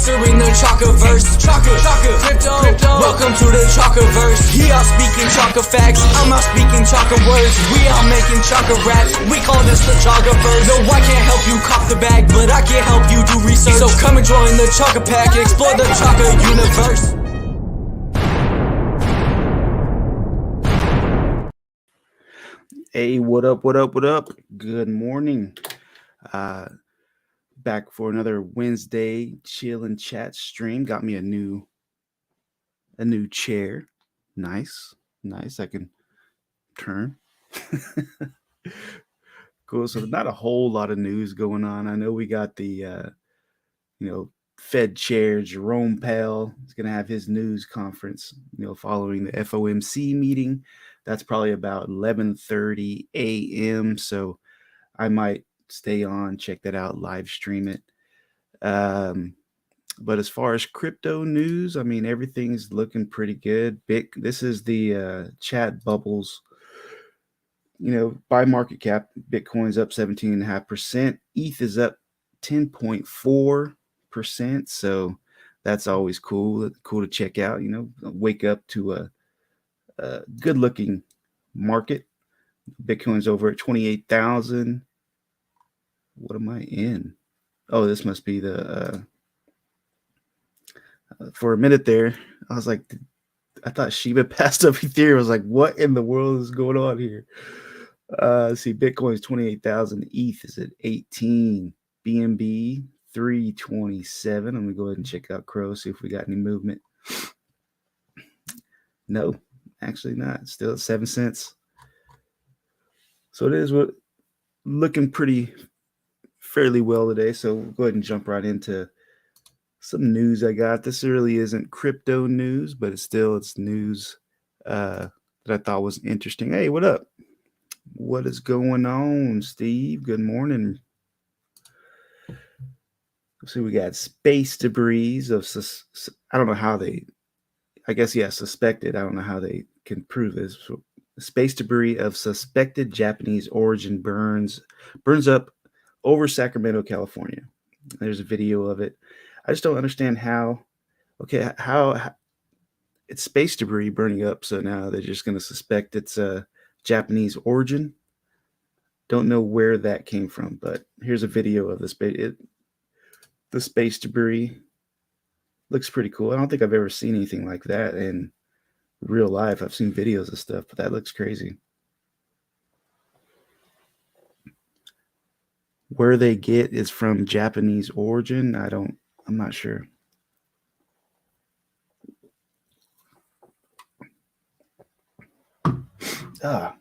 mastering the Chaka verse. Chaka Crypto. Welcome to the Chaka verse. He out speaking Chaka facts, I'm out speaking Chaka words. We out making Chaka raps, we call this the Chaka verse. No, I can't help you cop the bag, but I can help you do research. So come and join the Chaka pack, explore the Chaka universe. Hey, what up? Good morning. Back for another Wednesday chill and chat stream. Got me a new chair. Nice. I can turn. Cool. So not a whole lot of news going on. I know we got the Fed chair Jerome Powell is going to have his news conference, following the FOMC meeting. That's probably about 11:30 a.m. So I might stay on, check that out, live stream it. But as far as crypto news, I mean, everything's looking pretty good. This is the chat bubbles. By market cap, Bitcoin's up 17.5%. ETH is up 10.4%. So that's always cool to check out. Wake up to a good looking market. Bitcoin's over at 28,000. What am I in? Oh, this must be the for a minute there I was like, I thought Shiba passed up Ethereum. I was like, what in the world is going on here? Let's see, Bitcoin's 28,000. ETH is at 18. BNB 327. I'm gonna go ahead and check out Crow, see if we got any movement. No, actually not. Still at 7 cents. So it is looking fairly well today. So we'll go ahead and jump right into some news I got. This really isn't crypto news, but it's news that I thought was interesting. Hey, what up? What is going on, Steve? Good morning. So we got space debris of, I don't know how they, I guess, suspected. I don't know how they can prove this. So space debris of suspected Japanese origin burns up over Sacramento, California. There's a video of it. I just don't understand how it's space debris burning up. So now they're just going to suspect it's a Japanese origin. Don't know where that came from, but here's a video of the space debris. Looks pretty cool. I don't think I've ever seen anything like that in real life. I've seen videos of stuff, but that looks crazy. Where they get is from Japanese origin. I'm not sure.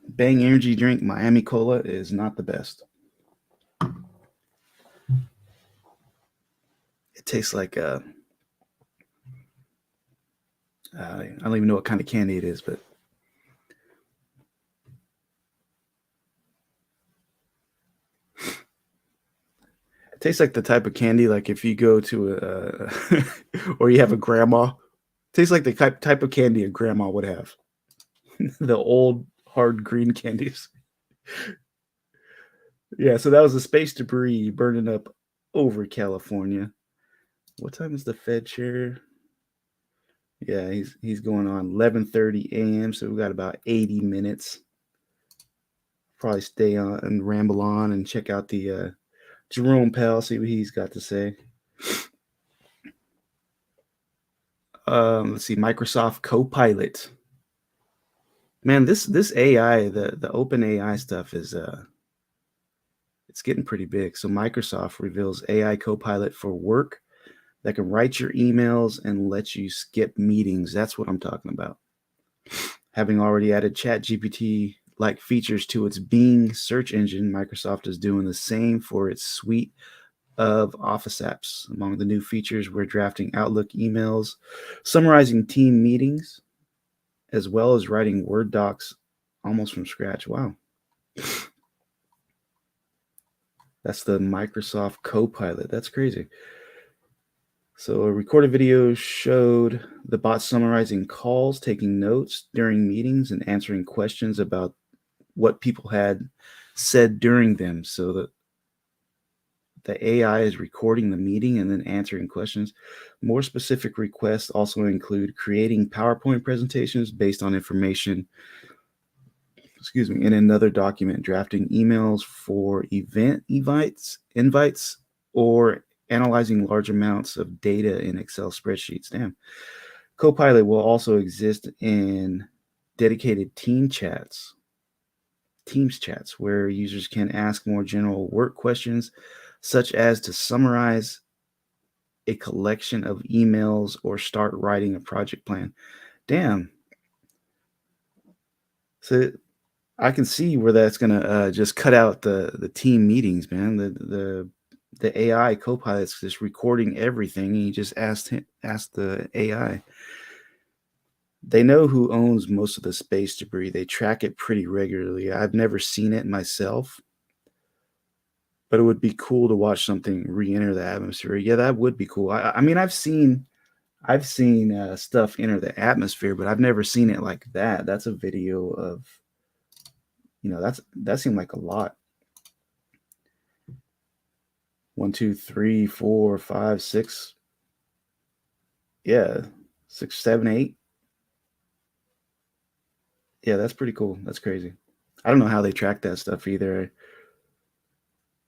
Bang energy drink Miami Cola is not the best. It tastes like I don't even know what kind of candy it is, but it tastes like the type of candy, like if you go to or you have a grandma. It tastes like the type of candy a grandma would have. The old hard green candies. Yeah, so that was the space debris burning up over California. What time is the Fed chair? Yeah, he's going on 11:30 a.m. So we've got about 80 minutes. Probably stay on and ramble on and check out the Jerome Powell, see what he's got to say. Let's see, Microsoft Copilot. Man, this AI, the open AI stuff is it's getting pretty big. So Microsoft reveals AI Copilot for work that can write your emails and let you skip meetings. That's what I'm talking about. Having already added ChatGPT-like features to its Bing search engine, Microsoft is doing the same for its suite of Office apps. Among the new features, we're drafting Outlook emails, summarizing team meetings, as well as writing Word docs almost from scratch. Wow. That's the Microsoft Copilot. That's crazy. So a recorded video showed the bot summarizing calls, taking notes during meetings, and answering questions about what people had said during them. So the AI is recording the meeting and then answering questions. More specific requests also include creating PowerPoint presentations based on information, in another document, drafting emails for invites, or analyzing large amounts of data in Excel spreadsheets. Damn. Copilot will also exist in dedicated Teams chats, where users can ask more general work questions, such as to summarize a collection of emails or start writing a project plan. Damn. So I can see where that's gonna just cut out the team meetings, man. The AI Copilot's just recording everything. And you just asked the AI. They know who owns most of the space debris. They track it pretty regularly. I've never seen it myself, but it would be cool to watch something re-enter the atmosphere. Yeah, that would be cool. I mean, I've seen stuff enter the atmosphere, but I've never seen it like that. That's a video of, that seemed like a lot. 1, 2, 3, 4, 5, 6. Yeah, 6, 7, 8. Yeah, that's pretty cool. That's crazy. I don't know how they track that stuff either.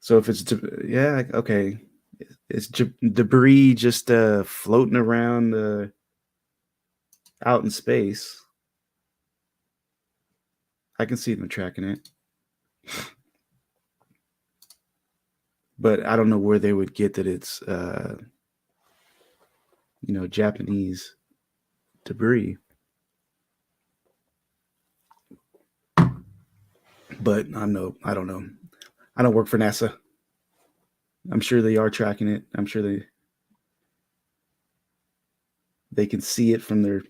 So if it's, okay. It's debris just floating around out in space. I can see them tracking it. But I don't know where they would get that it's, Japanese debris. But I don't know. I don't work for NASA. I'm sure they are tracking it. I'm sure they can see it from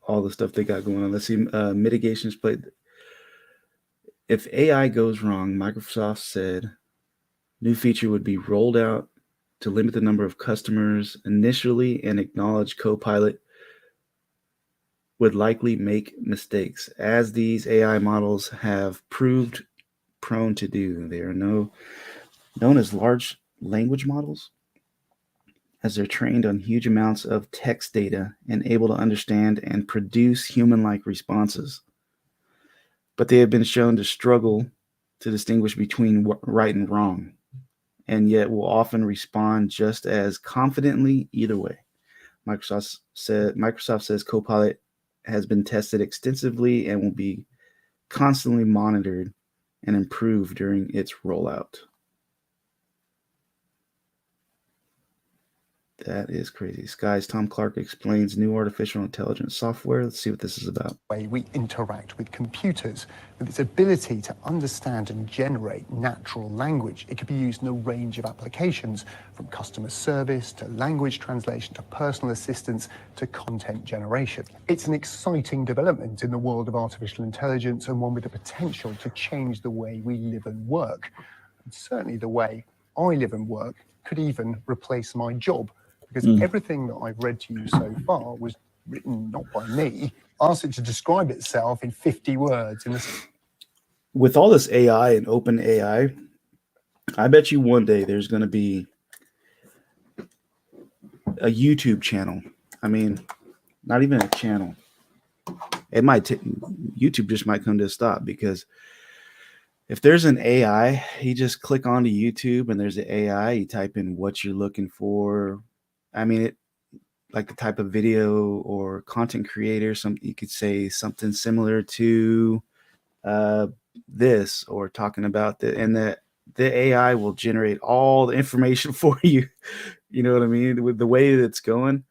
all the stuff they got going on. Let's see, mitigations played. If AI goes wrong, Microsoft said new feature would be rolled out to limit the number of customers initially and acknowledge Copilot would likely make mistakes, as these AI models have proved prone to do. They are known as large language models, as they're trained on huge amounts of text data and able to understand and produce human-like responses. But they have been shown to struggle to distinguish between right and wrong, and yet will often respond just as confidently either way. Microsoft says Copilot has been tested extensively and will be constantly monitored and improved during its rollout. That is crazy. Sky's Tom Clark explains new artificial intelligence software. Let's see what this is about. Way we interact with computers, with its ability to understand and generate natural language. It could be used in a range of applications, from customer service to language translation to personal assistance to content generation. It's an exciting development in the world of artificial intelligence, and one with the potential to change the way we live and work. And certainly the way I live and work could even replace my job, because everything that I've read to you so far was written not by me. Asked it to describe itself in 50 words. With all this AI and open AI, I bet you one day there's going to be a YouTube channel. I mean, not even a channel. It might YouTube just might come to a stop, because if there's an AI, you just click onto YouTube and there's an AI, you type in what you're looking for. I mean, like the type of video or content creator, you could say something similar to this, or talking about and the AI will generate all the information for you. You know what I mean? With the way that it's going,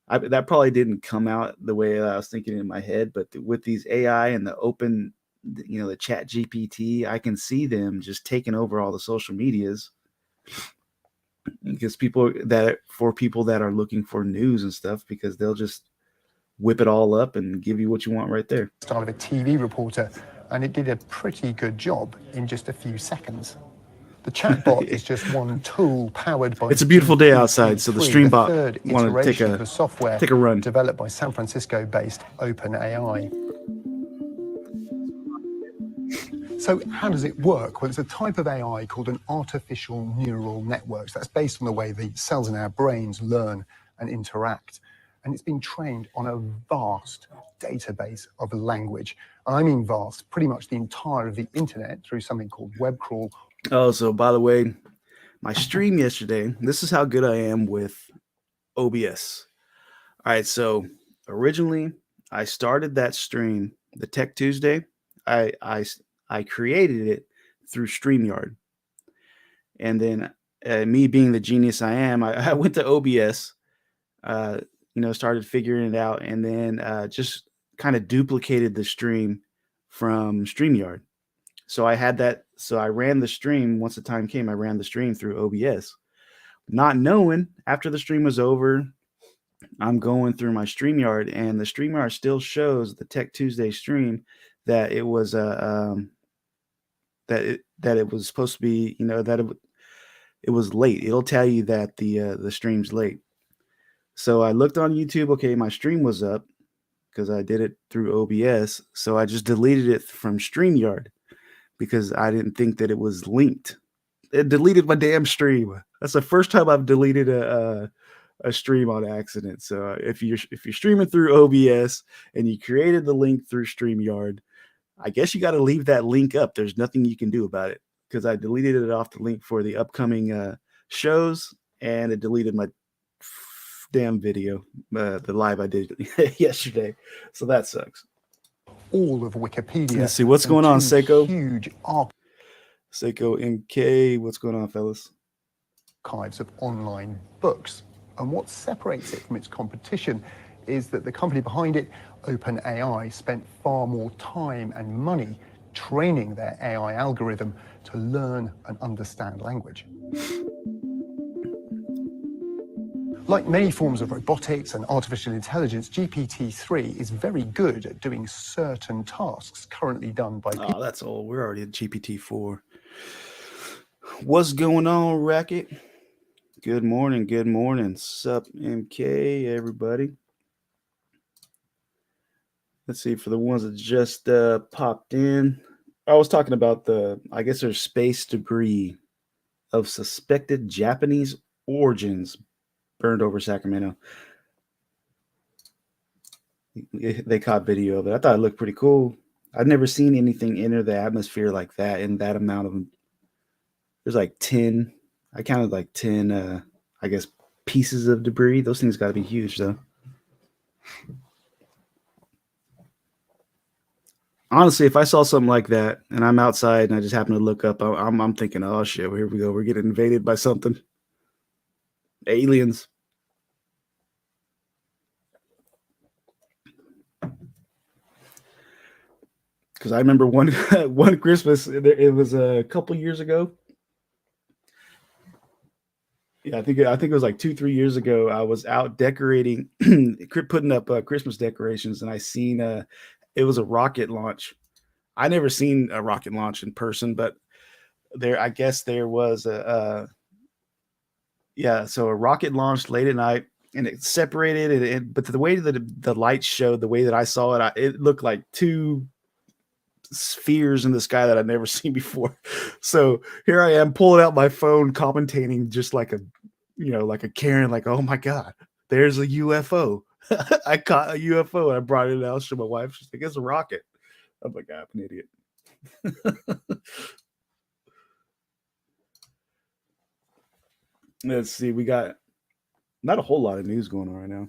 that probably didn't come out the way I was thinking in my head, but with these AI and the open, the Chat GPT, I can see them just taking over all the social medias, because people that are looking for news and stuff, because they'll just whip it all up and give you what you want right there. Style of a TV reporter, and it did a pretty good job in just a few seconds. The chatbot is just one tool powered by. It's a beautiful day outside, so the StreamBot wanted to take the software a run. Developed by San Francisco-based OpenAI. So how does it work? Well, it's a type of AI called an artificial neural network. So that's based on the way the cells in our brains learn and interact. And it's been trained on a vast database of language. And I mean vast, pretty much the entire of the internet through something called web crawl. Oh, so by the way, my stream yesterday, this is how good I am with OBS. All right, so originally I started that stream, the Tech Tuesday. I created it through StreamYard. And then me being the genius I am, I went to OBS, started figuring it out, and then just kind of duplicated the stream from StreamYard. So I had that. So I ran the stream. Once the time came, I ran the stream through OBS. Not knowing, after the stream was over, I'm going through my StreamYard, and the StreamYard still shows the Tech Tuesday stream that it was that it was supposed to be, that it was late. It'll tell you that the stream's late. So I looked on YouTube. Okay, my stream was up because I did it through OBS. So I just deleted it from StreamYard because I didn't think that it was linked. It deleted my damn stream. That's the first time I've deleted a stream on accident. So if you're streaming through OBS and you created the link through StreamYard, I guess you got to leave that link up. There's nothing you can do about it because I deleted it off the link for the upcoming shows, and it deleted my damn video, the live I did yesterday. So that sucks. All of Wikipedia. Let's see what's going on, Seiko. Huge Seiko MK, what's going on, fellas? Archives of online books. And what separates it from its competition is that the company behind it, OpenAI, spent far more time and money training their AI algorithm to learn and understand language. Like many forms of robotics and artificial intelligence, GPT-3 is very good at doing certain tasks currently done by people. Oh, that's old. We're already at GPT-4. What's going on, Racket? Good morning. Good morning. Sup, MK, everybody. Let's see, for the ones that just popped in, I was talking about I guess there's space debris of suspected Japanese origins burned over Sacramento. They caught video of it. I thought it looked pretty cool. I've never seen anything enter the atmosphere like that in that amount of. There's like 10. I counted like 10, I guess, pieces of debris. Those things got to be huge, though. Honestly, if I saw something like that and I'm outside and I just happen to look up, I'm thinking, oh, shit, here we go. We're getting invaded by something. Aliens. Because I remember one Christmas, it was a couple years ago. Yeah, I think it was like 2-3 years ago. I was out decorating, putting up Christmas decorations, and I seen it was a rocket launch. I never seen a rocket launch in person, but I guess there was so a rocket launched late at night, and it separated. But the way that the lights showed, the way that I saw it, it looked like two spheres in the sky that I'd never seen before. So here I am pulling out my phone, commentating just like like a Karen, like, oh my God, there's a UFO. I caught a UFO and I brought it out to my wife. She's like, it's a rocket. I'm like, I'm an idiot. Let's see. We got not a whole lot of news going on right now.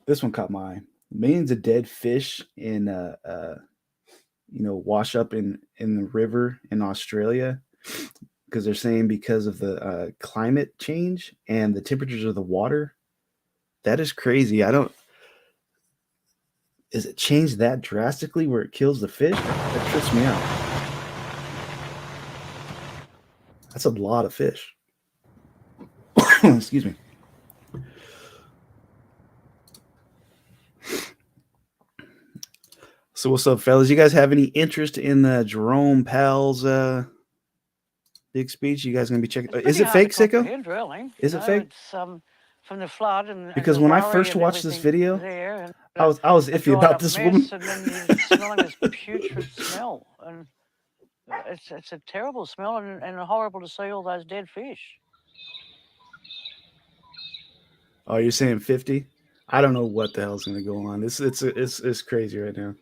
This one caught my eye. Millions of dead fish in wash up in the river in Australia, because they're saying because of the climate change and the temperatures of the water. That is crazy. Is it changed that drastically where it kills the fish? That trips me out. That's a lot of fish. Excuse me. So what's up, fellas? You guys have any interest in Jerome Powell's big speech? You guys gonna be checking? Is it fake, Sicko? Really. Is it fake? It's from the flood because when I first watched this video, I was iffy about this woman. And then you're smelling this putrid smell, and It's a terrible smell and horrible to see all those dead fish. Oh, you're saying 50? I don't know what the hell's going to go on. It's crazy right now.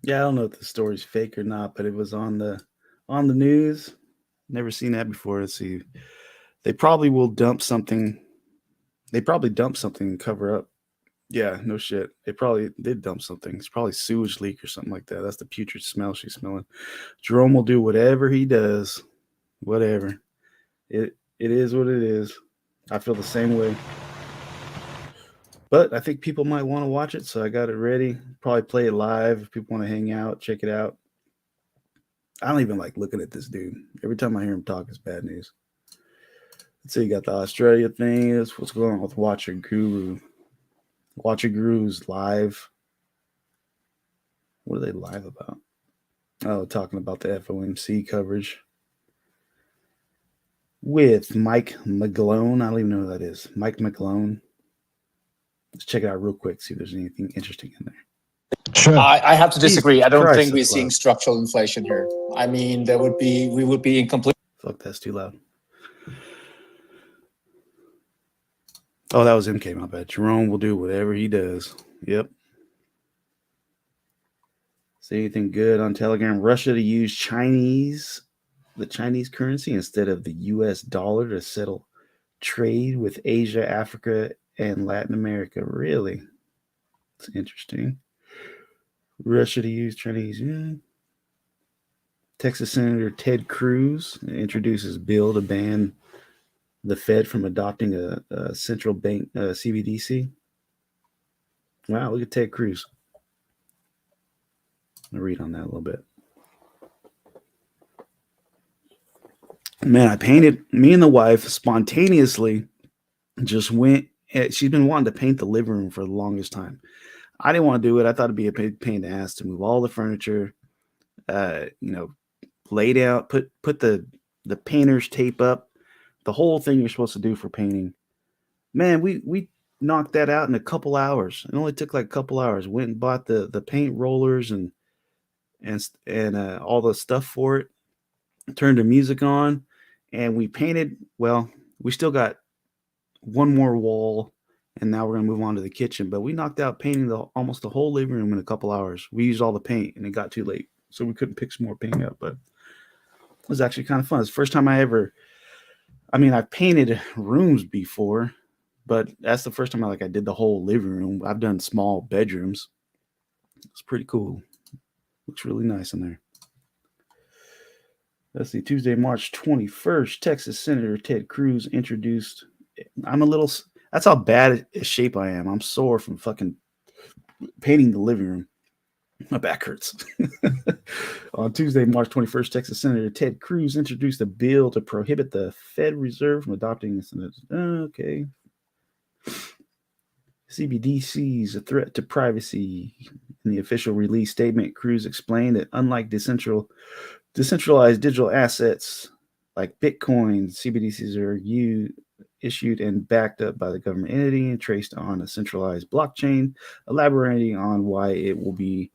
Yeah, I don't know if the story's fake or not, but it was on the news. Never seen that before. Let's see. They probably will dump something. They probably dump something and cover up. Yeah, no shit. They probably did dump something. It's probably sewage leak or something like that. That's the putrid smell she's smelling. Jerome will do whatever he does. Whatever. It is what it is. I feel the same way. But I think people might want to watch it, so I got it ready. Probably play it live if people want to hang out, check it out. I don't even like looking at this dude. Every time I hear him talk, it's bad news. Let's see, you got the Australia thing. That's what's going on with Watcher Guru. Watcher Guru's live. What are they live about? Oh, talking about the FOMC coverage with Mike McGlone. I don't even know who that is. Mike McGlone. Let's check it out real quick, see if there's anything interesting in there. Sure. I have to disagree. Jesus I don't Christ, think we're that's seeing loud. structural inflation here. I mean, we would be in complete. Fuck, that's too loud. Oh, that was MK, my bad. Jerome will do whatever he does. Yep. Say anything good on Telegram? Russia to use the Chinese currency instead of the US dollar to settle trade with Asia, Africa, and Latin America. Really? It's interesting. Russia to use Chinese. Yeah. Texas Senator Ted Cruz introduces bill to ban the Fed from adopting a central bank CBDC. Wow, look at Ted Cruz. I'll read on that a little bit. Man, I painted, me and the wife spontaneously just went. She's been wanting to paint the living room for the longest time. I didn't want to do it. I thought it'd be a pain in the ass to move all the furniture, laid out, put the painter's tape up, the whole thing you're supposed to do for painting. Man, we knocked that out in a couple hours. It only took like a couple hours. Went and bought the paint rollers and all the stuff for it. Turned the music on, and we painted. Well, we still got one more wall, and now we're gonna move on to the kitchen. But we knocked out painting almost the whole living room in a couple hours. We used all the paint, and it got too late, so we couldn't pick some more paint up. But it was actually kind of fun. It's the first time I've painted rooms before, but that's the first time I did the whole living room. I've done small bedrooms. It's pretty cool. Looks really nice in there. Let's see, Tuesday, March 21st, Texas Senator Ted Cruz introduced. That's how bad a shape I am. I'm sore from fucking painting the living room. My back hurts. On Tuesday, March 21st, Texas Senator Ted Cruz introduced a bill to prohibit the Fed Reserve from adopting this. Okay. CBDC's a threat to privacy. In the official release statement, Cruz explained that unlike decentralized digital assets like Bitcoin, CBDCs are issued and backed up by the government entity and traced on a centralized blockchain, elaborating on why it will be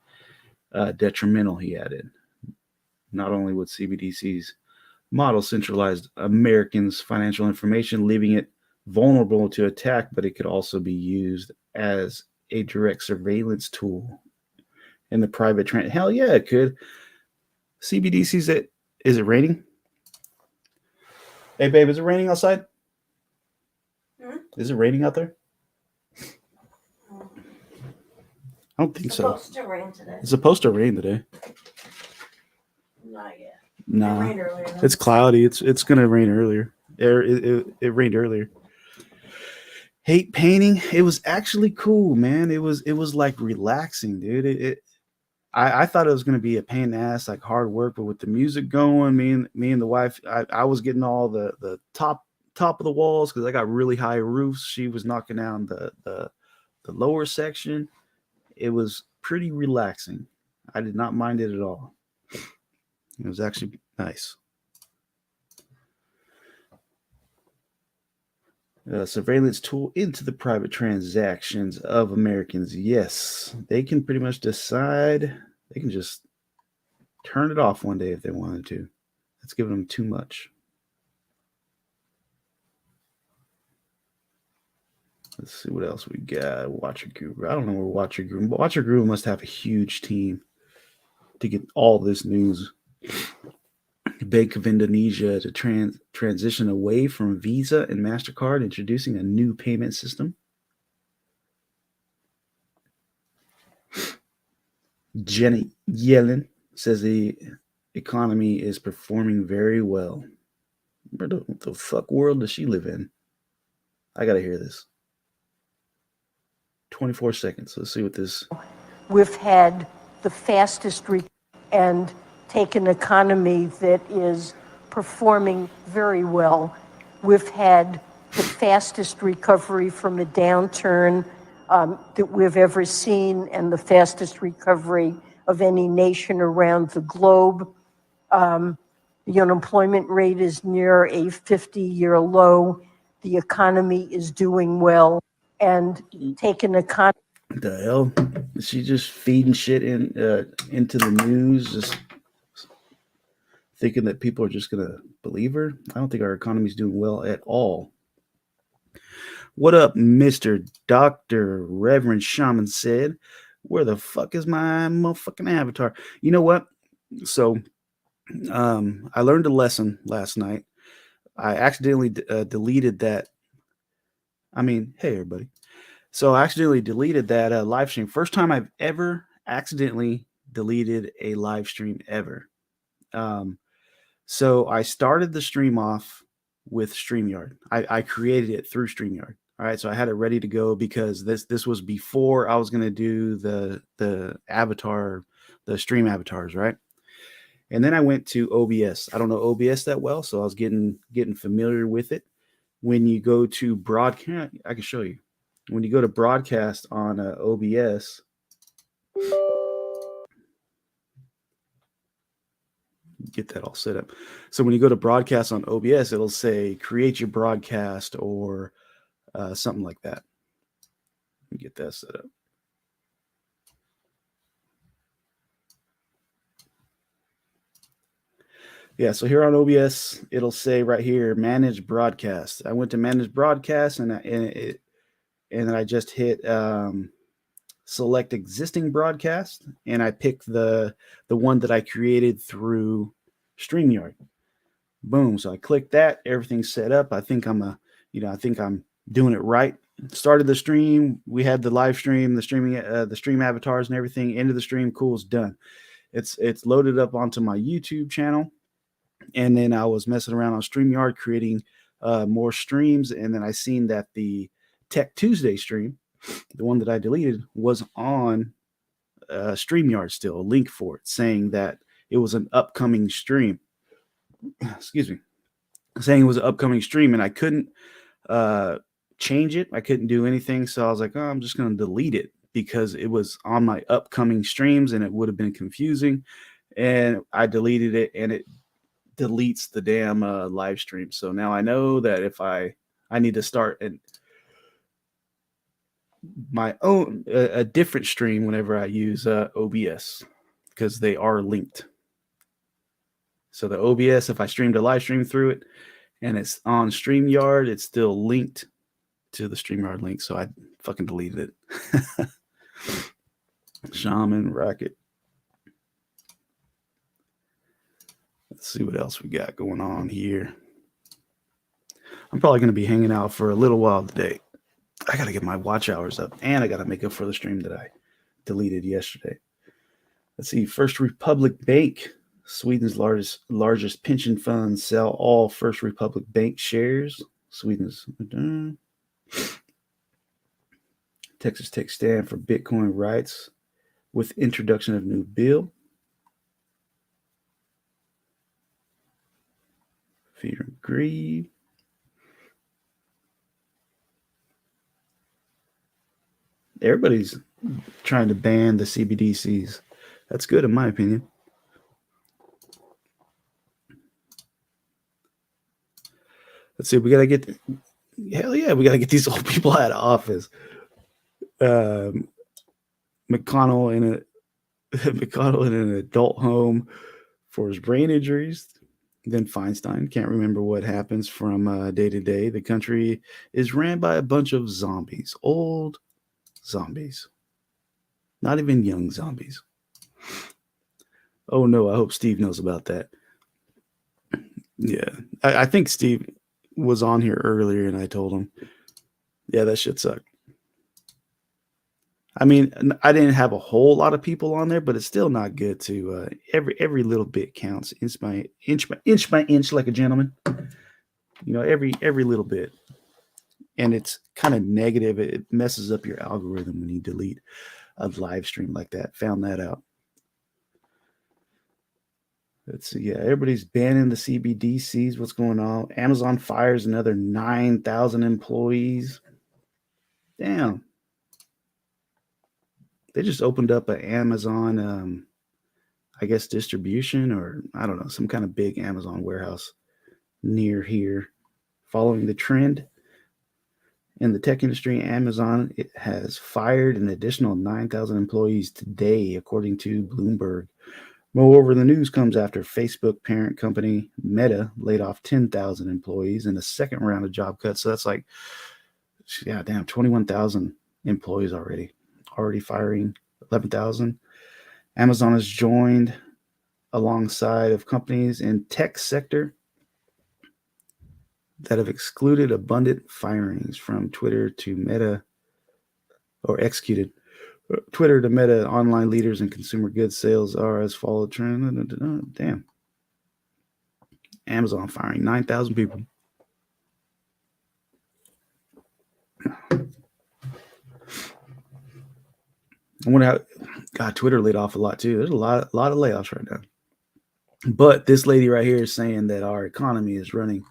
detrimental, he added. Not only would CBDCs model centralized Americans' financial information, leaving it vulnerable to attack, but it could also be used as a direct surveillance tool in the private trend. Hell yeah, it could. CBDCs, is it raining? Hey, babe, is it raining outside? Is it raining out there? I don't think so. It's supposed to rain today. It's supposed to rain today. Not yet. Nah, It rained earlier. it's cloudy. It's gonna rain earlier. It rained earlier. Hate painting. It was actually cool, man. It was like relaxing, dude. I thought it was gonna be a pain in the ass, like hard work, but with the music going, me and the wife, I was getting all the top of the walls because I got really high roofs. She was knocking down the lower section. It was pretty relaxing. I did not mind it at all. It was actually nice. surveillance tool into the private transactions of Americans. Yes, they can pretty much decide. They can just turn it off one day if they wanted to. That's giving them too much. Let's see what else we got. Watcher Guru. I don't know where Watcher Guru. But Watcher Guru must have a huge team to get all this news. Bank of Indonesia to transition away from Visa and MasterCard, introducing a new payment system. Janet Yellen says the economy is performing very well. What the fuck world does she live in? I gotta hear this. 24 seconds. Let's see what this. We've had the fastest and take an economy that is performing very well. We've had the fastest recovery from a downturn that we've ever seen, and the fastest recovery of any nation around the globe. The unemployment rate is near a 50-year low. The economy is doing well, and take an economy. The hell? Is she just feeding shit into the news, just thinking that people are just gonna believe her? I don't think our economy is doing well at all. What up, Mr. Dr. Reverend Shaman said, where the fuck is my motherfucking avatar? You know what? So I learned a lesson last night. I accidentally deleted that. I mean, hey, everybody. So I accidentally deleted that live stream. First time I've ever accidentally deleted a live stream ever. So I started the stream off with StreamYard. I created it through StreamYard. All right, so I had it ready to go because this was before I was going to do the avatar, the stream avatars, right? And then I went to OBS. I don't know OBS that well, so I was getting familiar with it. When you go to broadcast, I can show you. When you go to broadcast on OBS, get that all set up. So when you go to broadcast on OBS, it'll say create your broadcast or something like that. Let me get that set up. Yeah, so here on OBS, it'll say right here, manage broadcast. I went to manage broadcast and then I just hit select existing broadcast, and I picked the one that I created through StreamYard. Boom. So I clicked that, everything's set up. I think I'm doing it right. Started the stream. We had the live stream, the stream avatars and everything. End of the stream. Cool. It's done. It's loaded up onto my YouTube channel. And then I was messing around on StreamYard creating more streams. And then I seen that the Tech Tuesday stream, the one that I deleted, was on StreamYard still, a link for it saying that it was an upcoming stream. Excuse me. Saying it was an upcoming stream, and I couldn't change it. I couldn't do anything. So I was like, oh, I'm just going to delete it because it was on my upcoming streams and it would have been confusing. And I deleted it, and it deletes the damn live stream. So now I know that if I need to start my own a different stream whenever I use OBS, because they are linked. So the OBS, if I streamed a live stream through it and it's on StreamYard, it's still linked to the StreamYard link. So I fucking deleted it. Shaman Rocket. Let's see what else we got going on here. I'm probably going to be hanging out for a little while today. I got to get my watch hours up, and I got to make up for the stream that I deleted yesterday. Let's see. First Republic Bank, Sweden's largest pension fund, sell all First Republic Bank shares. Sweden's Texas takes stand for Bitcoin rights with introduction of new bill. Fear and greed. Everybody's trying to ban the CBDCs. That's good in my opinion. Let's see. We got to get hell yeah, we got to get these old people out of office. McConnell in an adult home for his brain injuries. Then Feinstein can't remember what happens from day to day. The country is ran by a bunch of zombies, old zombies, not even young zombies. Oh no, I hope Steve knows about that. Yeah, I think Steve was on here earlier and I told him, yeah, that shit sucked. I mean, I didn't have a whole lot of people on there, but it's still not good to every little bit counts, inch by inch, like a gentleman. You know, every little bit, and it's kind of negative. It messes up your algorithm when you delete a live stream like that. Found that out. Let's see. Yeah, everybody's banning the CBDCs. What's going on? Amazon fires another 9,000 employees. Damn. They just opened up an Amazon, I guess, distribution, or I don't know, some kind of big Amazon warehouse near here. Following the trend in the tech industry, Amazon has fired an additional 9,000 employees today, according to Bloomberg. Moreover, the news comes after Facebook parent company Meta laid off 10,000 employees in a second round of job cuts. So that's like, yeah, damn, 21,000 employees already firing 11,000. Amazon has joined alongside of companies in tech sector that have excluded abundant firings from Twitter to Meta, or executed Twitter to Meta. Online leaders in consumer goods sales are as followed trend. Damn. Amazon firing 9,000 people. I wonder how. God, Twitter laid off a lot too. There's a lot of layoffs right now. But this lady right here is saying that our economy is running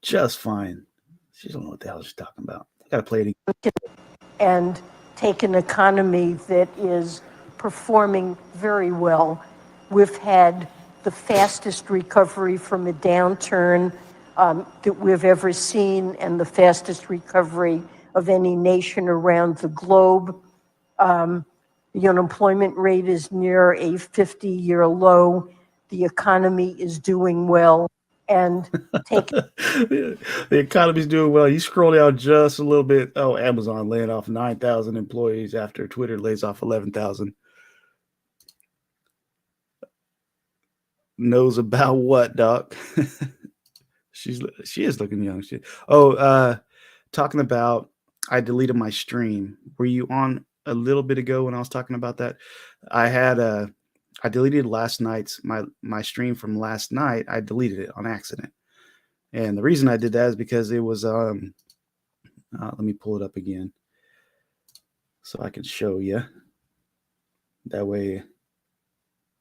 just fine. She don't know what the hell she's talking about. I gotta play it again. And take an economy that is performing very well. We've had the fastest recovery from a downturn that we've ever seen, and the fastest recovery of any nation around the globe. The unemployment rate is near a 50-year low. The economy is doing well. And the economy's doing well. You scroll down just a little bit. Oh, Amazon laying off 9,000 employees after Twitter lays off 11,000. Knows about what, Doc? She is looking young. Talking about, I deleted my stream. Were you on a little bit ago when I was talking about that? I deleted last night's my stream from last night. I deleted it on accident. And the reason I did that is because it was let me pull it up again so I can show you. That way,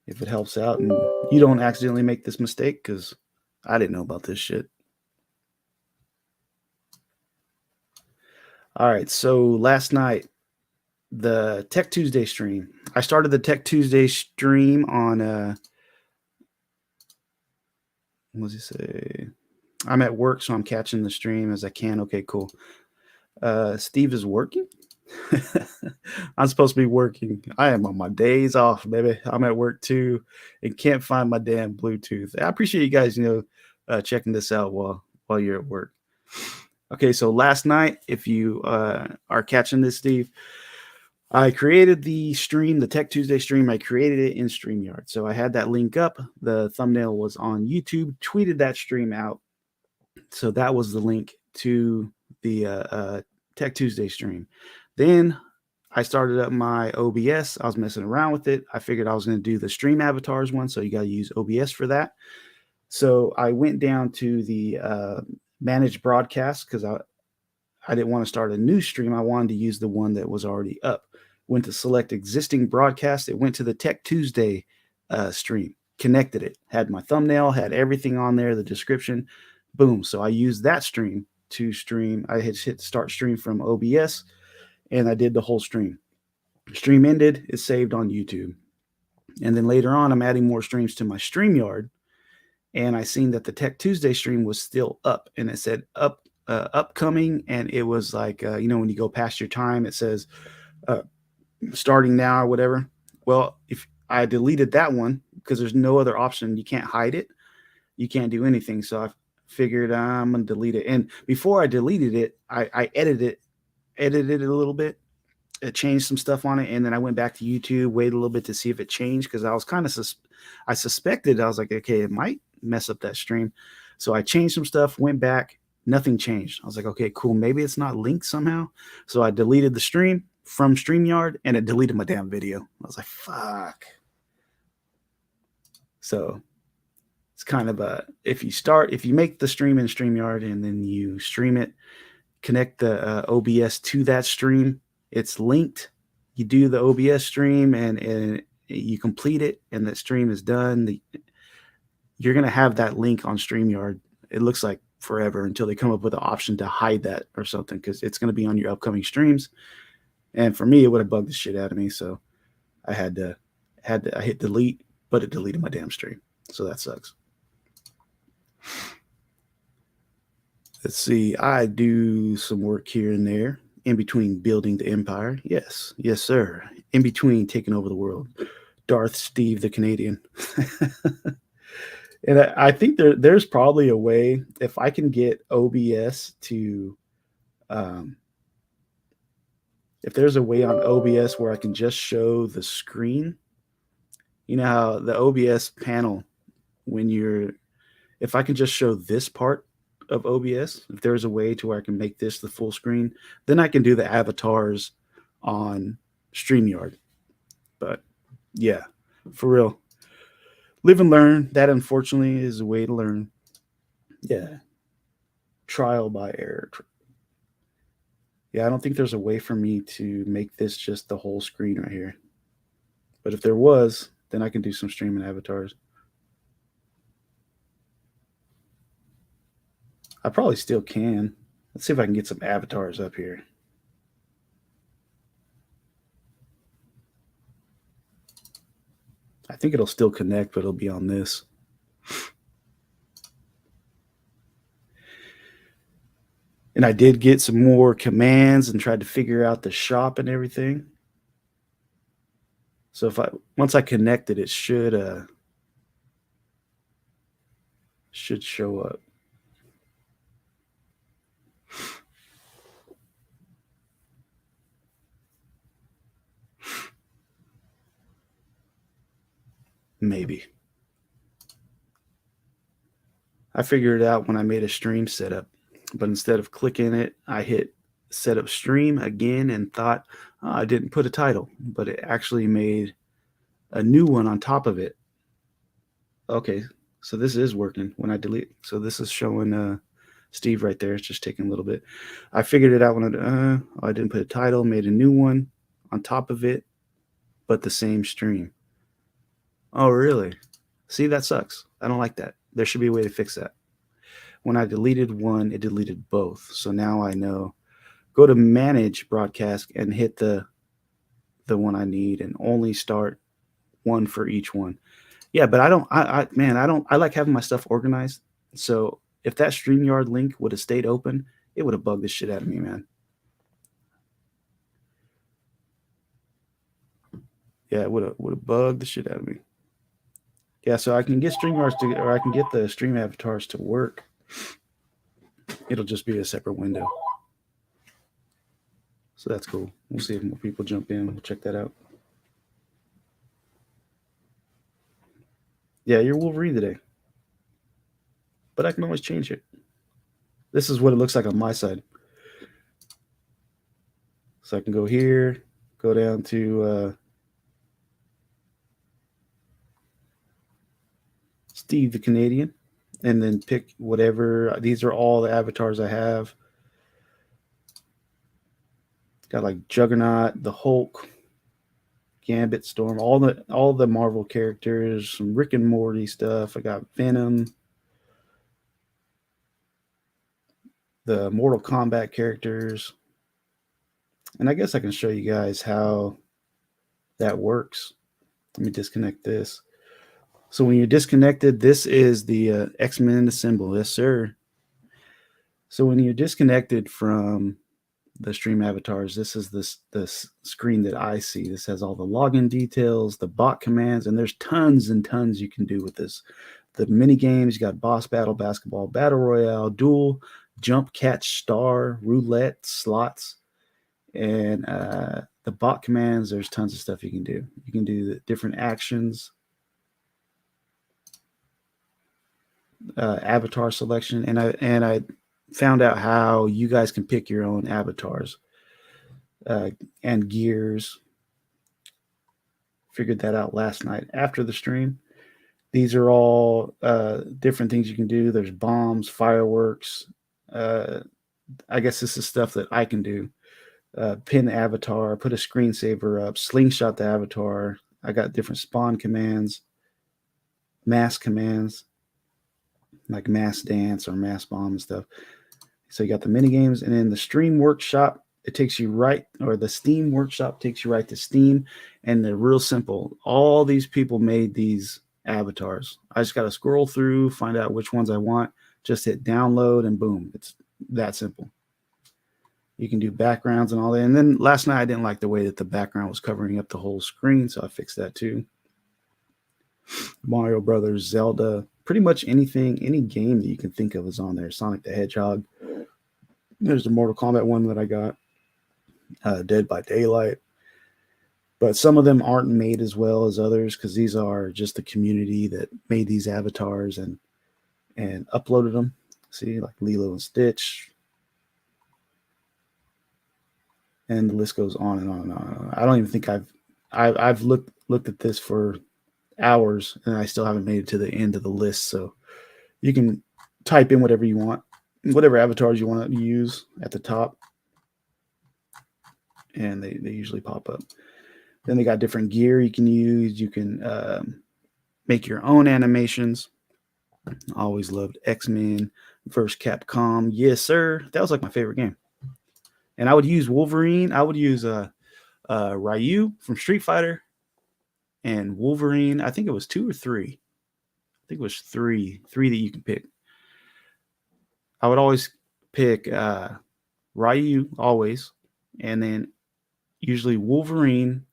if it helps out and you don't accidentally make this mistake, because I didn't know about this shit. All right, so last night, the Tech Tuesday stream. I started the Tech Tuesday stream on what does he say? I'm at work, so I'm catching the stream as I can. Okay, cool. Steve is working. I'm supposed to be working. I am on my days off, baby. I'm at work too and can't find my damn Bluetooth. I appreciate you guys, checking this out while you're at work. Okay, so last night, if you are catching this, Steve, I created the stream, the Tech Tuesday stream. I created it in StreamYard. So I had that link up. The thumbnail was on YouTube, tweeted that stream out. So that was the link to the Tech Tuesday stream. Then I started up my OBS. I was messing around with it. I figured I was going to do the stream avatars one. So you got to use OBS for that. So I went down to the manage broadcast because I didn't want to start a new stream. I wanted to use the one that was already up. Went to select existing broadcast. It went to the Tech Tuesday stream, connected it, had my thumbnail, had everything on there, the description. Boom. So I used that stream to stream. I hit start stream from OBS and I did the whole stream. Stream ended. It's saved on YouTube. And then later on, I'm adding more streams to my StreamYard. And I seen that the Tech Tuesday stream was still up and it said up upcoming, and it was like, when you go past your time, it says starting now or whatever. Well, if I deleted that one because there's no other option, you can't hide it, you can't do anything. So I figured I'm gonna delete it. And before I deleted it, I edited it a little bit. It changed some stuff on it, and then I went back to YouTube, waited a little bit to see if it changed, because I was kind of I suspected. I was like, okay, it might mess up that stream. So I changed some stuff, went back, nothing changed. I was like, okay, cool, maybe it's not linked somehow. So I deleted the stream from StreamYard, and it deleted my damn video. I was like, fuck. So it's kind of if you make the stream in StreamYard and then you stream it, connect the OBS to that stream, it's linked. You do the OBS stream and you complete it, and that stream is done. You're going to have that link on StreamYard. It looks like forever until they come up with an option to hide that or something, because it's going to be on your upcoming streams. And for me, it would have bugged the shit out of me. So I I hit delete, but it deleted my damn stream. So that sucks. Let's see. I do some work here and there in between building the empire. Yes, sir. In between taking over the world. Darth Steve the Canadian. And I think there's probably a way, if I can get OBS to, if there's a way on OBS where I can just show the screen, you know how the OBS panel, if I can just show this part of OBS, if there's a way to where I can make this the full screen, then I can do the avatars on StreamYard. But yeah, for real. Live and learn. That, unfortunately, is a way to learn. Yeah. Trial by error. Yeah, I don't think there's a way for me to make this just the whole screen right here. But if there was, then I can do some streaming avatars. I probably still can. Let's see if I can get some avatars up here. I think it'll still connect, but it'll be on this. And I did get some more commands and tried to figure out the shop and everything. So once I connect it, it should show up. Maybe. I figured it out when I made a stream setup, but instead of clicking it, I hit set up stream again and thought, oh, I didn't put a title, but it actually made a new one on top of it. Okay, so this is working when I delete. So this is showing Steve right there. It's just taking a little bit. I figured it out when I didn't put a title, made a new one on top of it, but the same stream. Oh, really? See, that sucks. I don't like that. There should be a way to fix that. When I deleted one, it deleted both. So now I know. Go to manage broadcast and hit the one I need and only start one for each one. Yeah, but I like having my stuff organized. So if that StreamYard link would have stayed open, it would have bugged the shit out of me, man. Yeah, it would have bugged the shit out of me. Yeah, so I can get or I can get the stream avatars to work. It'll just be a separate window. So that's cool. We'll see if more people jump in. We'll check that out. Yeah, you're Wolverine today. But I can always change it. This is what it looks like on my side. So I can go here, go down to Steve the Canadian, and then pick whatever. These are all the avatars I have. Got like Juggernaut, the Hulk, Gambit, Storm, all the Marvel characters, some Rick and Morty stuff. I got Venom, the Mortal Kombat characters. And I guess I can show you guys how that works. Let me disconnect this. So when you're disconnected, this is the X-Men symbol. Yes, sir. So when you're disconnected from the stream avatars, this is this screen that I see. This has all the login details, the bot commands, and there's tons and tons you can do with this. The mini games, you got boss battle, basketball, battle royale, duel, jump, catch, star, roulette, slots, and the bot commands. There's tons of stuff you can do. You can do the different actions, avatar selection, and I found out how you guys can pick your own avatars and gears. Figured that out last night after the stream. These are all different things you can do. There's bombs, fireworks. I guess this is stuff that I can do. Pin the avatar, put a screensaver up, slingshot the avatar. I got different spawn commands, mass commands, like mass dance or mass bomb and stuff. So you got the mini games, and then the stream workshop. It takes you right, or the Steam workshop takes you right to Steam, and they're real simple. All these people made these avatars. I just got to scroll through, find out which ones I want, just hit download, and boom, it's that simple. You can do backgrounds and all that. And then last night I didn't like the way that the background was covering up the whole screen, so I fixed that too. Mario Brothers, Zelda, pretty much anything, any game that you can think of is on there. Sonic the Hedgehog. There's the Mortal Kombat one that I got, Dead by Daylight. But some of them aren't made as well as others because these are just the community that made these avatars and uploaded them. See, like Lilo and Stitch. And the list goes on and on and on. I don't even think I've looked at this for hours and I still haven't made it to the end of the list. So you can type in whatever you want, whatever avatars you want to use at the top, and they usually pop up. Then they got different gear you can use. You can make your own animations. I always loved X-Men versus Capcom. Yes, sir. That was like my favorite game. And I would use Wolverine. I would use Ryu from Street Fighter and Wolverine. I think it was 2 or 3. I think it was three that you can pick. I would always pick Ryu, always, and then usually Wolverine,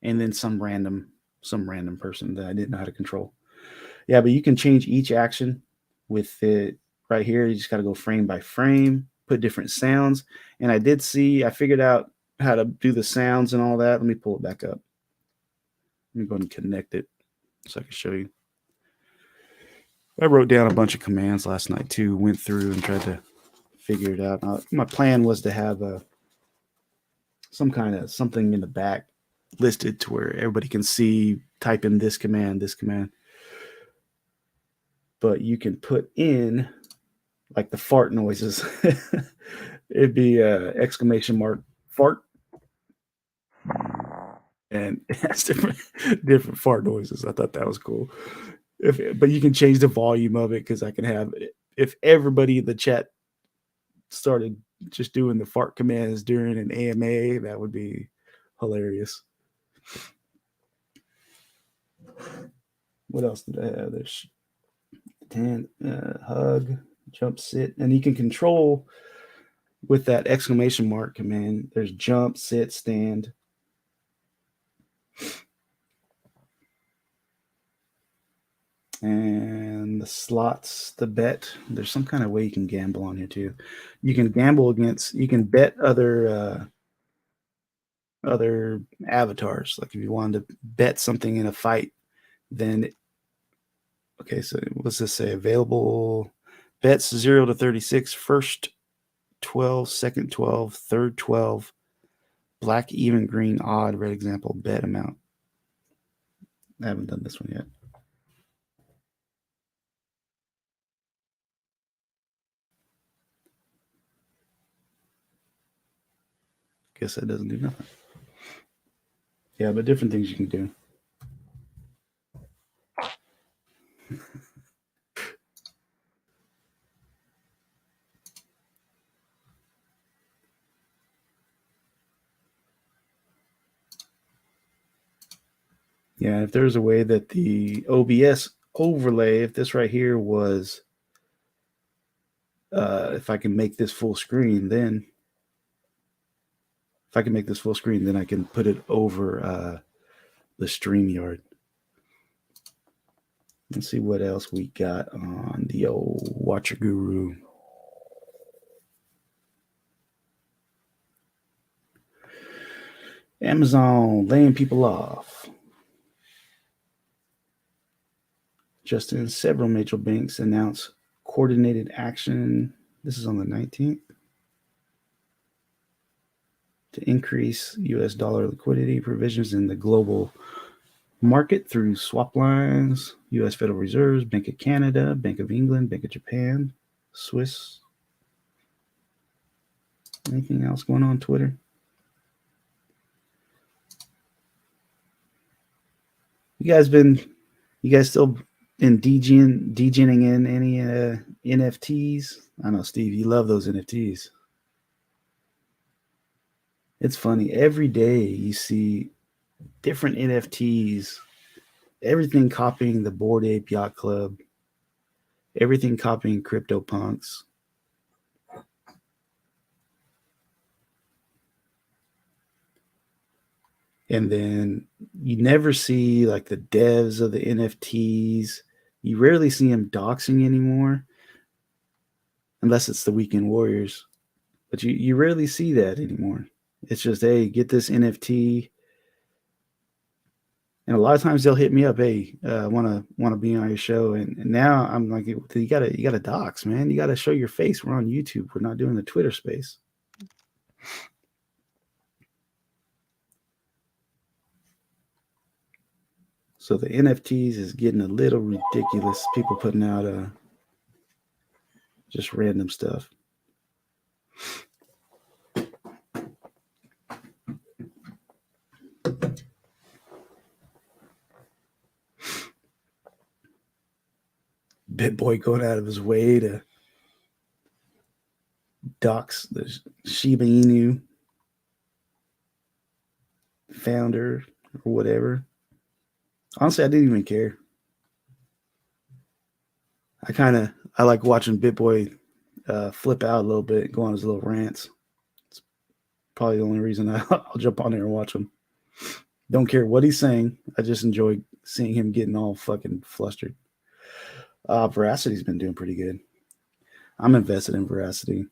and then some random person that I didn't know how to control. Yeah, but you can change each action with it right here. You just got to go frame by frame, put different sounds. And I figured out how to do the sounds and all that. Let me pull it back up. Let me go ahead and connect it so I can show you. I wrote down a bunch of commands last night too, went through and tried to figure it out. My plan was to have something in the back listed to where everybody can see, type in this command. But you can put in like the fart noises. It'd be exclamation mark fart. And it has different fart noises. I thought that was cool. But you can change the volume of it because I can have, if everybody in the chat started just doing the fart commands during an AMA, that would be hilarious. What else did I have? There's hug, jump, sit, and you can control with that exclamation mark command. There's jump, sit, stand. And the slots, the bet. There's some kind of way you can gamble on here too. You can bet other avatars. Like if you wanted to bet something in a fight, then okay, so what's this say? Available bets 0 to 36, first 12, second 12, third 12, black, even, green, odd, red example, bet amount. I haven't done this one yet. Guess that doesn't do nothing. Yeah, but different things you can do. Yeah, if there's a way that the OBS overlay, if this right here was if I can make this full screen, then I can put it over the StreamYard. Let's see what else we got on the old Watcher Guru. Amazon laying people off. Just in several major banks announced coordinated action. This is on the 19th. To increase U.S. dollar liquidity provisions in the global market through swap lines, U.S. Federal Reserves, Bank of Canada, Bank of England, Bank of Japan, Swiss. Anything else going on Twitter? You guys still been degening in any NFTs? I know, Steve, you love those NFTs. It's funny. Every day you see different NFTs, everything copying the Bored Ape Yacht Club, everything copying CryptoPunks. And then you never see like the devs of the NFTs. You rarely see them doxing anymore, unless it's the Weekend Warriors. But you rarely see that anymore. It's just, hey, get this NFT. And a lot of times they'll hit me up, hey, want to be on your show. And now I'm like, you gotta dox, man. You gotta show your face. We're on YouTube. We're not doing the Twitter space. So the NFTs is getting a little ridiculous. People putting out just random stuff. BitBoy going out of his way to dox the Shiba Inu founder or whatever. Honestly, I didn't even care. I like watching BitBoy flip out a little bit, go on his little rants. It's probably the only reason I'll jump on there and watch him. Don't care what he's saying. I just enjoy seeing him getting all fucking flustered. Veracity's been doing pretty good. I'm invested in Veracity.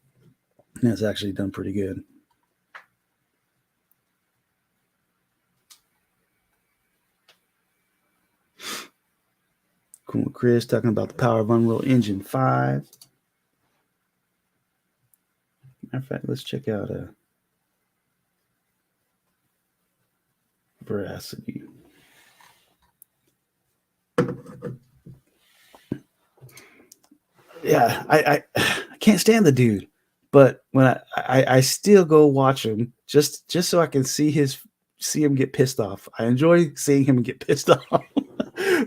And it's actually done pretty good. Cool. Chris talking about the power of Unreal Engine 5. Matter of fact, let's check out Veracity. Yeah, I can't stand the dude, but when I still go watch him just so I can see him get pissed off. I enjoy seeing him get pissed off.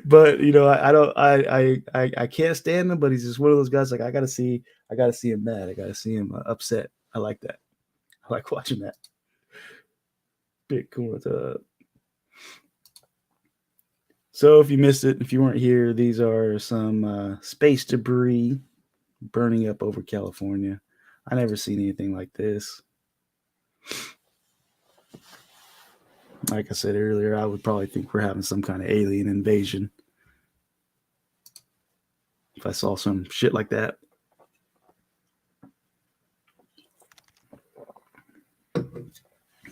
But I can't stand him, but he's just one of those guys like I gotta see him mad. I gotta see him upset. I like that. I like watching that. Bitcoin. So if you missed it, if you weren't here, these are some space debris burning up over California. I never seen anything like this. Like I said earlier, I would probably think we're having some kind of alien invasion if I saw some shit like that.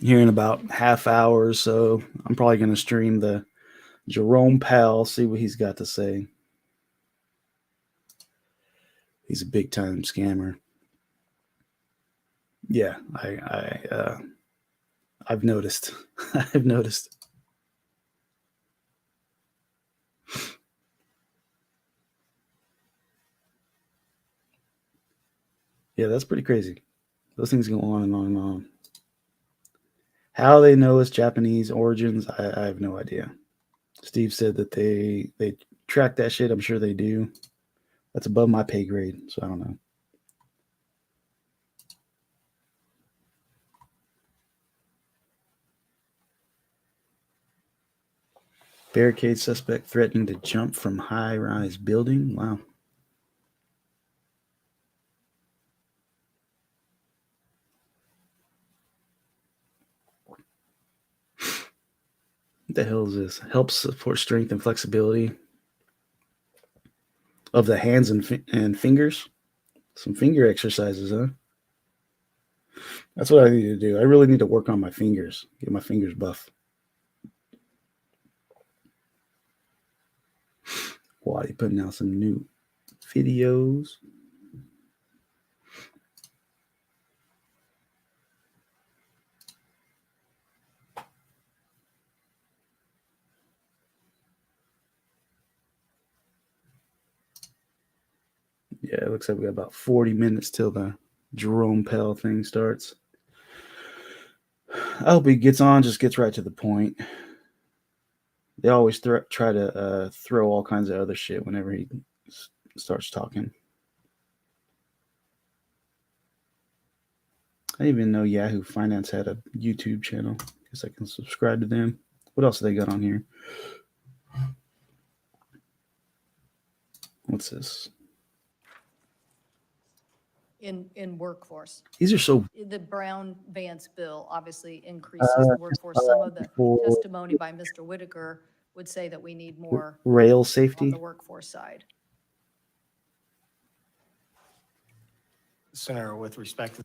Here in about half hour or so, I'm probably going to stream the Jerome Powell, see what he's got to say. He's a big time scammer. Yeah, I've noticed. I've noticed. Yeah, that's pretty crazy. Those things go on and on and on. How they know it's Japanese origins, I have no idea. Steve said that they track that shit. I'm sure they do. That's above my pay grade, so I don't know. Barricade suspect threatening to jump from high-rise building. Wow. What the hell is this? Helps support strength and flexibility of the hands and fingers. Some finger exercises, huh? That's what I need to do. I really need to work on my fingers, get my fingers buff. Why are you putting out some new videos? Yeah, it looks like we got about 40 minutes till the Jerome Powell thing starts. I hope he gets on, just gets right to the point. They always try to throw all kinds of other shit whenever he starts talking. I didn't even know Yahoo Finance had a YouTube channel. Guess I can subscribe to them. What else have they got on here? What's this? In workforce. These are so The Brown-Vance bill obviously increases the workforce. Some of the testimony by Mr. Whitaker would say that we need more rail on safety. the workforce side. Senator, with respect to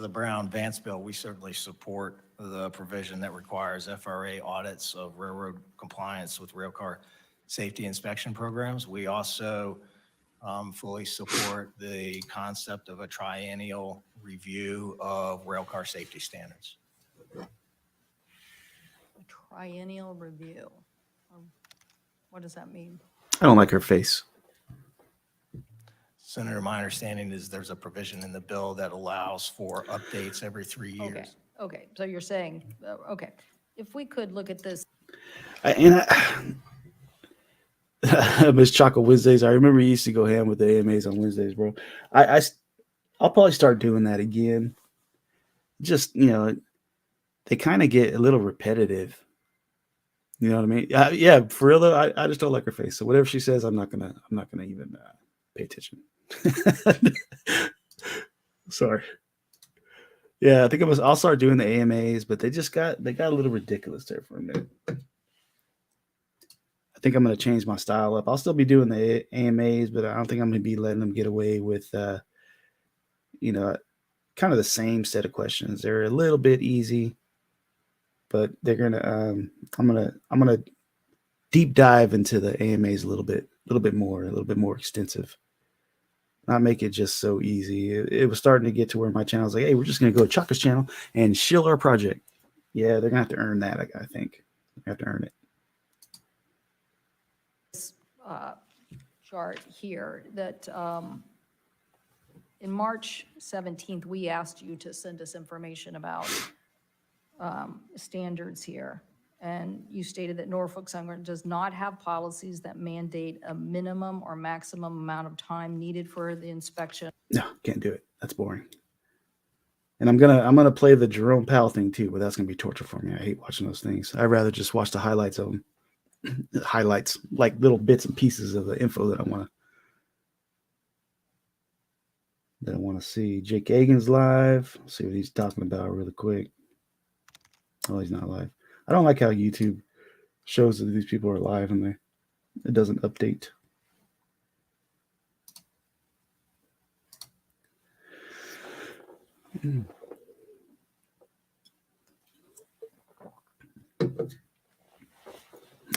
the Brown-Vance bill, we certainly support the provision that requires FRA audits of railroad compliance with railcar safety inspection programs. We also fully support the concept of a triennial review of railcar safety standards. A triennial review. What does that mean? I don't like her face. Senator, my understanding is there's a provision in the bill that allows for updates every 3 years. Okay. So you're saying, okay, if we could look at this. I miss Chaka Wednesdays. I remember you used to go ham with the AMAs on Wednesdays, bro. I'll probably start doing that again. Just, they kind of get a little repetitive. You know what I mean? Yeah, for real though, I just don't like her face. So whatever she says, I'm not gonna even pay attention. Sorry. Yeah, I think I'll start doing the AMAs, but they got a little ridiculous there for a minute. I think I'm going to change my style up. I'll still be doing the AMAs, but I don't think I'm going to be letting them get away with, kind of the same set of questions. They're a little bit easy, but they're going to, I'm going to deep dive into the AMAs a little bit more extensive. Not make it just so easy. It was starting to get to where my channel's like, hey, we're just going to go to Chaka's channel and shill our project. Yeah, they're going to have to earn that, I think. They have to earn it. Chart here that in March 17th, we asked you to send us information about standards here. And you stated that Norfolk Southern does not have policies that mandate a minimum or maximum amount of time needed for the inspection. No, can't do it. That's boring. And I'm gonna play the Jerome Powell thing too, but that's gonna be torture for me. I hate watching those things. I'd rather just watch the highlights of them. Highlights, like little bits and pieces of the info that I want to see. Jake Agan's live. Let's see what he's talking about really quick. Oh, he's not live. I don't like how YouTube shows that these people are live and it doesn't update.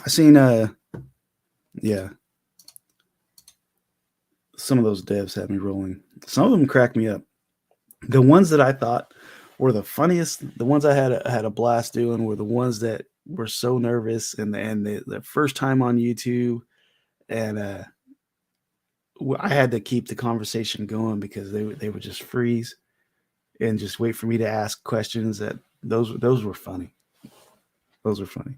I seen yeah, some of those devs had me rolling. Some of them cracked me up. The ones that I thought were the funniest, the ones I had a blast doing, were the ones that were so nervous and the first time on YouTube, and I had to keep the conversation going because they would just freeze and just wait for me to ask questions. That those were funny. Those were funny.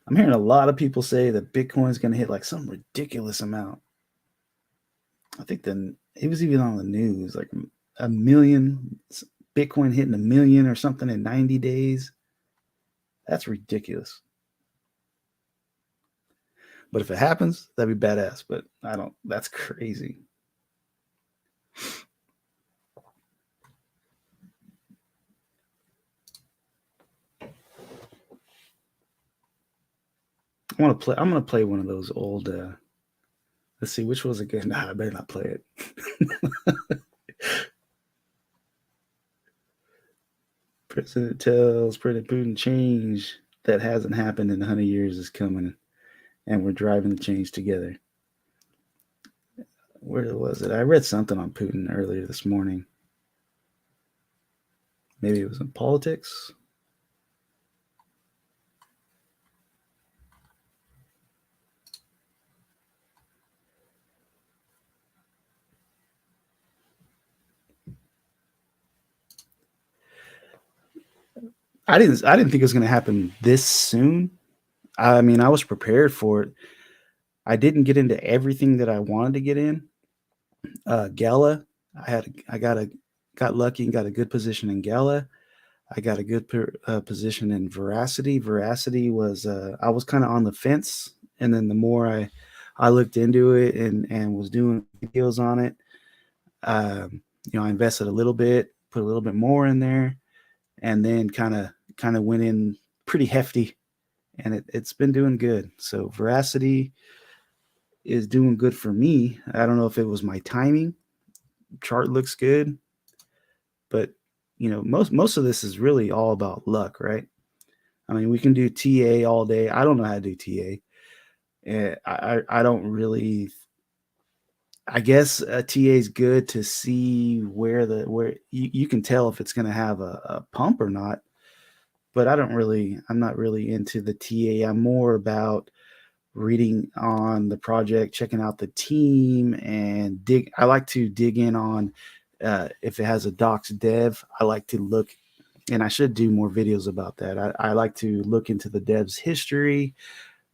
I'm hearing a lot of people say that Bitcoin's going to hit like some ridiculous amount. I think it was even on the news, like a million, Bitcoin hitting 1 million or something in 90 days. That's ridiculous. But if it happens, that'd be badass. But that's crazy. I'm gonna play one of those old. Let's see, which was it good? Nah, I better not play it. President tells President Putin change that hasn't happened in 100 years is coming, and we're driving the change together. Where was it? I read something on Putin earlier this morning. Maybe it was in politics. I didn't think it was going to happen this soon. I mean, I was prepared for it. I didn't get into everything that I wanted to get in. Gala, got lucky and got a good position in Gala. I got a good position in Veracity. Veracity was I was kind of on the fence, and then the more I looked into it and was doing videos on it, I invested a little bit, put a little bit more in there, and then kind of went in pretty hefty, and it's been doing good. So Veracity is doing good for me. I don't know if it was my timing. Chart looks good, but most of this is really all about luck, right? I mean, we can do TA all day. I don't know how to do TA. I don't really. I guess a TA is good to see where you can tell if it's going to have a pump or not. But I'm not really into the TA. I'm more about reading on the project, checking out the team, and I like to dig in on if it has a docs dev. I like to look, and I should do more videos about that. I like to look into the dev's history,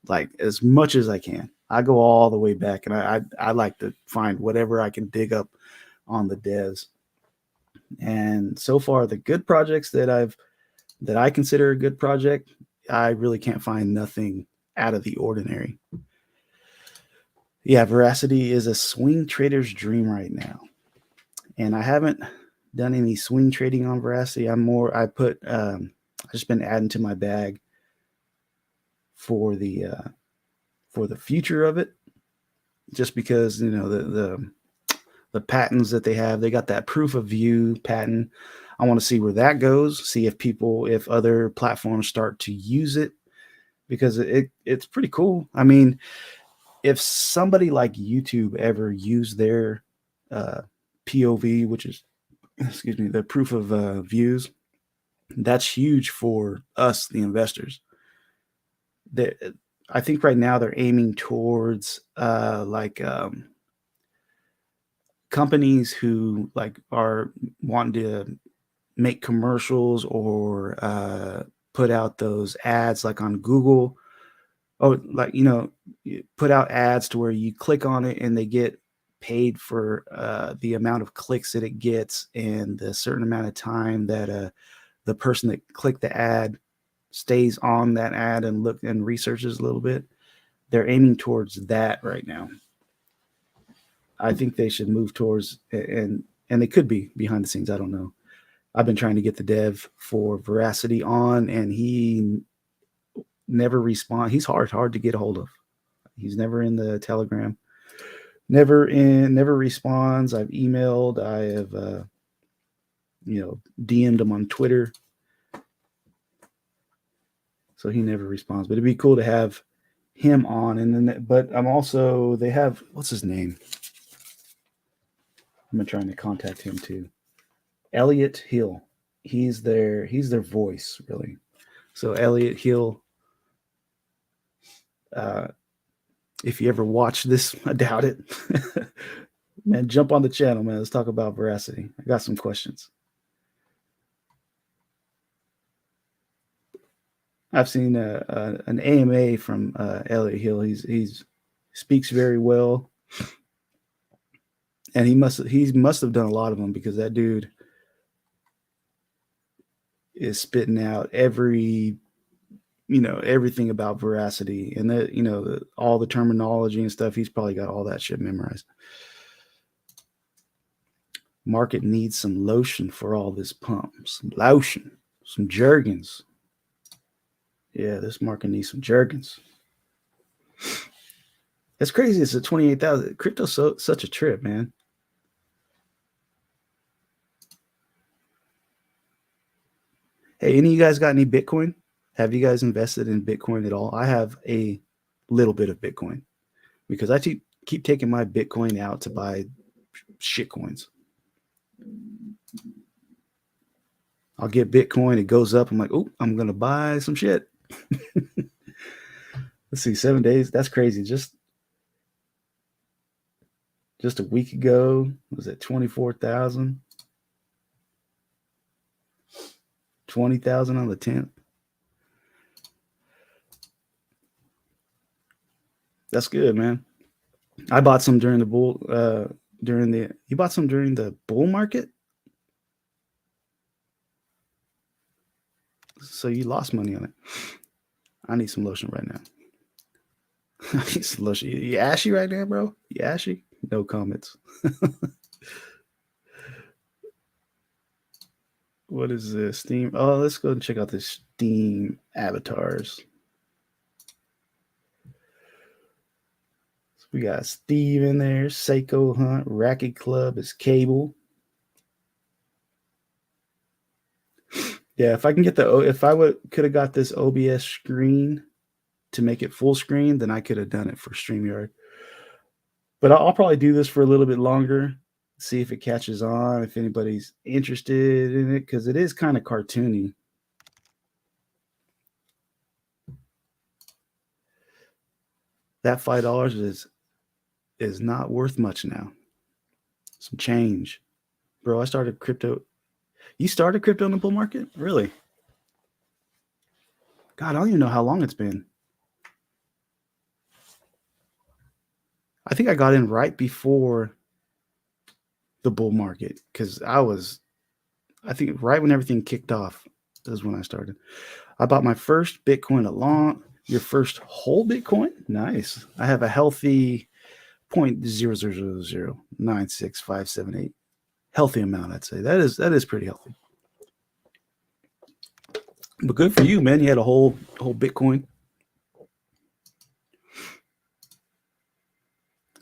like as much as I can. I go all the way back, and I like to find whatever I can dig up on the devs. And so far, the good projects that I consider a good project, I really can't find nothing out of the ordinary. Yeah, Veracity is a swing trader's dream right now. And I haven't done any swing trading on Veracity. I've just been adding to my bag for the future of it, just because the patents that they have. They got that proof of view patent. I want to see where that goes, see if other platforms start to use it, because it's pretty cool. I mean, if somebody like YouTube ever used their POV, which is, the proof of views, that's huge for us, the investors. I think right now they're aiming towards companies who are wanting to make commercials or put out those ads like on Google. Oh, put out ads to where you click on it and they get paid for the amount of clicks that it gets and the certain amount of time that the person that clicked the ad stays on that ad and look and researches a little bit. They're aiming towards that right now. I think they should move towards, and they could be behind the scenes. I don't know. I've been trying to get the dev for Veracity on, and he never responds. He's hard to get a hold of. He's never in the Telegram. Never responds. I've emailed. I have DM'd him on Twitter. So he never responds. But it'd be cool to have him on. And then, but they have, what's his name? I'm trying to contact him too. Elliot Hill. He's their voice, really. So Elliot Hill, if you ever watch this, I doubt it. Man, jump on the channel, man. Let's talk about Veracity. I got some questions. I've seen an AMA from Elliot Hill. He's speaks very well, and he must have done a lot of them, because that dude is spitting out everything about Veracity, and that all the terminology and stuff. He's probably got all that shit memorized. Market needs some lotion for all this pump. Some lotion, some Jergens. Yeah, this market needs some Jergens. It's crazy. It's a 28,000. Crypto's such a trip, man. Hey, any of you guys got any Bitcoin? Have you guys invested in Bitcoin at all? I have a little bit of Bitcoin because I keep taking my Bitcoin out to buy shit coins. I'll get Bitcoin, it goes up. I'm like, oh, I'm gonna buy some shit. Let's see, 7 days. That's crazy. Just a week ago, was it 24,000? 20,000 on the 10th. That's good, man. I bought some during the bull. You bought some during the bull market, so you lost money on it. I need some lotion right now. I need some lotion. You ashy right now, bro? You ashy? No comments. What is this? Steam. Oh, let's go and check out the Steam avatars. So we got Steve in there, Seiko Hunt, Racket Club is Cable. Yeah, if I can get could have got this OBS screen to make it full screen, then I could have done it for StreamYard. But I'll probably do this for a little bit longer, see if it catches on, if anybody's interested in it, because it is kind of cartoony. That $5 is not worth much now. Some change. Bro, I started crypto. You started crypto in the bull market? Really? God, I don't even know how long it's been. I think I got in right before the bull market because I think right when everything kicked off is when I started. I bought my first Bitcoin your first whole Bitcoin? Nice. I have a healthy 0.000096578. Healthy amount, I'd say. That is pretty healthy. But good for you, man. You had a whole Bitcoin.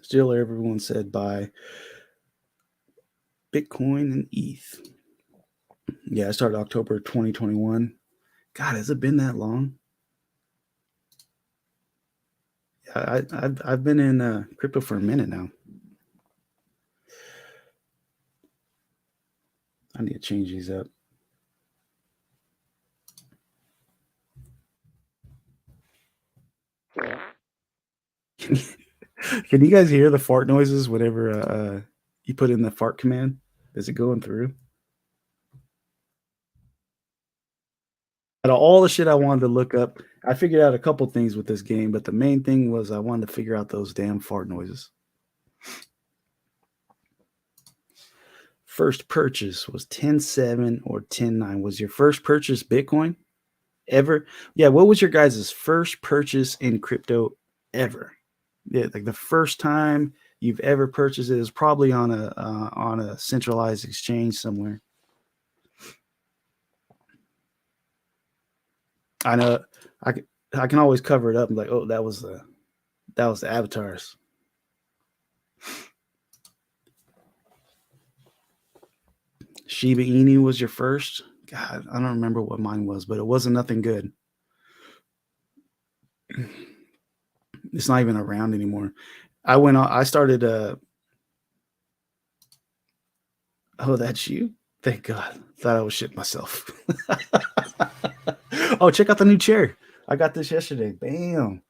Still, everyone said buy Bitcoin and ETH. Yeah, I started October 2021. God, has it been that long? Yeah, I've been in crypto for a minute now. I need to change these up. Can you guys hear the fart noises whenever you put in the fart command? Is it going through? Out of all the shit I wanted to look up, I figured out a couple things with this game, but the main thing was I wanted to figure out those damn fart noises. First purchase was 10.7 or 10.9. Was your first purchase Bitcoin ever? Yeah, what was your guys' first purchase in crypto ever? Yeah, like the first time you've ever purchased it is probably on a centralized exchange somewhere. I know I can always cover it up and like, oh, that was the avatars. Shiba Inu was your first? God, I don't remember what mine was, but it wasn't nothing good. It's not even around anymore. I started oh, that's you? Thank God. Thought I was shit myself. Oh, check out the new chair. I got this yesterday. Bam.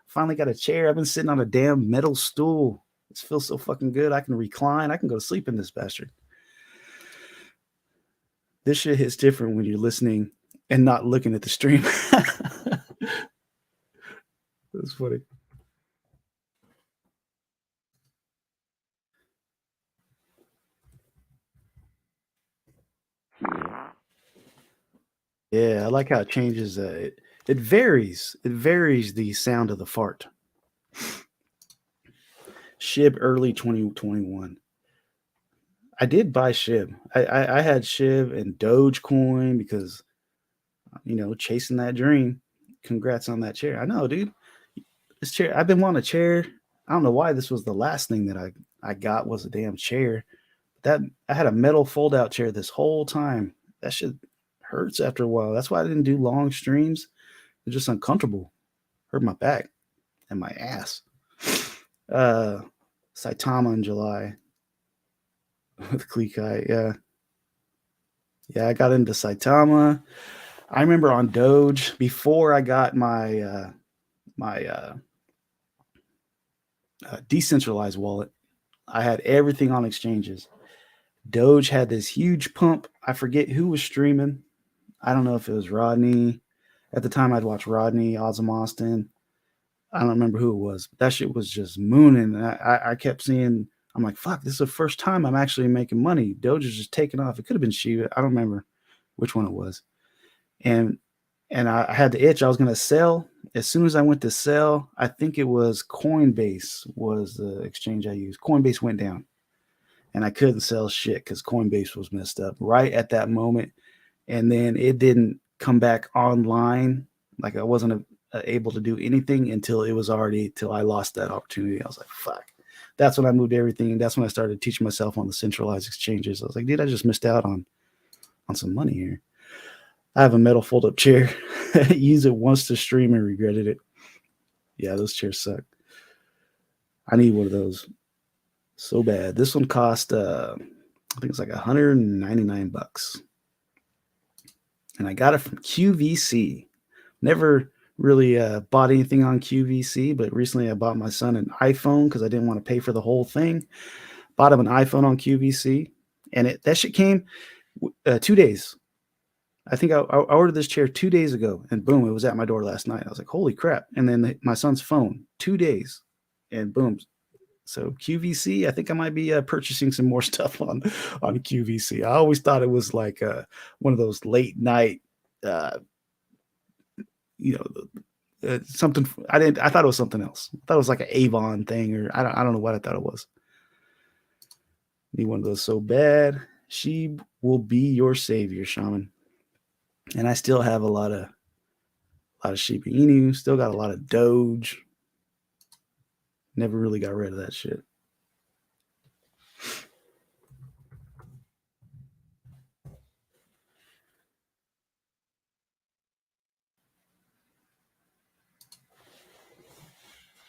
Finally got a chair. I've been sitting on a damn metal stool. This feels so fucking good. I can recline. I can go to sleep in this bastard. This shit hits different when you're listening and not looking at the stream. That's funny. Yeah, I like how it changes. It varies. It varies the sound of the fart. SHIB early 2021. I did buy SHIB. I had SHIB and Dogecoin because, chasing that dream. Congrats on that chair. I know, dude. this chair. I've been wanting a chair. I don't know why this was the last thing that I got was a damn chair. That I had a metal fold out chair this whole time. That shit hurts after a while. That's why I didn't do long streams. It's just uncomfortable. Hurt my back and my ass. Saitama in July with Kleekai. Yeah, I got into Saitama. I remember on Doge before I got my decentralized wallet. I had everything on exchanges. Doge had this huge pump. I forget who was streaming. I don't know if it was Rodney. At the time, I'd watch Rodney, Ozzy Austin. I don't remember who it was. But that shit was just mooning. I kept seeing, I'm like, fuck, this is the first time I'm actually making money. Doge is just taking off. It could have been Shiba. I don't remember which one it was. And I had the itch. I was going to sell. As soon as I went to sell, I think it was Coinbase was the exchange I used. Coinbase went down. And I couldn't sell shit because Coinbase was messed up right at that moment. And then it didn't come back online. Like I wasn't able to do anything until I lost that opportunity. I was like, fuck. That's when I moved everything. That's when I started teaching myself on the centralized exchanges. I was like, dude, I just missed out on some money here. I have a metal fold-up chair. Used it once to stream and regretted it. Yeah, those chairs suck. I need one of those so bad. This one cost, I think it's like $199. And I got it from QVC. Never really bought anything on QVC, but recently I bought my son an iPhone because I didn't want to pay for the whole thing. Bought him an iPhone on QVC, and that shit came 2 days. I think I ordered this chair 2 days ago, and boom, it was at my door last night. I was like, holy crap. And then my son's phone, 2 days, and boom. So QVC, I think I might be purchasing some more stuff on QVC. I always thought it was like one of those late night, something. I thought it was something else. I thought it was like an Avon thing, or I don't know what I thought it was. Need one of those so bad. She will be your savior, Shaman. And I still have a lot of Shiba Inu. Still got a lot of Doge. Never really got rid of that shit.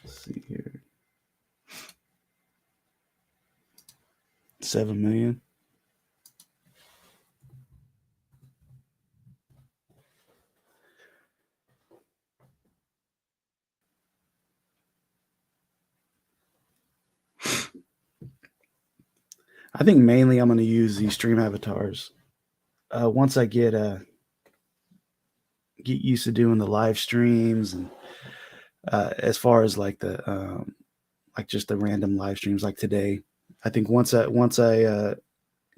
Let's see here. 7 million. I think mainly I'm going to use these stream avatars. Once I get used to doing the live streams, and as far as like the like just the random live streams like today, I think once I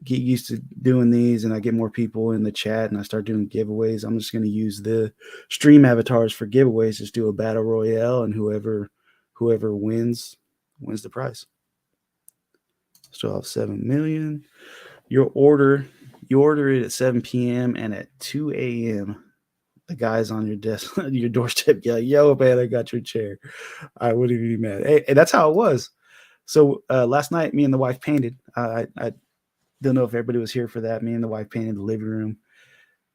get used to doing these and I get more people in the chat and I start doing giveaways, I'm just going to use the stream avatars for giveaways. Just do a battle royale, and whoever wins the prize. Still have 7 million. You order it at 7 p.m. and at 2 a.m. the guys on your desk, your doorstep, yell, "Yo, man, I got your chair." I wouldn't be mad. Hey, that's how it was. So last night, me and the wife painted. I don't know if everybody was here for that. Me and the wife painted the living room,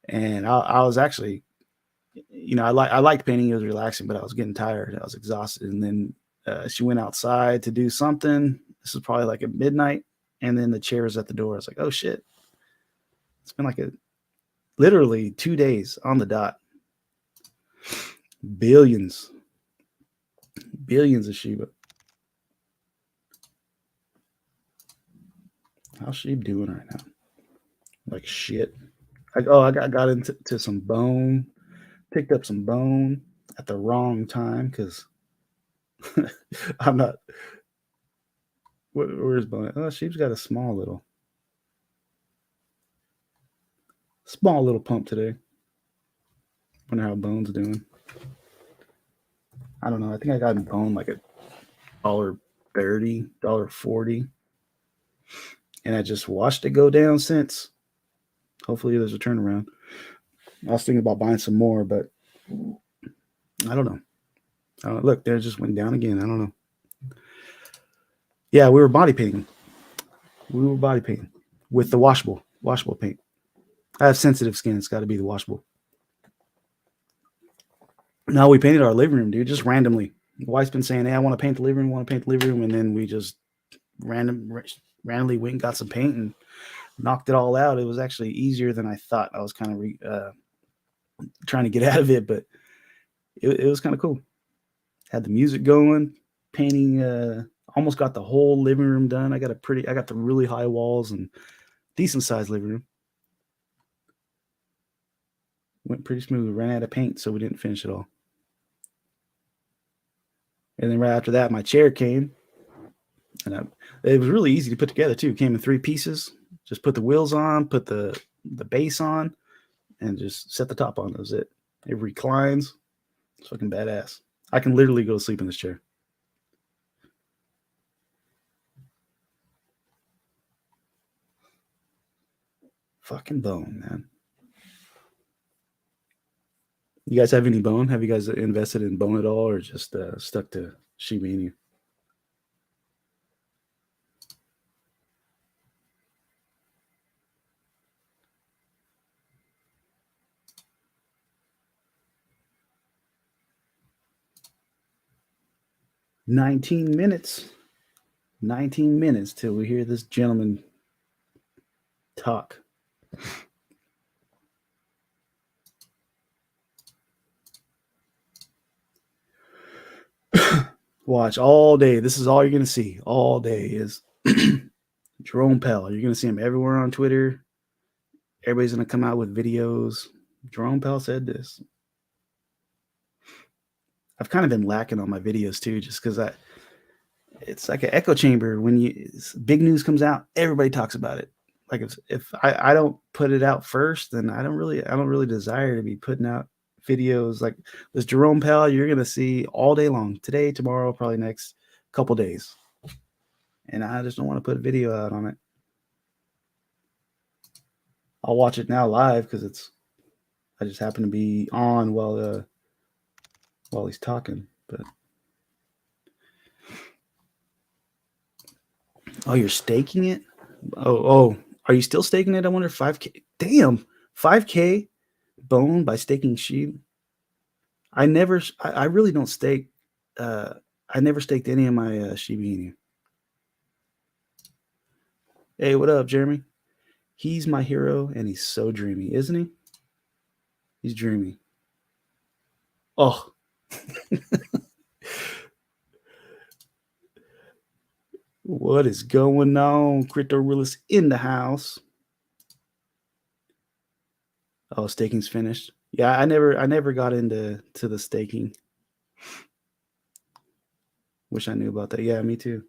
and I was actually, I liked painting. It was relaxing, but I was getting tired. I was exhausted, and then she went outside to do something. This was probably like at midnight, and then the chair was at the door. I was like, oh shit. It's been like literally 2 days on the dot. Billions of Shiba. How's she doing right now? Like shit. I got into some bone, picked up some bone at the wrong time because I'm not. Where's Bone? Oh, she's got a small little pump today. Wonder how Bone's doing. I don't know. I think I got Bone like $1.30, $1.40. And I just watched it go down since. Hopefully there's a turnaround. I was thinking about buying some more, but I don't know. Look, there, just went down again. I don't know. Yeah, we were body painting. With the washable paint. I have sensitive skin. It's got to be the washable. No, we painted our living room, dude, just randomly. My wife's been saying, hey, I want to paint the living room. And then we just randomly went and got some paint and knocked it all out. It was actually easier than I thought. I was kind of trying to get out of it, but it was kind of cool. Had the music going, painting, almost got the whole living room done. I got the really high walls and decent sized living room. Went pretty smooth. Ran out of paint, so we didn't finish it all. And then right after that, my chair came, and it was really easy to put together too. It came in 3 pieces. Just put the wheels on, put the base on, and just set the top on. That was it. It reclines. It's fucking badass. I can literally go to sleep in this chair. Fucking bone, man. You guys have any bone? Have you guys invested in bone at all, or just stuck to Shiba Inu? $19 minutes. 19 minutes till we hear this gentleman talk. Watch all day. This is all you're going to see all day is Jerome Powell. You're going to see him everywhere on Twitter. Everybody's going to come out with videos. Jerome Powell said this. I've kind of been lacking on my videos too, just because it's like an echo chamber. When big news comes out, everybody talks about it. Like if I don't put it out first, then I don't really desire to be putting out videos like this. Jerome Powell, you're gonna see all day long, today, tomorrow, probably next couple days, and I just don't want to put a video out on it. I'll watch it now live because I just happen to be on while he's talking. But oh, you're staking it? Oh, are you still staking it? I wonder. 5K. Damn, 5K bone by staking sheep. I really don't stake. I never staked any of my Shiba Inu. Hey, what up, Jeremy? He's my hero, and he's so dreamy, isn't he? He's dreamy. Oh. What is going on? Crypto realist in the house. Oh, staking's finished. Yeah, I never got into the staking. Wish I knew about that. Yeah, me too.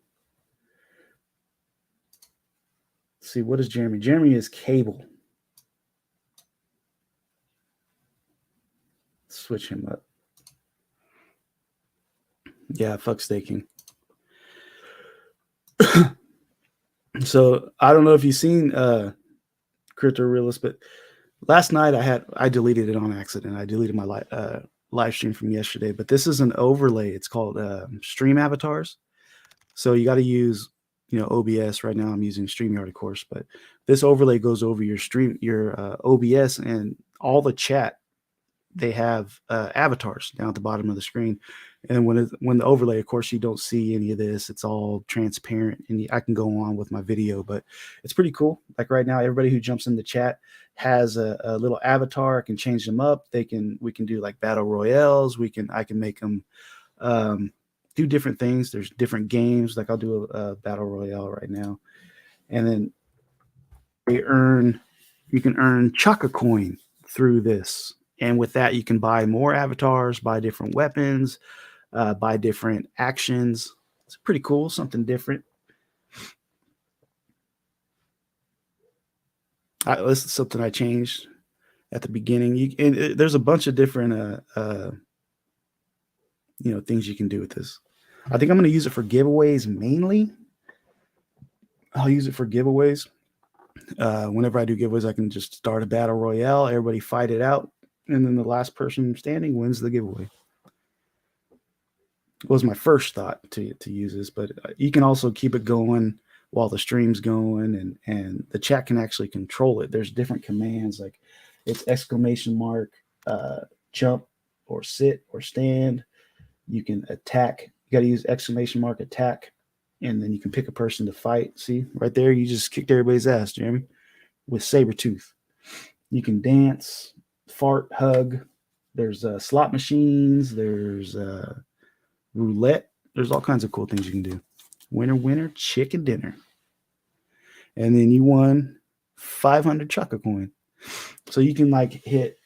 Let's see, what is Jeremy? Jeremy is cable. Switch him up. Yeah, fuck staking. So I don't know if you've seen Crypto Realist, but last night I deleted it on accident. I deleted my live stream from yesterday, but this is an overlay. It's called Stream Avatars. So you got to use OBS. Right now I'm using StreamYard, of course, but this overlay goes over your OBS, and all the chat, they have avatars down at the bottom of the screen. And when the overlay, of course, you don't see any of this. It's all transparent, and I can go on with my video, but it's pretty cool. Like right now, everybody who jumps in the chat has a little avatar. I can change them up. We can do like battle royales. I can make them do different things. There's different games. Like I'll do a battle royale right now, and then you can earn Chaka coin through this. And with that, you can buy more avatars, buy different weapons, buy different actions. It's pretty cool, something different. This is something I changed at the beginning. There's a bunch of different things you can do with this. I think I'm going to use it for giveaways mainly. I'll use it for giveaways. Whenever I do giveaways, I can just start a battle royale. Everybody fight it out, and then the last person standing wins the giveaway. was my first thought to use this, but you can also keep it going while the stream's going, and the chat can actually control it. There's different commands, like it's exclamation mark, jump or sit or stand. You can attack. You got to use exclamation mark attack, and then you can pick a person to fight. See right there, you just kicked everybody's ass, Jeremy, with Sabretooth. You can dance, fart, hug. There's slot machines. There's roulette. There's all kinds of cool things you can do. Winner, winner, chicken dinner. And then you won 500 Chaka coin. So you can like hit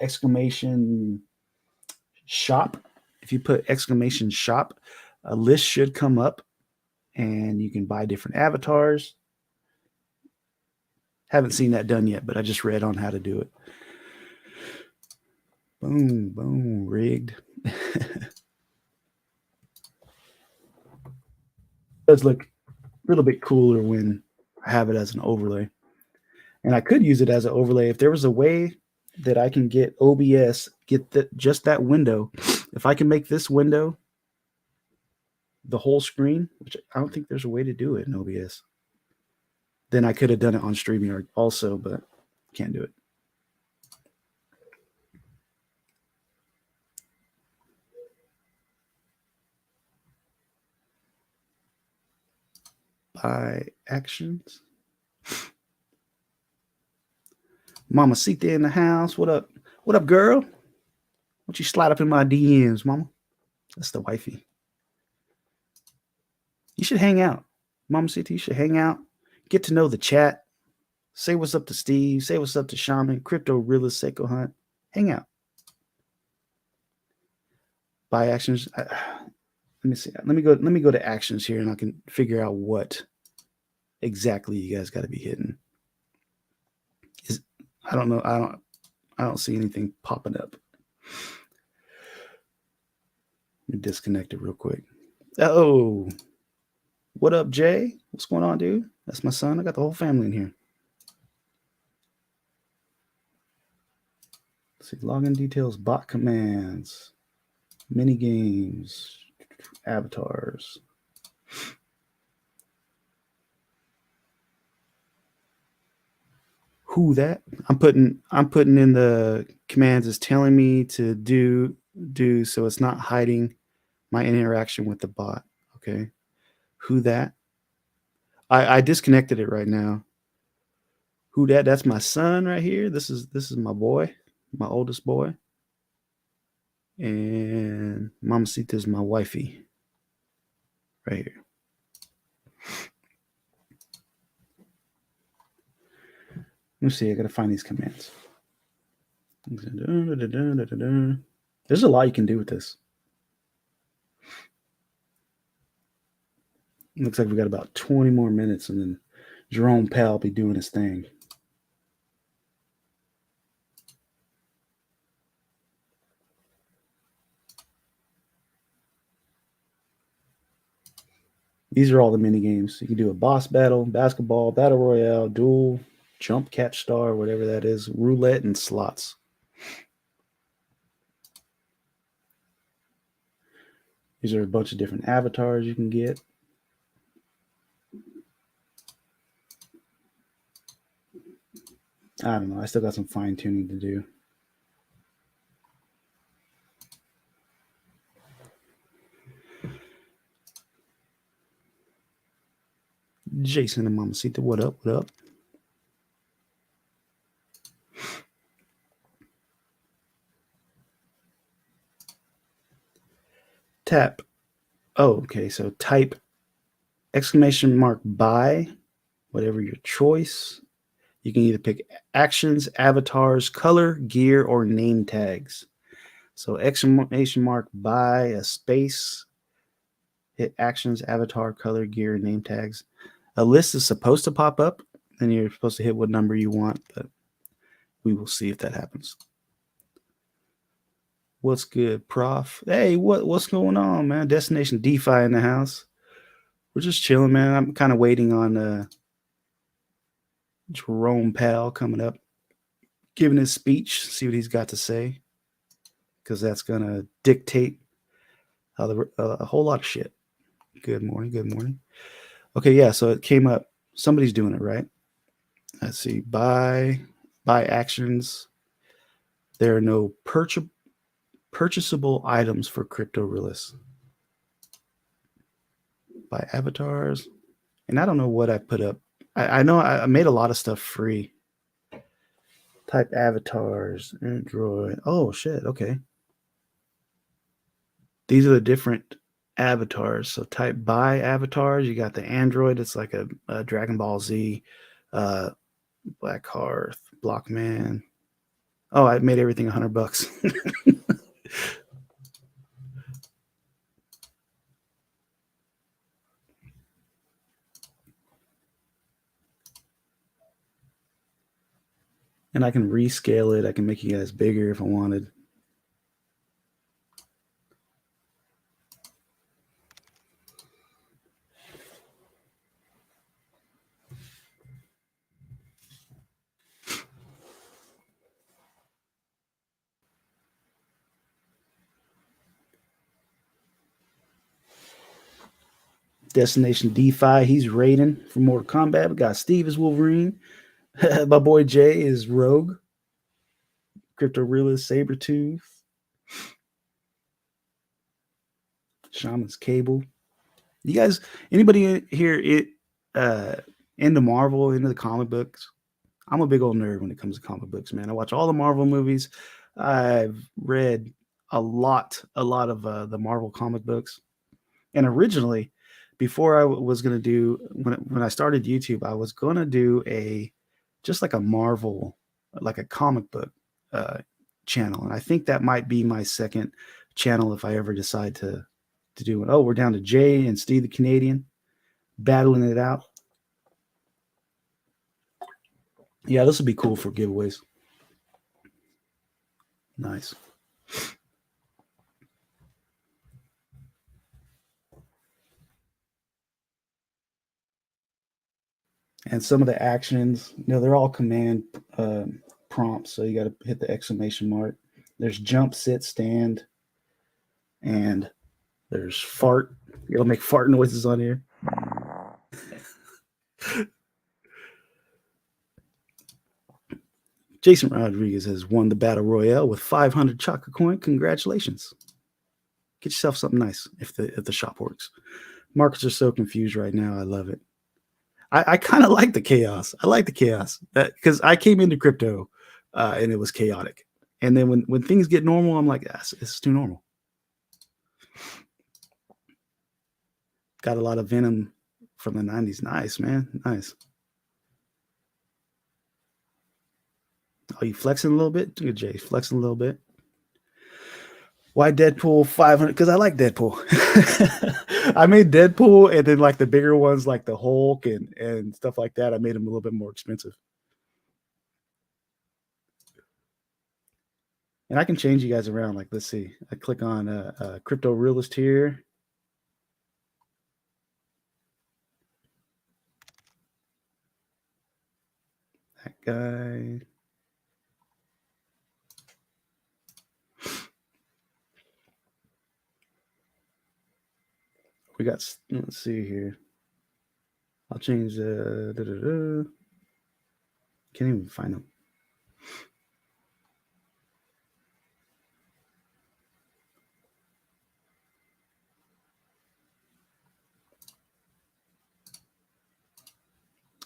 exclamation shop. If you put exclamation shop, a list should come up and you can buy different avatars. Haven't seen that done yet, but I just read on how to do it. Boom, boom, rigged. Does look a little bit cooler when I have it as an overlay. And I could use it as an overlay if there was a way that I can get OBS, get just that window. If I can make this window the whole screen, which I don't think there's a way to do it in OBS, then I could have done it on StreamYard also, but can't do it. By actions. Mama Sita in the house. What up? What up, girl? Why don't you slide up in my DMs, mama? That's the wifey. You should hang out. Mama Sita, you should hang out. Get to know the chat. Say what's up to Steve. Say what's up to Shaman. Crypto Realist, Seiko Hunt. Hang out. By actions. Let me see. Let me go to actions here, and I can figure out what exactly you guys got to be hitting. I don't know. I don't see anything popping up. Let me disconnect it real quick. Oh, what up, Jay? What's going on, dude? That's my son. I got the whole family in here. Let's see. Login details, bot commands, mini games, avatars. Who that? I'm putting in the commands is telling me to do so it's not hiding my interaction with the bot. Okay. Who that? I disconnected it right now. Who that? That's my son right here. This is my boy, my oldest boy. And Mamacita is my wifey. Right here. Let me see. I gotta find these commands. There's a lot you can do with this. Looks like we got about 20 more minutes, and then Jerome Powell will be doing his thing. These are all the mini games. You can do a boss battle, basketball, battle royale, duel, jump, catch, star, whatever that is, roulette, and slots. These are a bunch of different avatars you can get. I don't know. I still got some fine tuning to do. Jason and Mamacita, what up? What up? Tap. Oh, okay. So type exclamation mark by, whatever your choice. You can either pick actions, avatars, color, gear, or name tags. So exclamation mark by a space, hit actions, avatar, color, gear, and name tags. A list is supposed to pop up, and you're supposed to hit what number you want, but we will see if that happens. What's good, Prof? Hey, what's going on, man? Destination DeFi in the house. We're just chilling, man. I'm kind of waiting on Jerome Powell coming up, giving his speech, see what he's got to say, because that's going to dictate A whole lot of shit. Good morning. Good morning. Okay, yeah. So it came up. Somebody's doing it, right? Let's see. Buy actions. There are no purchasable items for crypto realists. Buy avatars. And I don't know what I put up. I know I made a lot of stuff free. Type avatars, Android. Oh, shit. Okay. These are the different avatars. So type buy avatars. You got the Android. It's like a Dragon Ball Z, Black Hearth, Blockman. Oh, I made everything $100. And I can rescale it. I can make you guys bigger if I wanted. Destination DeFi, he's raiding for Mortal Kombat. We got Steve as Wolverine. My boy Jay is Rogue. Crypto Realist, Sabretooth. Shaman's Cable. You guys, anybody here into Marvel, into the comic books? I'm a big old nerd when it comes to comic books, man. I watch all the Marvel movies. I've read a lot of the Marvel comic books. And originally, before I was going to do, when I started YouTube, I was going to do just like a Marvel, like a comic book channel. And I think that might be my second channel if I ever decide to do it. Oh, we're down to Jay and Steve the Canadian battling it out. Yeah, this would be cool for giveaways. Nice. And some of the actions, they're all command prompts. So you got to hit the exclamation mark. There's jump, sit, stand, and there's fart. It'll make fart noises on here. Jason Rodriguez has won the Battle Royale with 500 Chaka coin. Congratulations. Get yourself something nice if the shop works. Markets are so confused right now. I love it. I kind of like the chaos. I like the chaos because I came into crypto and it was chaotic. And then when things get normal, I'm like, it's too normal. Got a lot of venom from the 90s. Nice, man. Nice. Oh, you flexing a little bit? Good, Jay. Flexing a little bit. Why Deadpool 500? Because I like Deadpool. I made Deadpool and then like the bigger ones like the Hulk and stuff like that. I made them a little bit more expensive. And I can change you guys around. Like, let's see. I click on Crypto Realist here. That guy. We got, let's see here. I'll change the, can't even find them.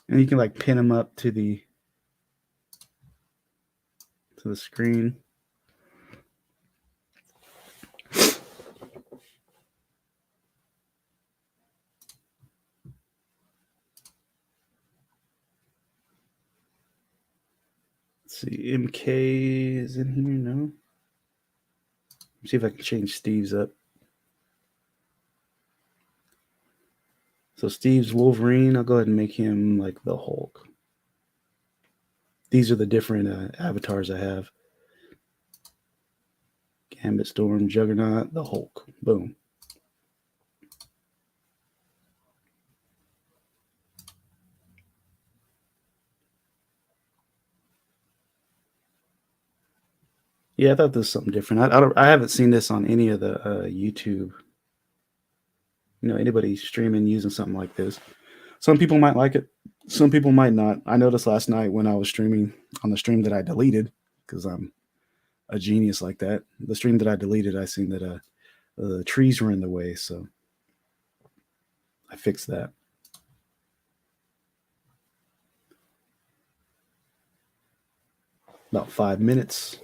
And you can like pin them up to the screen. Let's see, MK is in here, no? Let's see if I can change Steve's up. So Steve's Wolverine, I'll go ahead and make him like the Hulk. These are the different avatars I have. Gambit, Storm, Juggernaut, the Hulk. Boom. Yeah, I thought this was something different. I haven't seen this on any of the YouTube anybody streaming using something like this. Some people might like it. Some people might not. I noticed last night when I was streaming on the stream that I deleted, because I'm a genius like that. The stream that I deleted, I seen that the trees were in the way, so I fixed that. About 5 minutes.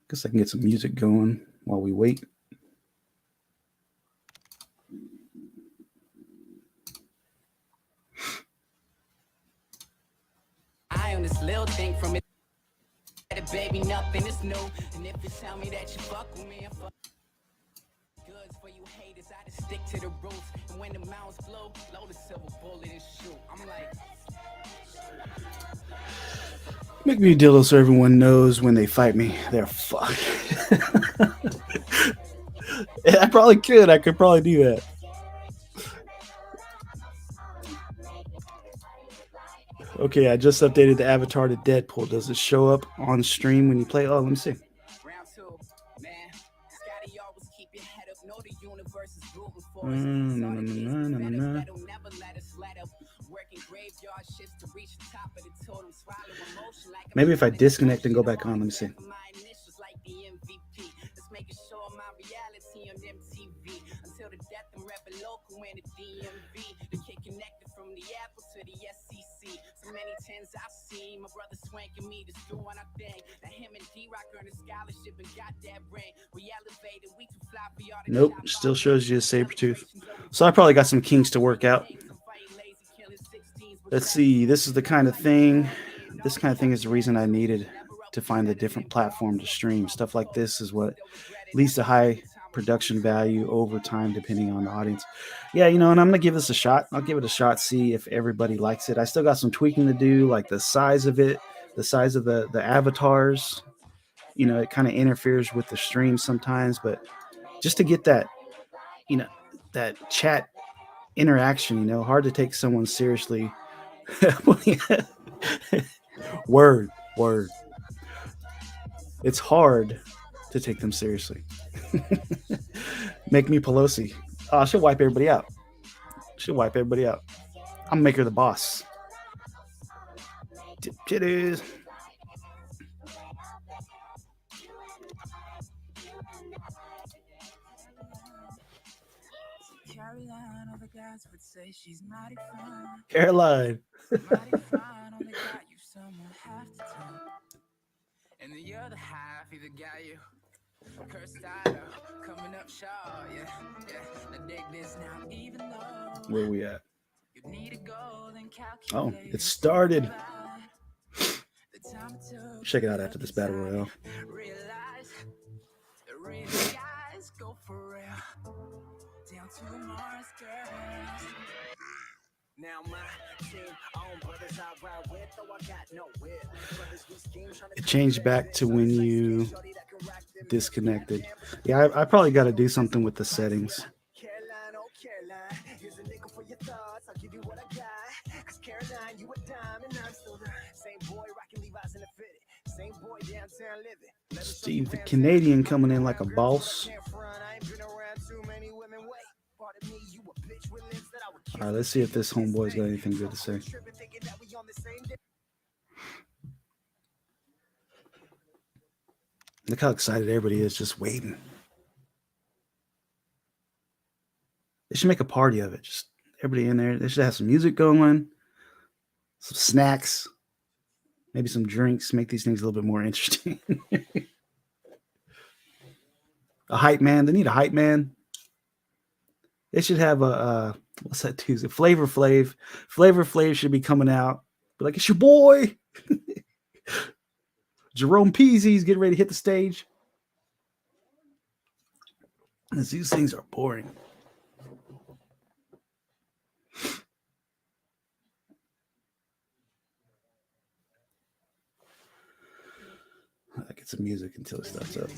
Guess I can get some music going while we wait. I own this little thing from it. Baby, nothing is new. And if you tell me that you fuck with me, I fuck goods for you haters. I just stick to the rules. And when the mountains blow, load a silver bullet and shoot. I'm like, Make me a dildo so everyone knows when they fight me, they're fucked. I probably could. I could probably do that. Okay, I just updated the avatar to Deadpool. Does it show up on stream when you play? Oh, let me see. round two, man. Scotty always keep your head up. Know the universe is rooting for us. That'll never let us let up. Working graveyard shifts to reach the top of the totem. Swallow emotion like Maybe if I disconnect and go back on, let me see. my initials like the MVP. Let's make sure my reality on MTV. Until the death and rep local in the DMV. The kid connected from the Apple to the SEC. So many tens I've seen. My brother swanking me, just doing our thing. Now him and D-Rock earned a scholarship and got that ring. We elevated, we too fly for y'all to Nope, chop still off. shows you a saber tooth. So I probably got some kinks to work out. Let's see. This is the kind of thing. This kind of thing is the reason I needed to find a different platform to stream. Stuff like this is what leads to high production value over time, depending on the audience. Yeah, and I'm gonna give this a shot. I'll give it a shot, see if everybody likes it. I still got some tweaking to do, like the size of it, the size of the avatars. It kind of interferes with the stream sometimes, but just to get that, that chat interaction, hard to take someone seriously. Word. It's hard to take them seriously. Make me Pelosi. Oh, she'll wipe everybody out. I'm gonna make her the boss. Titties. Caroline, all the guys would say she's mighty fine. Caroline. Mighty fine, only got you someone half the time. And the other half either got you cursed out or coming up short. Yeah. Now dig this now, even though Where we at? you need to go, then Oh, calculate it started. the time it took. Check it out after this battle royale. Realize the real guys go for real. Down to Mars, girls. Now my team own brothers I ride with, though I got no whip. Brothers we scheme trying to It changed back to when you disconnected. Yeah, I probably got to do something with the settings. Caroline, oh Caroline, here's a nickel for your thoughts. I'll give you what I got. Cause Caroline, you a dime and I'm still the same boy rocking Levi's in the fitted. Same boy downtown living. Steve the Canadian coming in like a boss. All right, let's see if this homeboy's got anything good to say. Look how excited everybody is, just waiting. They should make a party of it. Just everybody in there. They should have some music going, some snacks, maybe some drinks. Make these things a little bit more interesting. A hype man. They need a hype man. They should have a what's that Tuesday? Flavor Flav. Flavor Flav should be coming out. Be like, it's your boy. Jerome Peasy's getting ready to hit the stage. These things are boring. I get some music until it starts up.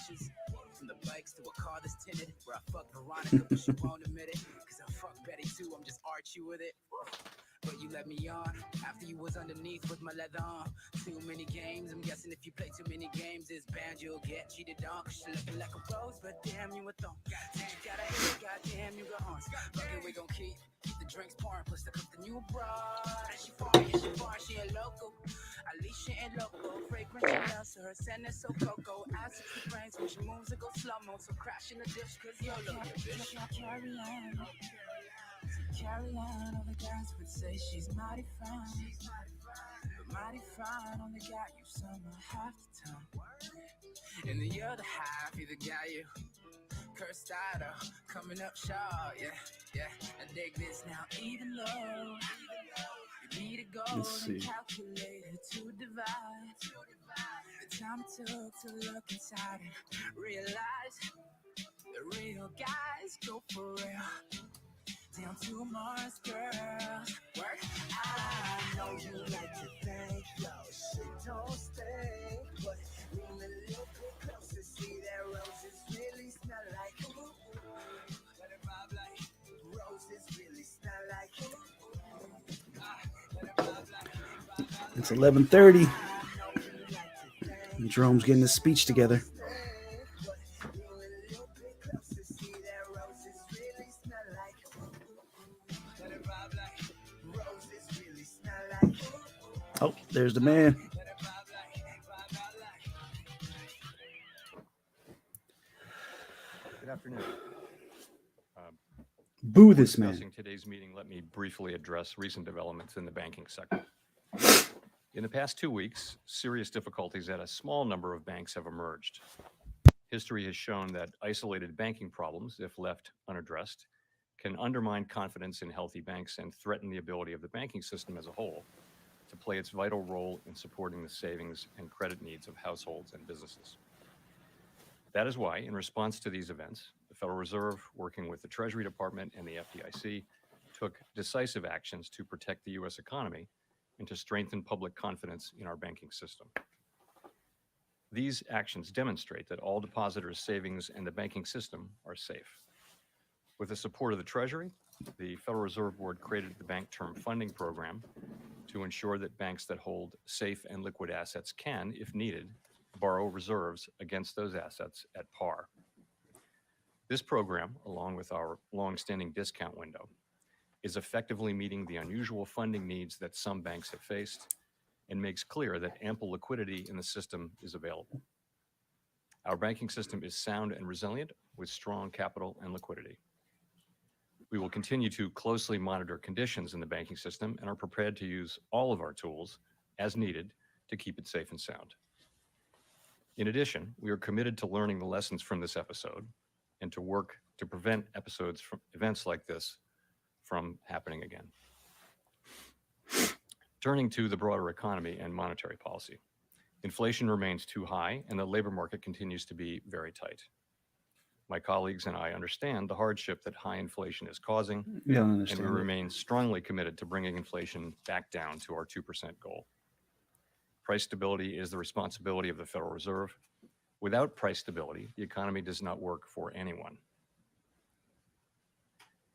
bitches. From the bikes to a car that's tinted, where I fuck Veronica, but she won't admit it. Cause I fuck Betty too, I'm just Archie with it. But you let me on after you was underneath with my leather on. Too many games, I'm guessing if you play too many games, this band you'll get cheated on. Cause she looking like a rose, but damn you a thorn. You gotta hit it, goddamn you got horns. Fuck it, we gon' keep the drinks pouring, plus the cook the new broad. And she foreign, she a local. Alicia and loco, fragrant Chanel, so her scent is so cocoa. Acid the brains when she moves, it go slow-mo, so crash in the dish, cause YOLO, bitch. Carry on. Carry on, all the guys would say she's mighty fine. But mighty fine only got you summer half the time. And the other half, either got you cursed out or coming up short. Yeah. I dig this now, even though you need a gold and calculator to divide the time it took to look inside and realize the real guys go for real. Down to Mars, girls. Work. I know you like to think, yo, shit don't stink. But lean a little bit closer, see that roses really smell like ooh. Let it vibe like roses really smell like ooh. Let it vibe like. It's 11:30. Jerome's getting his speech together. Oh, there's the man. Good afternoon. Boo this man. Discussing today's meeting, let me briefly address recent developments in the banking sector. In the past 2 weeks, serious difficulties at a small number of banks have emerged. History has shown that isolated banking problems, if left unaddressed, can undermine confidence in healthy banks and threaten the ability of the banking system as a whole to play its vital role in supporting the savings and credit needs of households and businesses. That is why, in response to these events, the Federal Reserve, working with the Treasury Department and the FDIC, took decisive actions to protect the U.S. economy and to strengthen public confidence in our banking system. These actions demonstrate that all depositors' savings and the banking system are safe. With the support of the Treasury, the Federal Reserve Board created the Bank Term Funding Program to ensure that banks that hold safe and liquid assets can, if needed, borrow reserves against those assets at par. This program, along with our long-standing discount window, is effectively meeting the unusual funding needs that some banks have faced and makes clear that ample liquidity in the system is available. Our banking system is sound and resilient with strong capital and liquidity. We will continue to closely monitor conditions in the banking system and are prepared to use all of our tools as needed to keep it safe and sound. In addition, we are committed to learning the lessons from this episode and to work to prevent events like this from happening again. Turning to the broader economy and monetary policy, inflation remains too high and the labor market continues to be very tight. My colleagues and I understand the hardship that high inflation is causing, and we remain strongly committed to bringing inflation back down to our 2% goal. Price stability is the responsibility of the Federal Reserve. Without price stability, the economy does not work for anyone.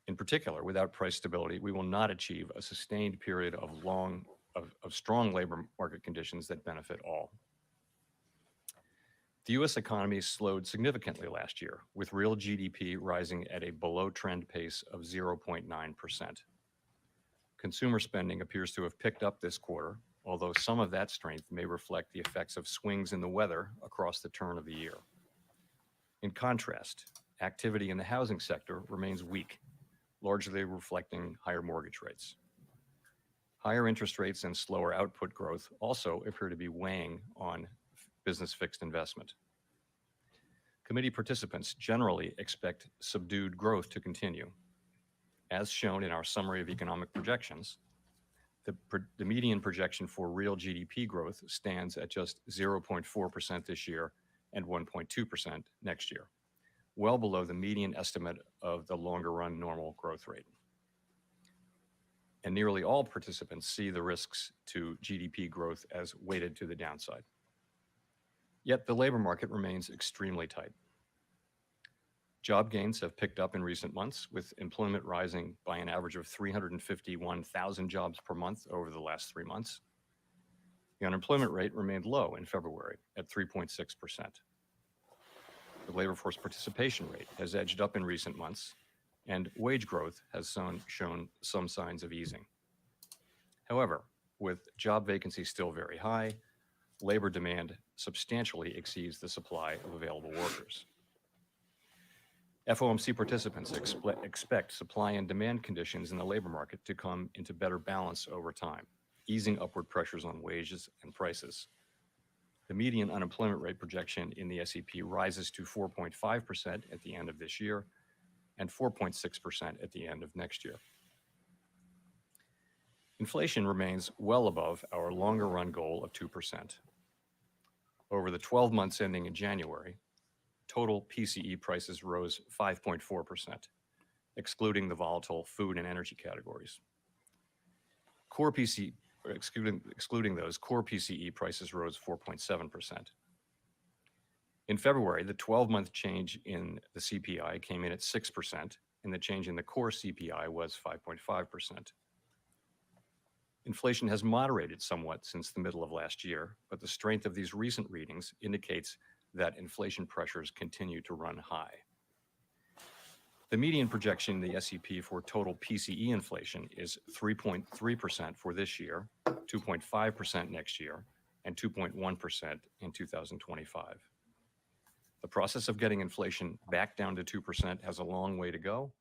In particular, without price stability, we will not achieve a sustained period of strong labor market conditions that benefit all. The U.S. economy slowed significantly last year, with real GDP rising at a below-trend pace of 0.9%. Consumer spending appears to have picked up this quarter, although some of that strength may reflect the effects of swings in the weather across the turn of the year. In contrast, activity in the housing sector remains weak, largely reflecting higher mortgage rates. Higher interest rates and slower output growth also appear to be weighing on business fixed investment. Committee participants generally expect subdued growth to continue. As shown in our summary of economic projections, the median projection for real GDP growth stands at just 0.4% this year and 1.2% next year, well below the median estimate of the longer run normal growth rate. And nearly all participants see the risks to GDP growth as weighted to the downside. Yet the labor market remains extremely tight. Job gains have picked up in recent months, with employment rising by an average of 351,000 jobs per month over the last 3 months. The unemployment rate remained low in February at 3.6%. The labor force participation rate has edged up in recent months, and wage growth has shown some signs of easing. However, with job vacancies still very high, labor demand substantially exceeds the supply of available workers. FOMC participants expect supply and demand conditions in the labor market to come into better balance over time, easing upward pressures on wages and prices. The median unemployment rate projection in the SEP rises to 4.5% at the end of this year and 4.6% at the end of next year. Inflation remains well above our longer run goal of 2%. Over the 12 months ending in January, total PCE prices rose 5.4%, excluding the volatile food and energy categories. Excluding those, core PCE prices rose 4.7%. In February, the 12-month change in the CPI came in at 6%, and the change in the core CPI was 5.5%. Inflation has moderated somewhat since the middle of last year, but the strength of these recent readings indicates that inflation pressures continue to run high. The median projection in the SEP for total PCE inflation is 3.3% for this year, 2.5% next year, and 2.1% in 2025. The process of getting inflation back down to 2% has a long way to go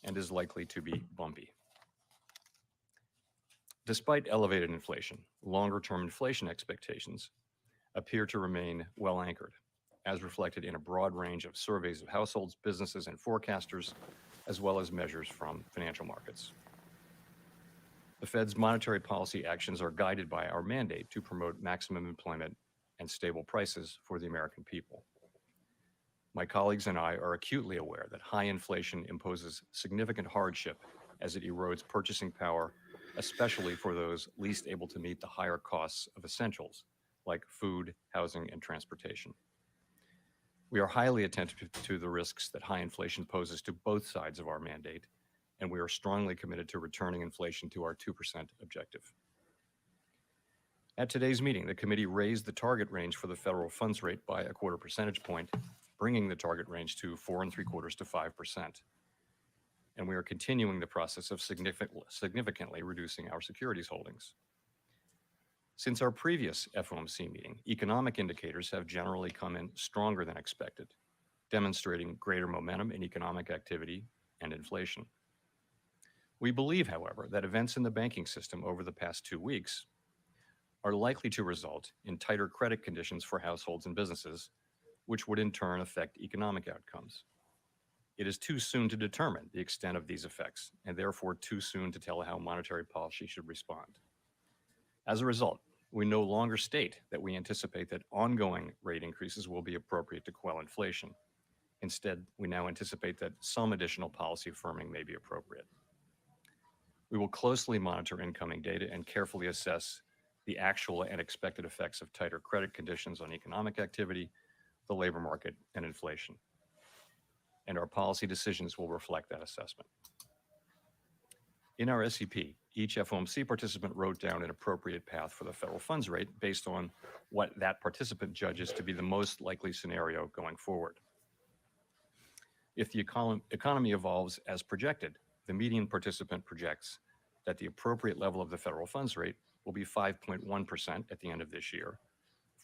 and is likely to be bumpy. Despite elevated inflation, longer-term inflation expectations appear to remain well anchored, as reflected in a broad range of surveys of households, businesses, and forecasters, as well as measures from financial markets. The Fed's monetary policy actions are guided by our mandate to promote maximum employment and stable prices for the American people. My colleagues and I are acutely aware that high inflation imposes significant hardship as it erodes purchasing power, especially for those least able to meet the higher costs of essentials like food, housing, and transportation. We are highly attentive to the risks that high inflation poses to both sides of our mandate, and we are strongly committed to returning inflation to our 2% objective. At today's meeting, the committee raised the target range for the federal funds rate by a 1/4 percentage point, bringing the target range to 4.75% to 5%. And we are continuing the process of significantly reducing our securities holdings. Since our previous FOMC meeting, economic indicators have generally come in stronger than expected, demonstrating greater momentum in economic activity and inflation. We believe, however, that events in the banking system over the past 2 weeks are likely to result in tighter credit conditions for households and businesses, which would in turn affect economic outcomes. It is too soon to determine the extent of these effects, and therefore too soon to tell how monetary policy should respond. As a result, we no longer state that we anticipate that ongoing rate increases will be appropriate to quell inflation. Instead, we now anticipate that some additional policy firming may be appropriate. We will closely monitor incoming data and carefully assess the actual and expected effects of tighter credit conditions on economic activity, the labor market, and inflation. And our policy decisions will reflect that assessment. In our SEP, each FOMC participant wrote down an appropriate path for the federal funds rate based on what that participant judges to be the most likely scenario going forward. If the economy evolves as projected, the median participant projects that the appropriate level of the federal funds rate will be 5.1% at the end of this year,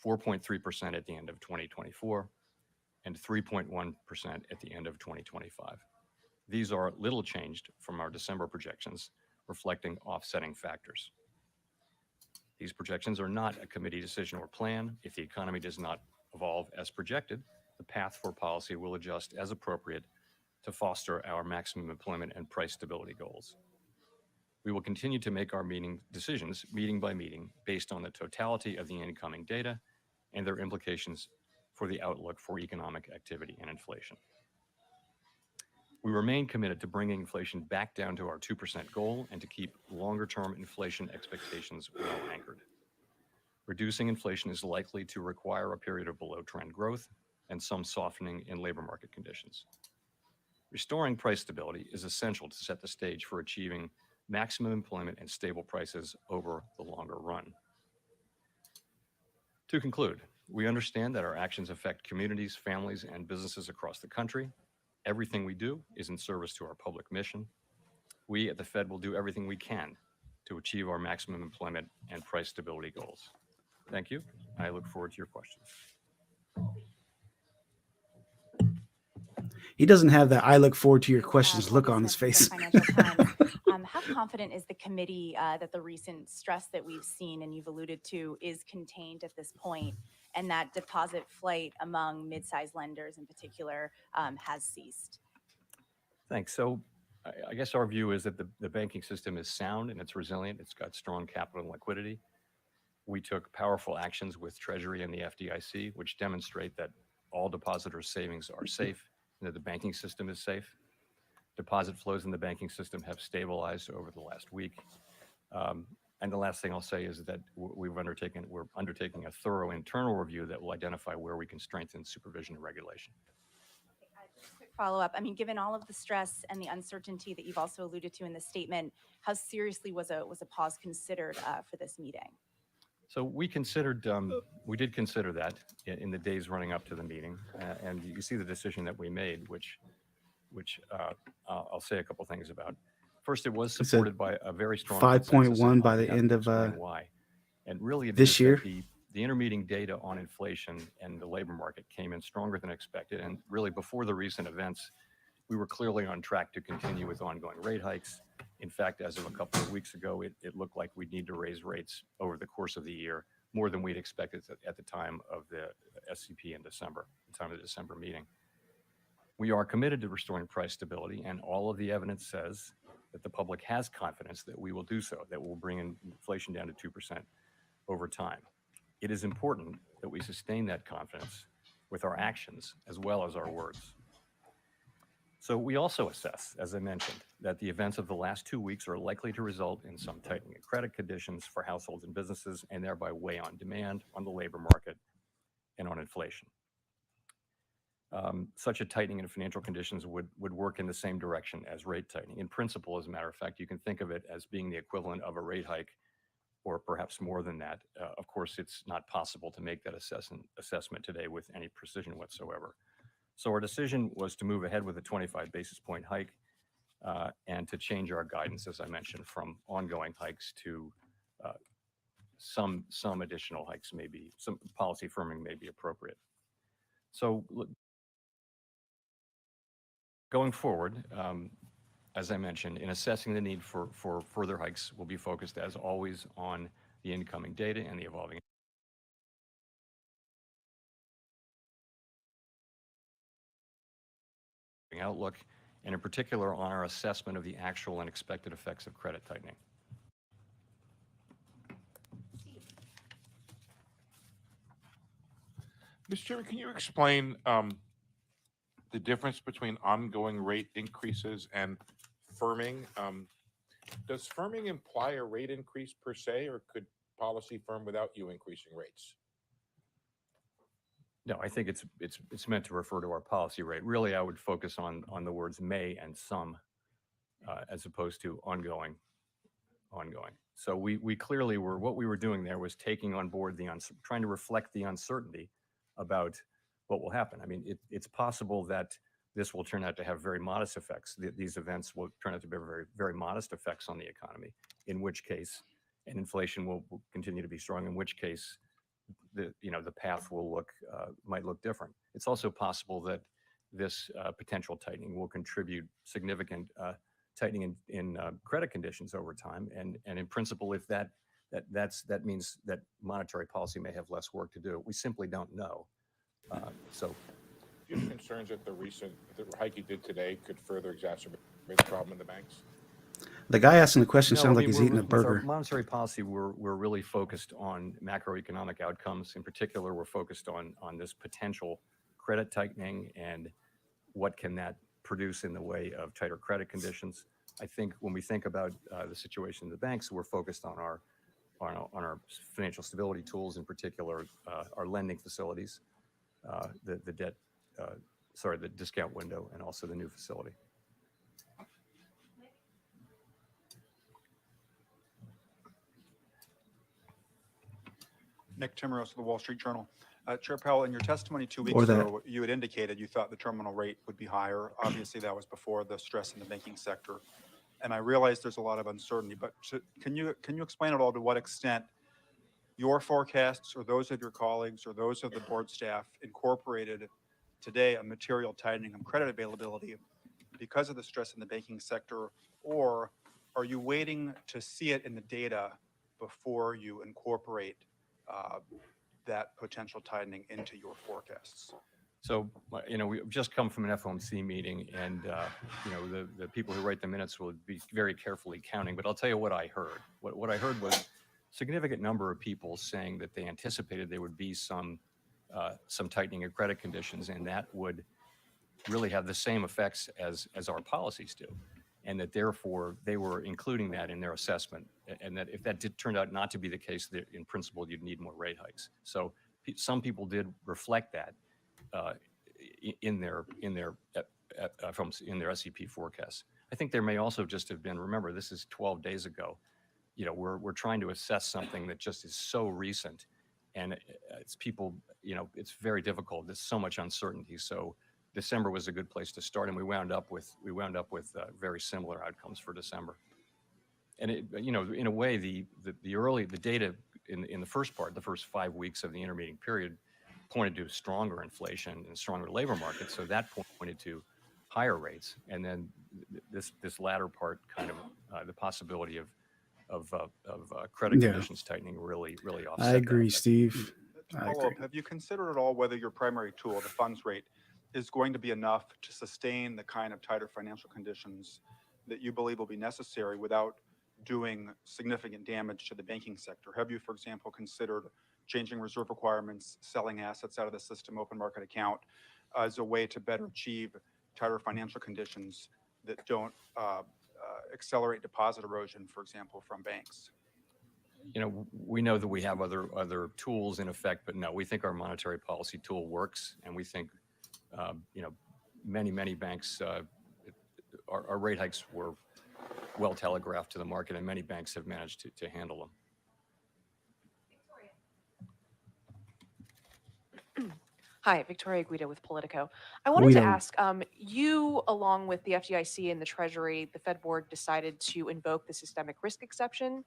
4.3% at the end of 2024, and 3.1% at the end of 2025. These are little changed from our December projections, reflecting offsetting factors. These projections are not a committee decision or plan. If the economy does not evolve as projected, the path for policy will adjust as appropriate to foster our maximum employment and price stability goals. We will continue to make our decisions meeting by meeting based on the totality of the incoming data and their implications for the outlook for economic activity and inflation. We remain committed to bringing inflation back down to our 2% goal and to keep longer-term inflation expectations well anchored. Reducing inflation is likely to require a period of below trend growth and some softening in labor market conditions. Restoring price stability is essential to set the stage for achieving maximum employment and stable prices over the longer run. To conclude, we understand that our actions affect communities, families, and businesses across the country. Everything we do is in service to our public mission. We at the Fed will do everything we can to achieve our maximum employment and price stability goals. Thank you. I look forward to your questions. He doesn't have that "I look forward to your questions" look on his face. How confident is the committee that the recent stress that we've seen and you've alluded to is contained at this point, and that deposit flight among mid-sized lenders in particular has ceased? Thanks. So I guess our view is that the banking system is sound and it's resilient. It's got strong capital and liquidity. We took powerful actions with Treasury and the FDIC, which demonstrate that all depositors' savings are safe and that the banking system is safe. Deposit flows in the banking system have stabilized over the last week. And the last thing I'll say is that we're undertaking a thorough internal review that will identify where we can strengthen supervision and regulation. Just a quick follow-up. I mean, given all of the stress and the uncertainty that you've also alluded to in the statement, how seriously was a pause considered for this meeting? So we did consider that in the days running up to the meeting, and you see the decision that we made, which I'll say a couple things about. First, it was supported by a very strong 5.1 by the end of why, and really this year. The intermeeting data on inflation and the labor market came in stronger than expected, and really before the recent events, we were clearly on track to continue with ongoing rate hikes. In fact, as of a couple of weeks ago, it looked like we'd need to raise rates over the course of the year more than we'd expected at the time of the SCP in December, the time of the December meeting. We are committed to restoring price stability, and all of the evidence says that the public has confidence that we will do so, that we'll bring inflation down to 2% over time. It is important that we sustain that confidence with our actions as well as our words. So we also assess, as I mentioned, that the events of the last 2 weeks are likely to result in some tightening of credit conditions for households and businesses, and thereby weigh on demand, on the labor market, and on inflation. Such a tightening in financial conditions would work in the same direction as rate tightening. In principle, as a matter of fact, you can think of it as being the equivalent of a rate hike, or perhaps more than that. Of course, it's not possible to make that assessment today with any precision whatsoever. So our decision was to move ahead with a 25 basis point hike and to change our guidance, as I mentioned, from ongoing hikes to some additional hikes, maybe some policy firming may be appropriate. So going forward, as I mentioned, in assessing the need for further hikes, we'll be focused, as always, on the incoming data and the evolving outlook, and in particular on our assessment of the actual and expected effects of credit tightening. Mr. Chairman, can you explain the difference between ongoing rate increases and firming? Does firming imply a rate increase per se, or could policy firm without you increasing rates? No, I think it's meant to refer to our policy rate. Really, I would focus on the words may and some, as opposed to ongoing. So we clearly were, what we were doing there was taking on board trying to reflect the uncertainty about what will happen. I mean, it's possible that this will turn out to have very modest effects. These events will turn out to be very, very modest effects on the economy, in which case, and inflation will continue to be strong, in which case, the path might look different. It's also possible that this potential tightening will contribute significant tightening in credit conditions over time, and in principle, if that means that monetary policy may have less work to do. We simply don't know. So, do you have concerns that the hike you did today could further exacerbate the problem in the banks? The guy asking the question No, sounds like he's eating a with our burger. monetary policy, we're really focused on macroeconomic outcomes. In particular, we're focused on this potential credit tightening and what can that produce in the way of tighter credit conditions. I think when we think about the situation in the banks, we're focused on our on our financial stability tools, in particular, our lending facilities, the debt, the discount window, and also the new facility. Nick Timmeros of the Wall Street Journal. Chair Powell, in your testimony 2 weeks Or that. ago, you had indicated you thought the terminal rate would be higher. Obviously, that was before the stress in the banking sector. And I realize there's a lot of uncertainty, but can you explain at all to what extent your forecasts or those of your colleagues or those of the board staff incorporated today a material tightening of credit availability because of the stress in the banking sector, or are you waiting to see it in the data before you incorporate that potential tightening into your forecasts? So, we've just come from an FOMC meeting, and, the people who write the minutes will be very carefully counting. But I'll tell you what I heard. What I heard was a significant number of people saying that they anticipated there would be some tightening of credit conditions, and that would really have the same effects as our policies do. And that therefore they were including that in their assessment, and that if that turned out not to be the case, that in principle you'd need more rate hikes. So some people did reflect that in their SEP forecasts. I think there may also just have been, remember, this is 12 days ago. We're trying to assess something that just is so recent, and it's people. It's very difficult. There's so much uncertainty. So December was a good place to start, and we wound up with very similar outcomes for December. And in a way, the data in the first 5 weeks of the intermediate period, pointed to stronger inflation and stronger labor market. So that pointed to higher rates, and then this latter part, kind of the possibility of credit conditions tightening, really offset. I agree, that. Steve. To follow up, have you considered at all whether your primary tool, the funds rate, is going to be enough to sustain the kind of tighter financial conditions that you believe will be necessary without doing significant damage to the banking sector? Have you, for example, considered changing reserve requirements, selling assets out of the system, open market account, as a way to better achieve tighter financial conditions that don't accelerate deposit erosion, for example, from banks? We know that we have other tools in effect, but no, we think our monetary policy tool works, and we think many banks, our rate hikes were well telegraphed to the market, and many banks have managed to handle them. Hi, Victoria Guida with Politico. I wanted to ask, you, along with the FDIC and the Treasury, the Fed Board decided to invoke the systemic risk exception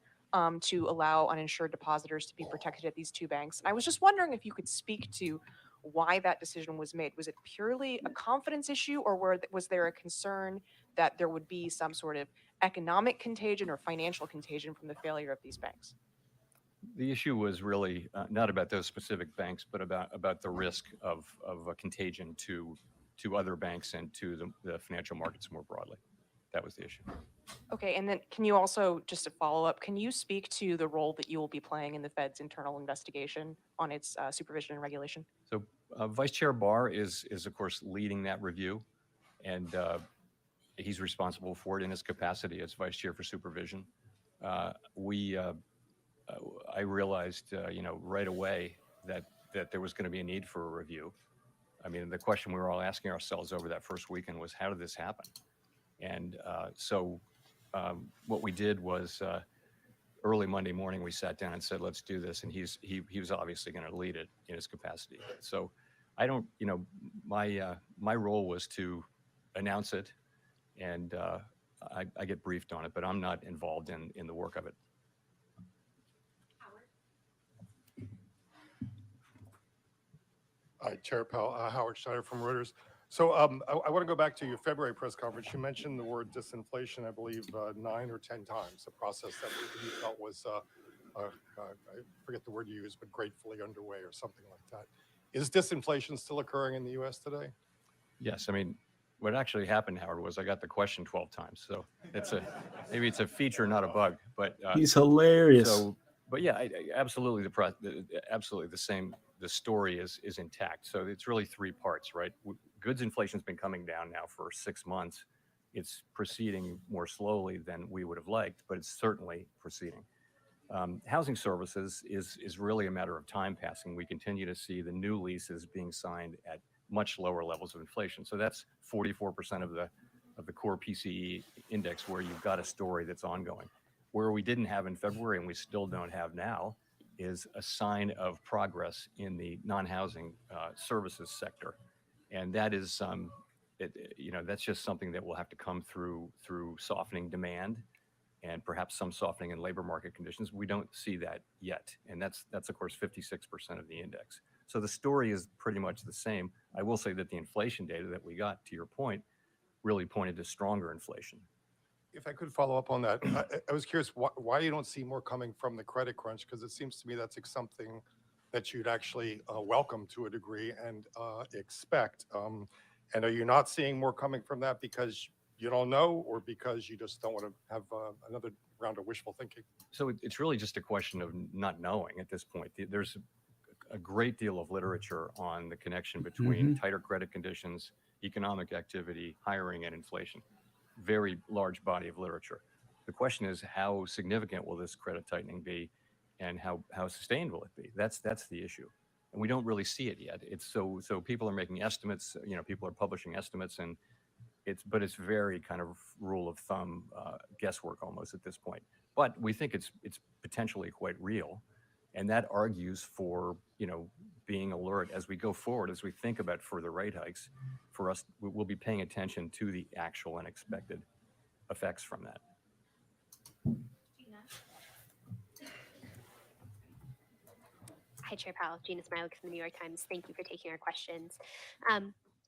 to allow uninsured depositors to be protected at these two banks. And I was just wondering if you could speak to why that decision was made. Was it purely a confidence issue, or was there a concern that there would be some sort of economic contagion or financial contagion from the failure of these banks? The issue was really not about those specific banks, but about the risk of a contagion to other banks and to the financial markets more broadly. That was the issue. Okay, and then can you also, just to follow up, can you speak to the role that you will be playing in the Fed's internal investigation on its supervision and regulation? So Vice Chair Barr is of course leading that review, and he's responsible for it in his capacity as Vice Chair for Supervision. I realized, right away that there was going to be a need for a review. I mean, the question we were all asking ourselves over that first weekend was, how did this happen? And so what we did was early Monday morning, we sat down and said, let's do this. And he was obviously going to lead it in his capacity. So I don't, my role was to announce it, and I get briefed on it, but I'm not involved in the work of it. Hi, Chair Powell, Howard Schneider from Reuters. So I want to go back to your February press conference. You mentioned the word disinflation, I believe, 9 or 10 times, a process that you felt was, I forget the word you used, but gratefully underway or something like that. Is disinflation still occurring in the U.S. today? Yes. I mean, what actually happened, Howard, was I got the question 12 times. So maybe it's a feature, not a bug. But he's hilarious. So, but yeah, absolutely the same. The story is intact. So it's really three parts, right? Goods inflation has been coming down now for 6 months. It's proceeding more slowly than we would have liked, but it's certainly proceeding. Housing services is really a matter of time passing. We continue to see the new leases being signed at much lower levels of inflation. So that's 44% of the core PCE index, where you've got a story that's ongoing. Where we didn't have in February and we still don't have now is a sign of progress in the non-housing services sector, and that is that's just something that will have to come through softening demand and perhaps some softening in labor market conditions. We don't see that yet, and that's of course 56% of the index. So the story is pretty much the same. I will say that the inflation data that we got, to your point, really pointed to stronger inflation. If I could follow up on that, I was curious why you don't see more coming from the credit crunch, because it seems to me that's something that you'd actually welcome to a degree and expect. And are you not seeing more coming from that because you don't know, or because you just don't want to have another round of wishful thinking? So it's really just a question of not knowing at this point. There's a great deal of literature on the connection between tighter credit conditions, economic activity, hiring, and inflation. Very large body of literature. The question is, how significant will this credit tightening be, and how sustained will it be? That's the issue, and we don't really see it yet. It's so people are making estimates. People are publishing estimates, and it's very kind of rule of thumb guesswork almost at this point. But we think it's potentially quite real, and that argues for being alert as we go forward, as we think about further rate hikes. For us, we'll be paying attention to the actual and expected effects from that. Hi, Chair Powell. Gina Smilek from the New York Times. Thank you for taking our questions.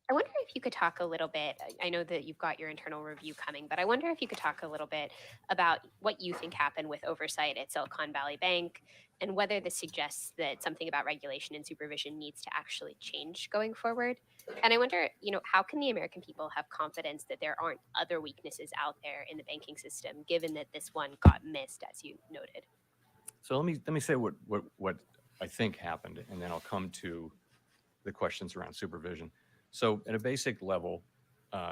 I wonder if you could talk a little bit, I know that you've got your internal review coming, but I wonder if you could talk a little bit about what you think happened with oversight at Silicon Valley Bank, and whether this suggests that something about regulation and supervision needs to actually change going forward. And I wonder, how can the American people have confidence that there aren't other weaknesses out there in the banking system, given that this one got missed, as you noted? So let me say what I think happened, and then I'll come to the questions around supervision. So at a basic level,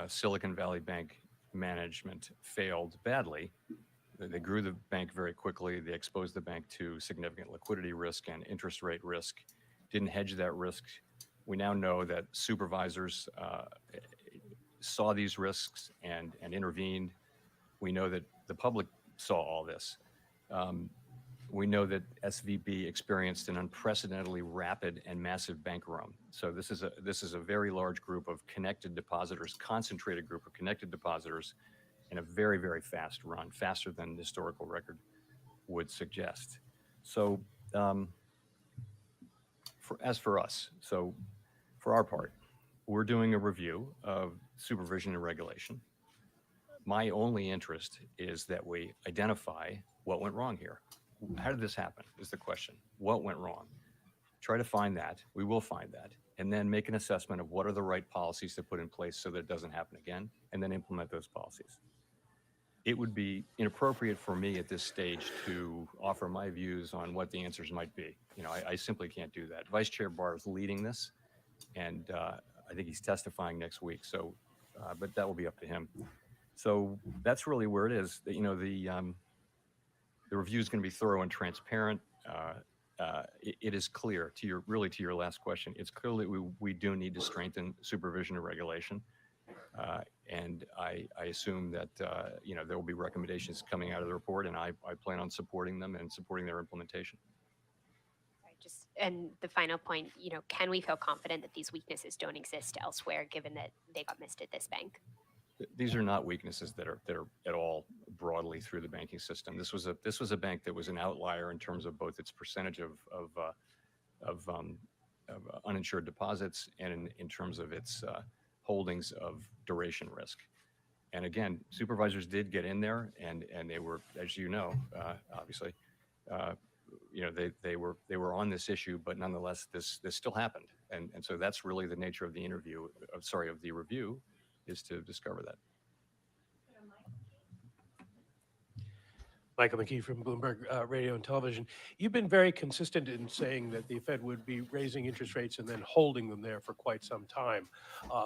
Silicon Valley Bank management failed badly. They grew the bank very quickly. They exposed the bank to significant liquidity risk and interest rate risk, didn't hedge that risk. We now know that supervisors saw these risks and intervened. We know that the public saw all this. We know that SVB experienced an unprecedentedly rapid and massive bank run. So this is a very large group of connected depositors, concentrated group of connected depositors, in a very, very fast run, faster than the historical record would suggest. So as for us, so for our part, we're doing a review of supervision and regulation. My only interest is that we identify what went wrong here. How did this happen is the question. What went wrong? Try to find that. We will find that. And then make an assessment of what are the right policies to put in place so that it doesn't happen again, and then implement those policies. It would be inappropriate for me at this stage to offer my views on what the answers might be. I simply can't do that. Vice Chair Barr is leading this, and I think he's testifying next week. So, but that will be up to him. So that's really where it is. The review is going to be thorough and transparent. It is clear to your last question. It's clear that we do need to strengthen supervision and regulation, and I assume that there will be recommendations coming out of the report, and I plan on supporting them and supporting their implementation. And the final point, can we feel confident that these weaknesses don't exist elsewhere, given that they got missed at this bank? These are not weaknesses that are at all broadly through the banking system. This was a bank that was an outlier in terms of both its percentage of uninsured deposits and in terms of its holdings of duration risk. And again, supervisors did get in there, and they were, as you know, obviously, they were on this issue, but nonetheless, this still happened. And so that's really the nature of the of the review, is to discover that. Michael McKee from Bloomberg Radio and Television. You've been very consistent in saying that the Fed would be raising interest rates and then holding them there for quite some time.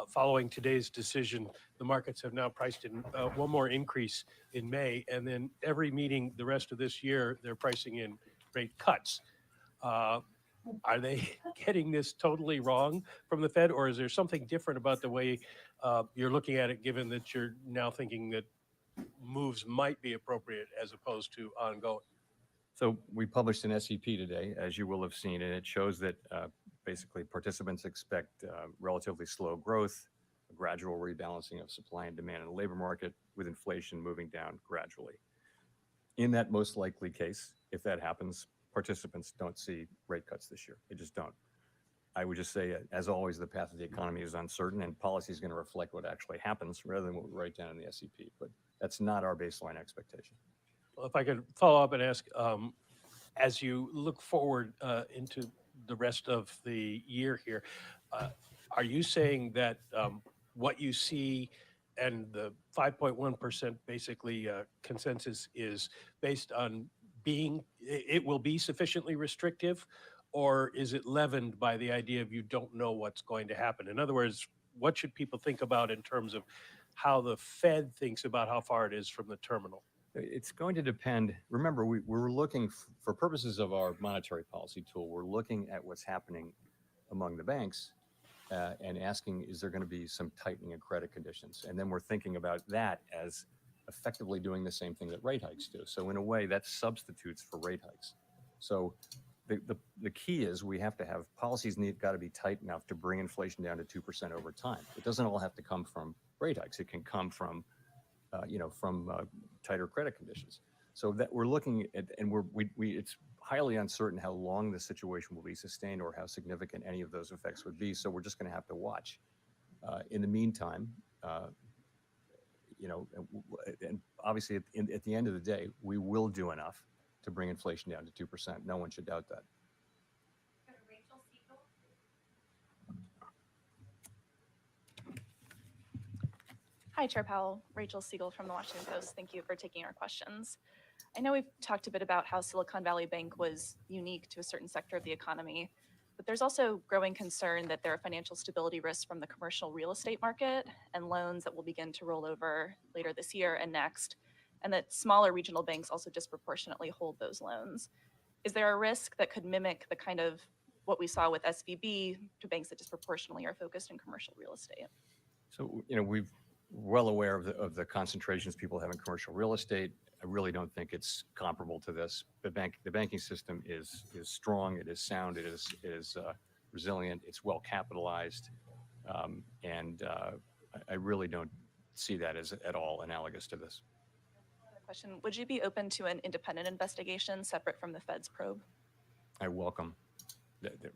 Following today's decision, the markets have now priced in one more increase in May, and then every meeting the rest of this year, they're pricing in rate cuts. Are they getting this totally wrong from the Fed, or is there something different about the way you're looking at it, given that you're now thinking that moves might be appropriate as opposed to ongoing? So we published an SEP today, as you will have seen, and it shows that basically participants expect relatively slow growth, a gradual rebalancing of supply and demand in the labor market, with inflation moving down gradually. In that most likely case, if that happens, participants don't see rate cuts this year. They just don't. I would just say, as always, the path of the economy is uncertain, and policy is going to reflect what actually happens rather than what we write down in the SEP. But that's not our baseline expectation. Well, if I could follow up and ask, as you look forward into the rest of the year here, are you saying that what you see and the 5.1% basically consensus is based on it will be sufficiently restrictive, or is it leavened by the idea of you don't know what's going to happen? In other words, what should people think about in terms of how the Fed thinks about how far it is from the terminal? It's going to depend. Remember, we're looking for purposes of our monetary policy tool, we're looking at what's happening among the banks and asking, is there going to be some tightening of credit conditions? And then we're thinking about that as effectively doing the same thing that rate hikes do. So in a way, that substitutes for rate hikes. So the key is we have to have policies got to be tight enough to bring inflation down to 2% over time. It doesn't all have to come from rate hikes. It can come from tighter credit conditions. So that we're looking at, and it's highly uncertain how long the situation will be sustained or how significant any of those effects would be. So we're just going to have to watch. In the meantime, and obviously at the end of the day, we will do enough to bring inflation down to 2%. No one should doubt that. Hi, Chair Powell. Rachel Siegel from the Washington Post. Thank you for taking our questions. I know we've talked a bit about how Silicon Valley Bank was unique to a certain sector of the economy, but there's also growing concern that there are financial stability risks from the commercial real estate market and loans that will begin to roll over later this year and next, and that smaller regional banks also disproportionately hold those loans. Is there a risk that could mimic the kind of what we saw with SVB to banks that disproportionately are focused in commercial real estate? So, we're well aware of the concentrations people have in commercial real estate. I really don't think it's comparable to this. The banking system is strong, it is sound, it is resilient, it's well capitalized, and I really don't see that as at all analogous to this. Question, would you be open to an independent investigation separate from the Fed's probe? I welcome.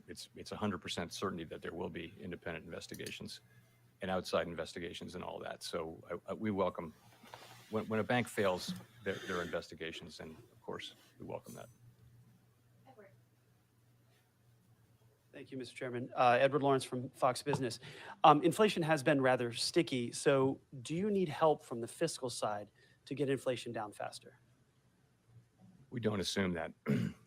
It's 100% certainty that there will be independent investigations and outside investigations and all that. So we welcome, when a bank fails, there are investigations, and of course, we welcome that. Thank you, Mr. Chairman. Edward Lawrence from Fox Business. Inflation has been rather sticky, so do you need help from the fiscal side to get inflation down faster? We don't assume that.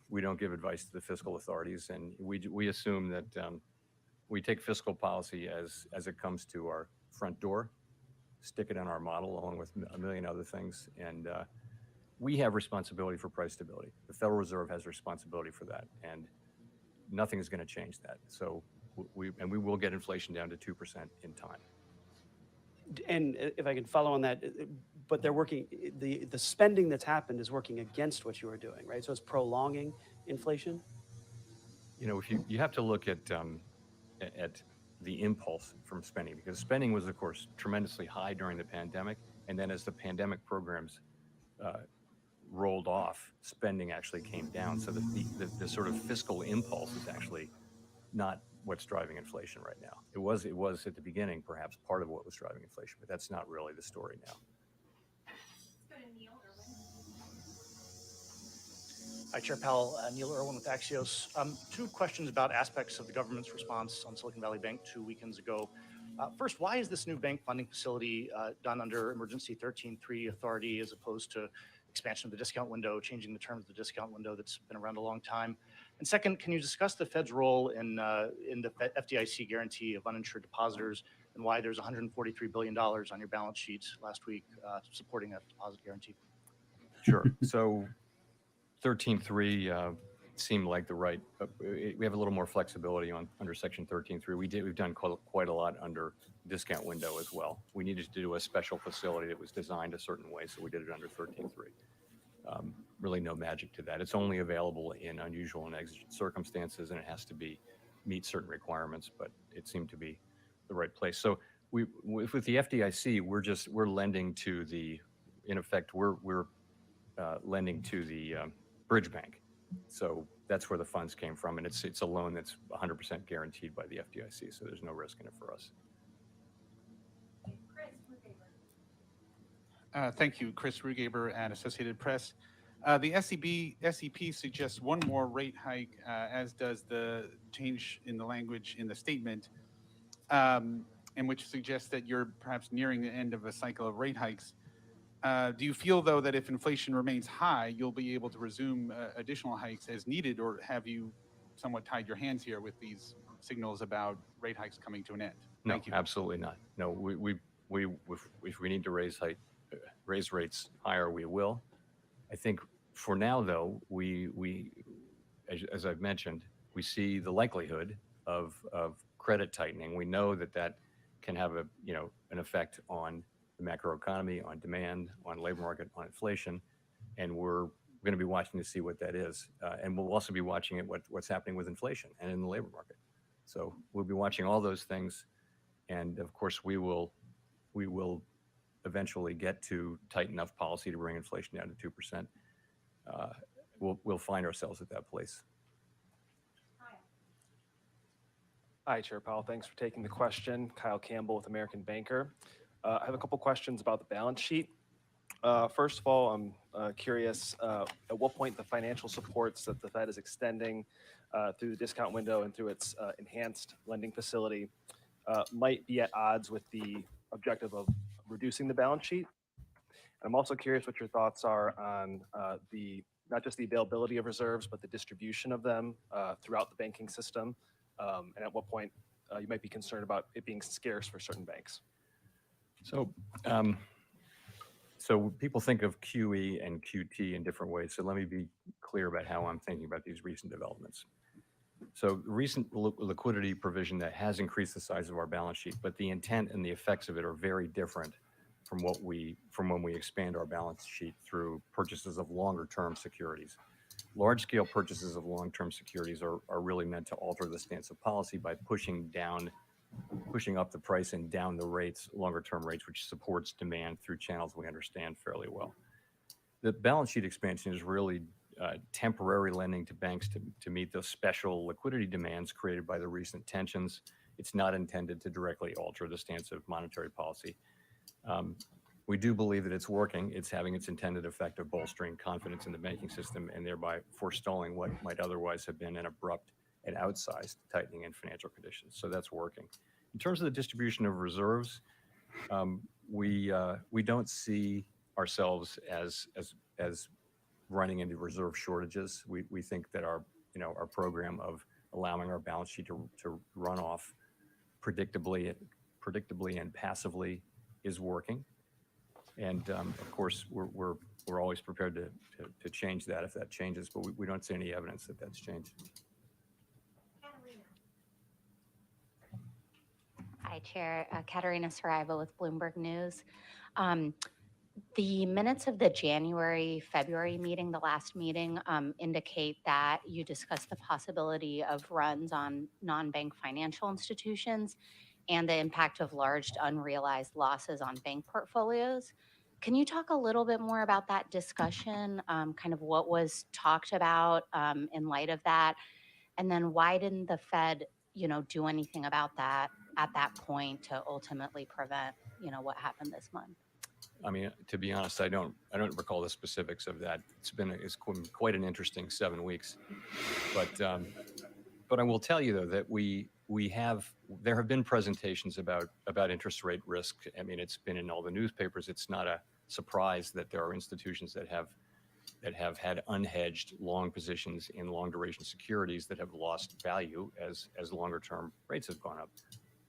We don't give advice to the fiscal authorities, and we assume that we take fiscal policy as it comes to our front door, stick it in our model along with a million other things, and we have responsibility for price stability. The Federal Reserve has responsibility for that, and nothing is going to change that. So we will get inflation down to 2% in time. And if I can follow on that, but they're working, the spending that's happened is working against what you are doing, right? So it's prolonging inflation? If you have to look at the impulse from spending, because spending was, of course, tremendously high during the pandemic. And then as the pandemic programs rolled off, spending actually came down. So the sort of fiscal impulse is actually not what's driving inflation right now. It was at the beginning, perhaps part of what was driving inflation, but that's not really the story now. Hi, Chair Powell. Neil Irwin with Axios. Two questions about aspects of the government's response on Silicon Valley Bank 2 weekends ago. First, why is this new bank funding facility done under Emergency 13.3 authority as opposed to expansion of the discount window, changing the terms of the discount window that's been around a long time? And second, can you discuss the Fed's role in the FDIC guarantee of uninsured depositors and why there's $143 billion on your balance sheet last week supporting that deposit guarantee? Sure. So 13.3 seemed like the right, we have a little more flexibility under Section 13.3. We've done quite a lot under discount window as well. We needed to do a special facility that was designed a certain way, so we did it under 13.3. Really no magic to that. It's only available in unusual and exigent circumstances, and it has to meet certain requirements, but it seemed to be the right place. So with the FDIC, we're lending to the, in effect, we're lending to the bridge bank. So that's where the funds came from, and it's a loan that's 100% guaranteed by the FDIC, so there's no risk in it for us. Thank you, Chris Rugaber at Associated Press. The SEP suggests one more rate hike, as does the change in the language in the statement, and which suggests that you're perhaps nearing the end of a cycle of rate hikes. Do you feel, though, that if inflation remains high, you'll be able to resume additional hikes as needed, or have you somewhat tied your hands here with these signals about rate hikes coming to an end? No, absolutely not. No, if we need to raise rates higher, we will. I think for now, though, as I've mentioned, we see the likelihood of credit tightening. We know that can have an effect on the macroeconomy, on demand, on labor market, on inflation, and we're going to be watching to see what that is. And we'll also be watching what's happening with inflation and in the labor market. So we'll be watching all those things, and of course we will eventually get to tight enough policy to bring inflation down to 2%. We'll find ourselves at that place. Hi, Chair Powell. Thanks for taking the question. Kyle Campbell with American Banker. I have a couple questions about the balance sheet. First of all, I'm curious at what point the financial supports that the Fed is extending through the discount window and through its enhanced lending facility might be at odds with the objective of reducing the balance sheet. And I'm also curious what your thoughts are on not just the availability of reserves, but the distribution of them throughout the banking system, and at what point you might be concerned about it being scarce for certain banks. So people think of QE and QT in different ways. So let me be clear about how I'm thinking about these recent developments. So recent liquidity provision that has increased the size of our balance sheet, but the intent and the effects of it are very different from when we expand our balance sheet through purchases of longer-term securities. Large-scale purchases of long-term securities are really meant to alter the stance of policy by pushing up the price and down the rates, longer-term rates, which supports demand through channels we understand fairly well. The balance sheet expansion is really temporary lending to banks to meet those special liquidity demands created by the recent tensions. It's not intended to directly alter the stance of monetary policy. We do believe that it's working. It's having its intended effect of bolstering confidence in the banking system and thereby forestalling what might otherwise have been an abrupt and outsized tightening in financial conditions. So that's working. In terms of the distribution of reserves, we don't see ourselves as running into reserve shortages. We think that our program of allowing our balance sheet to run off predictably and passively is working. And of course, we're always prepared to change that if that changes, but we don't see any evidence that that's changed. Hi, Chair. Katerina Saraiva with Bloomberg News. The minutes of the January-February meeting, the last meeting, indicate that you discussed the possibility of runs on non-bank financial institutions and the impact of large unrealized losses on bank portfolios. Can you talk a little bit more about that discussion, kind of what was talked about in light of that? And then why didn't the Fed, do anything about that at that point to ultimately prevent, what happened this month? I mean, to be honest, I don't recall the specifics of that. It's quite an interesting 7 weeks, but I will tell you though that there have been presentations about interest rate risk. I mean, it's been in all the newspapers. It's not a surprise that there are institutions that have that have had unhedged long positions in long duration securities that have lost value as longer term rates have gone up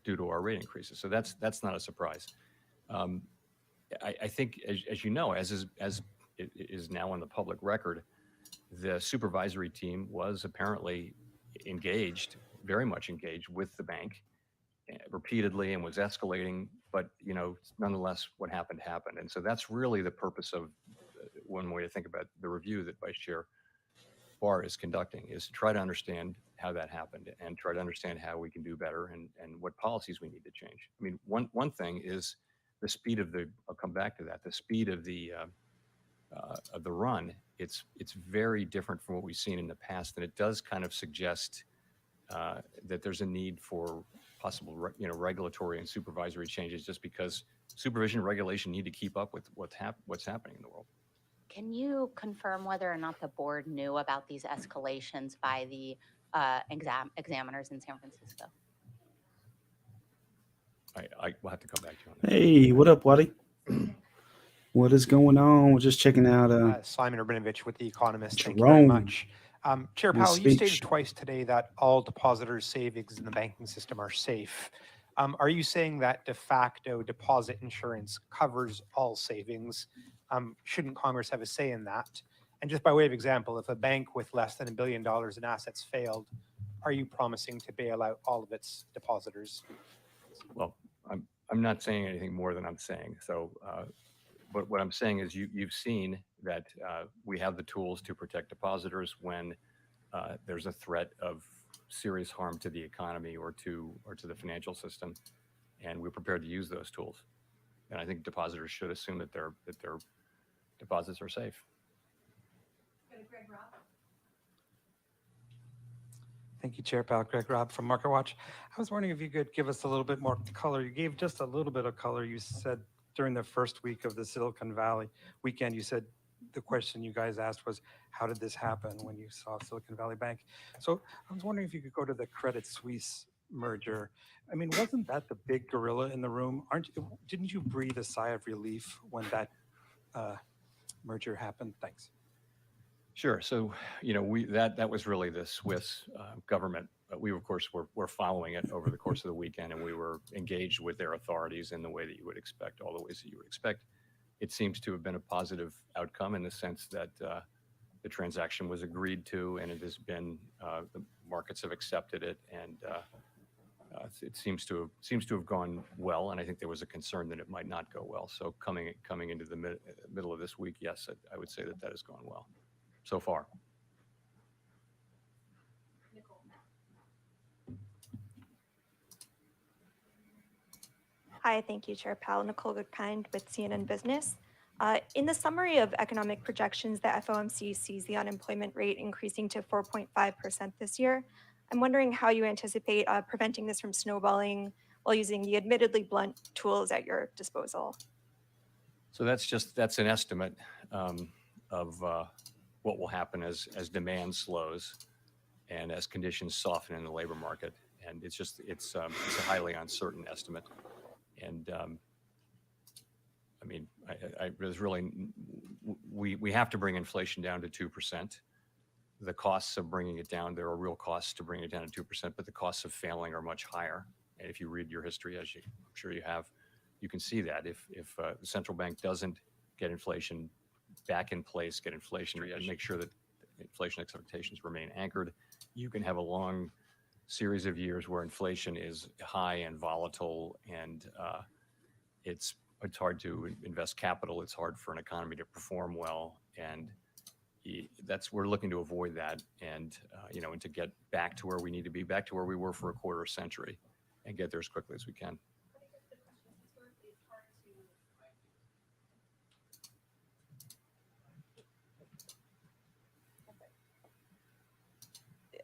due to our rate increases. So that's not a surprise. I think, as you know, as it is now on the public record, the supervisory team was apparently engaged, very much engaged with the bank repeatedly, and was escalating. But nonetheless, what happened happened, and so that's really the purpose of one way to think about the review that Vice Chair Barr is conducting, is to try to understand how that happened and try to understand how we can do better and what policies we need to change. I mean, one thing is the speed of I'll come back to that, the speed of the run. It's very different from what we've seen in the past, and it does kind of suggest that there's a need for possible regulatory and supervisory changes, just because supervision and regulation need to keep up with what's happening in the world. Can you confirm whether or not the board knew about these escalations by the examiners in San Francisco? I will have to come back to you on that. Hey, what up, Waddy? What is going on? We're just checking out Simon Urbanovich with The Economist. Thank Jerome. you very much. Chair Nice Powell, you speech. stated twice today that all depositors' savings in the banking system are safe. Are you saying that de facto deposit insurance covers all savings? Shouldn't Congress have a say in that? And just by way of example, if a bank with less than $1 billion in assets failed, are you promising to bail out all of its depositors? Well, I'm not saying anything more than I'm saying. So, but what I'm saying is you've seen that we have the tools to protect depositors when there's a threat of serious harm to the economy or to the financial system, and we're prepared to use those tools. And I think depositors should assume that their deposits are safe. Thank you, Chair Powell. Greg Robb from MarketWatch. I was wondering if you could give us a little bit more color. You gave just a little bit of color. You said during the first week of the Silicon Valley weekend, you said the question you guys asked was, how did this happen when you saw Silicon Valley Bank? So I was wondering if you could go to the Credit Suisse merger. I mean, wasn't that the big gorilla in the room? Didn't you breathe a sigh of relief when that merger happened? Thanks. Sure. So, that was really the Swiss government. We, of course, were following it over the course of the weekend, and we were engaged with their authorities in the way that you would expect, all the ways that you would expect. It seems to have been a positive outcome in the sense that the transaction was agreed to, and it has been, the markets have accepted it, and it seems to have gone well. And I think there was a concern that it might not go well. So coming into the middle of this week, yes, I would say that has gone well so far. Hi, thank you, Chair Powell. Nicole Goodkind with CNN Business. In the summary of economic projections, the FOMC sees the unemployment rate increasing to 4.5% this year. I'm wondering how you anticipate preventing this from snowballing while using the admittedly blunt tools at your disposal. So that's an estimate of what will happen as demand slows and as conditions soften in the labor market. And it's a highly uncertain estimate. And I mean, there's really, we have to bring inflation down to 2%. The costs of bringing it down, there are real costs to bring it down to 2%, but the costs of failing are much higher. And if you read your history, as I'm sure you have, you can see that if the central bank doesn't get inflation back in place, make sure that inflation expectations remain anchored, you can have a long series of years where inflation is high and volatile, and it's hard to invest capital. It's hard for an economy to perform well, and we're looking to avoid that, and and to get back to where we need to be, back to where we were for a quarter century, and get there as quickly as we can.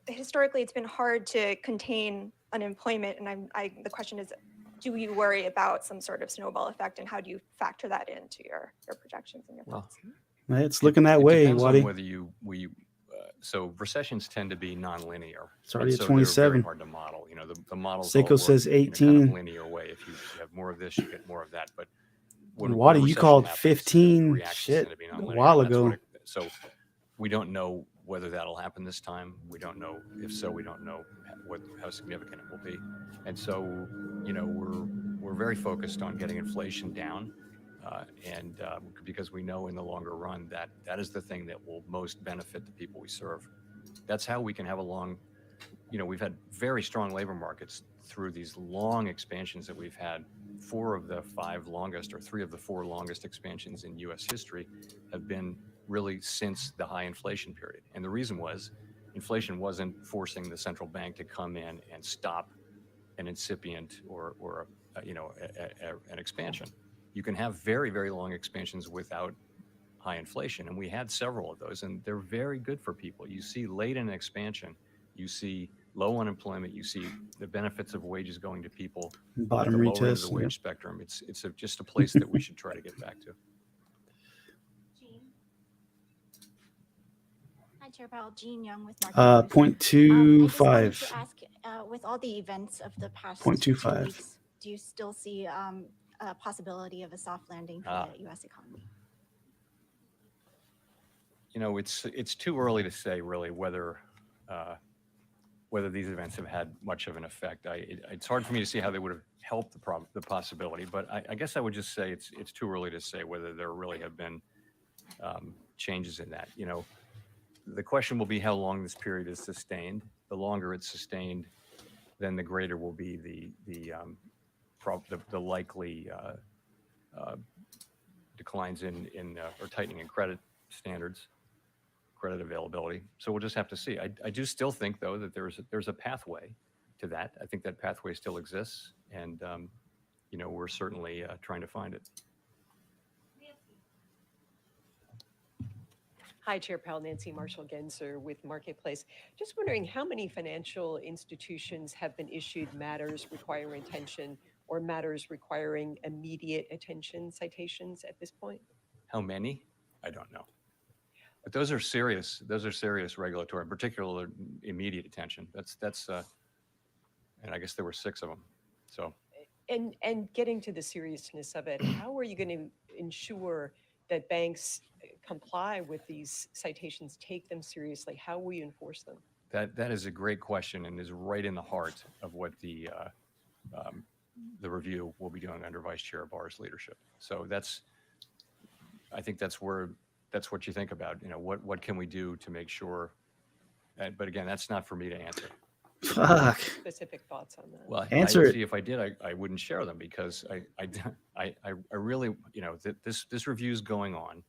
Historically, it's been hard to contain unemployment, and the question is, do you worry about some sort of snowball effect, and how do you factor that into your projections and your thoughts? It's looking that way, Depends Waddy. on whether so recessions tend to be nonlinear. It's already and at so 27. They're very hard to model. The models Seiko all work says in a kind 18. of linear way. If you have more of this, you get more of that. But And Waddy, you called 15 reactions shit tend to be a nonlinear. while That's ago. what So we don't know whether that'll happen this time. We don't know. If so, we don't know how significant it will be. And so, we're very focused on getting inflation down, because we know in the longer run that is the thing that will most benefit the people we serve. That's how we can have a long. We've had very strong labor markets through these long expansions that we've had. 4 of the 5 longest, or 3 of the 4 longest expansions in U.S. history have been really since the high inflation period. And the reason was inflation wasn't forcing the central bank to come in and stop an incipient or an expansion. You can have very, very long expansions without high inflation. And we had several of those, and they're very good for people. You see late in an expansion, you see low unemployment, you see the benefits of wages going to people Bottom at the lower end of retest, the wage yeah. spectrum. It's just a place that we should try to get back to. Hi, Chair Powell. Jean Young with Market. 0.25. I just wanted to ask, with all the events of the past 2 0.25. weeks, do you still see a possibility of a soft landing for the U.S. economy? It's too early to say really whether these events have had much of an effect. It's hard for me to see how they would have helped the possibility, but I guess I would just say it's too early to say whether there really have been changes in that. The question will be how long this period is sustained. The longer it's sustained, then the greater will be the likely declines in or tightening in credit standards, credit availability. So we'll just have to see. I do still think, though, that there's a pathway to that. I think that pathway still exists, and we're certainly trying to find it. Hi, Chair Powell, Nancy Marshall-Genzer with Marketplace. Just wondering how many financial institutions have been issued matters requiring attention or matters requiring immediate attention citations at this point? How many? I don't know. But those are serious regulatory, particularly immediate attention. That's and I guess there were 6 of them. So. And getting to the seriousness of it, how are you going to ensure that banks comply with these citations, take them seriously? How will you enforce them? That is a great question and is right in the heart of what the review will be doing under Vice Chair Barr's leadership. So I think that's what you think about. What can we do to make sure? But again, that's not for me to answer. Fuck. Specific thoughts on that? Well, Answer it. See, if I did, I wouldn't share them because I really, this review is going on,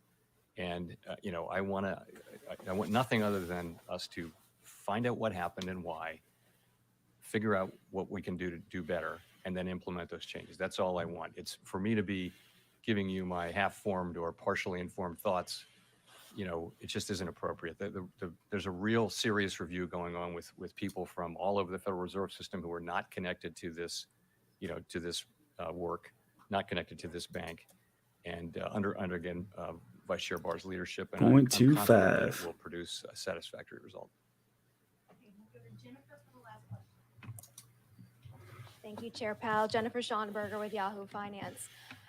and I want nothing other than us to find out what happened and why, figure out what we can do to do better, and then implement those changes. That's all I want. It's for me to be giving you my half-formed or partially informed thoughts. It just isn't appropriate. There's a real serious review going on with people from all over the Federal Reserve System who are not connected to this, to this work, not connected to this bank, and under again Vice Chair Barr's leadership, and I'm confident that it will produce a satisfactory result. Thank you, Chair Powell. Jennifer Schonberger with Yahoo Finance.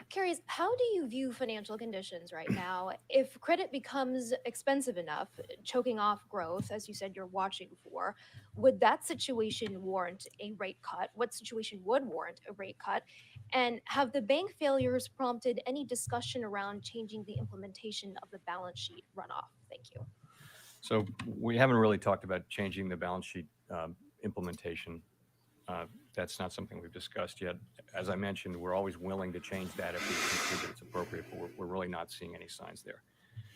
Curious, how do you view financial conditions right now? If credit becomes expensive enough, choking off growth, as you said you're watching for, would that situation warrant a rate cut? What situation would warrant a rate cut? And have the bank failures prompted any discussion around changing the implementation of the balance sheet runoff? Thank you. So we haven't really talked about changing the balance sheet implementation. That's not something we've discussed yet. As I mentioned, we're always willing to change that if we consider it's appropriate, but we're really not seeing any signs there.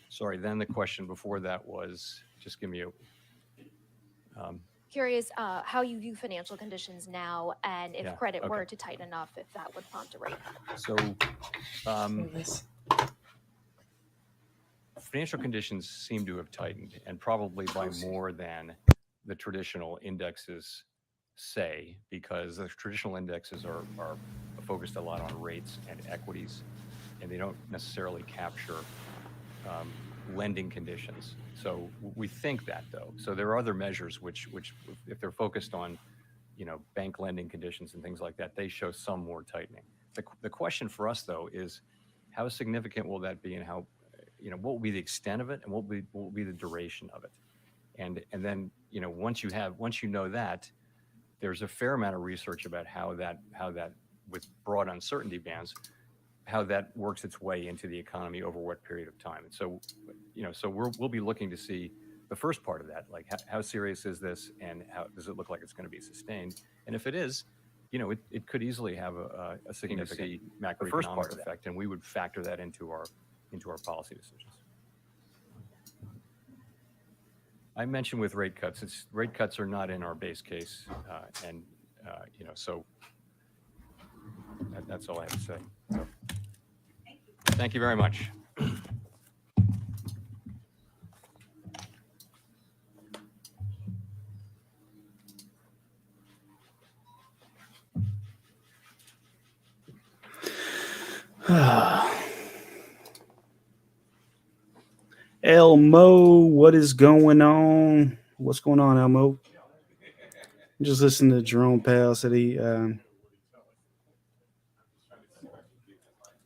Sorry, then the question before that was, just give me a... Curious how you view financial conditions now, and if credit were to tighten enough, if that would prompt a rate cut. So, financial conditions seem to have tightened, and probably by more than the traditional indexes say, because the traditional indexes are focused a lot on rates and equities, and they don't necessarily capture lending conditions. So we think that, though. So there are other measures which if they're focused on, bank lending conditions and things like that, they show some more tightening. The question for us, though, is how significant will that be, and what will be the extent of it, and what will be the duration of it, and then once you know that, there's a fair amount of research about how that with broad uncertainty bands, how that works its way into the economy over what period of time. And so, so we'll be looking to see the first part of that, like how serious is this, and how does it look like it's going to be sustained? And if it is, it could easily have a significant macroeconomic effect, and we would factor that into our policy decisions. I mentioned with rate cuts, rate cuts are not in our base case, and so that's all I have to say. So, thank you very much. Elmo, what is going on? What's going on, Elmo? Just listening to Jerome Powell said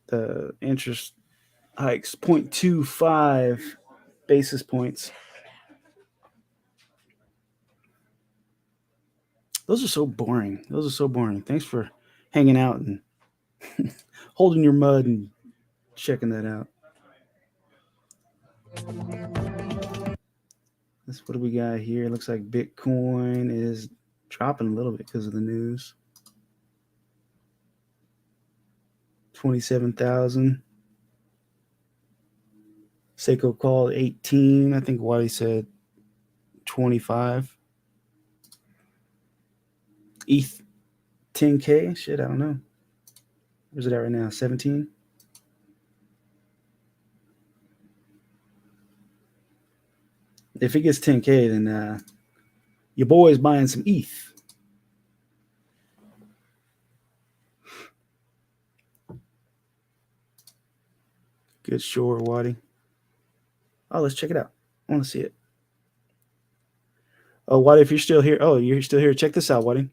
the interest hikes 0.25 basis points. Those are so boring. Thanks for hanging out and holding your mud and checking that out. What do we got here? It looks like Bitcoin is dropping a little bit because of the news. 27,000. Seiko called 18. I think Wally said 25. ETH 10K. Shit, I don't know. Where's it at right now? 17. If it gets 10K, then your boy's buying some ETH. Good short, Waddy. Oh, let's check it out. I want to see it. Oh, Waddy, if you're still here. Oh, you're still here. Check this out, Waddy.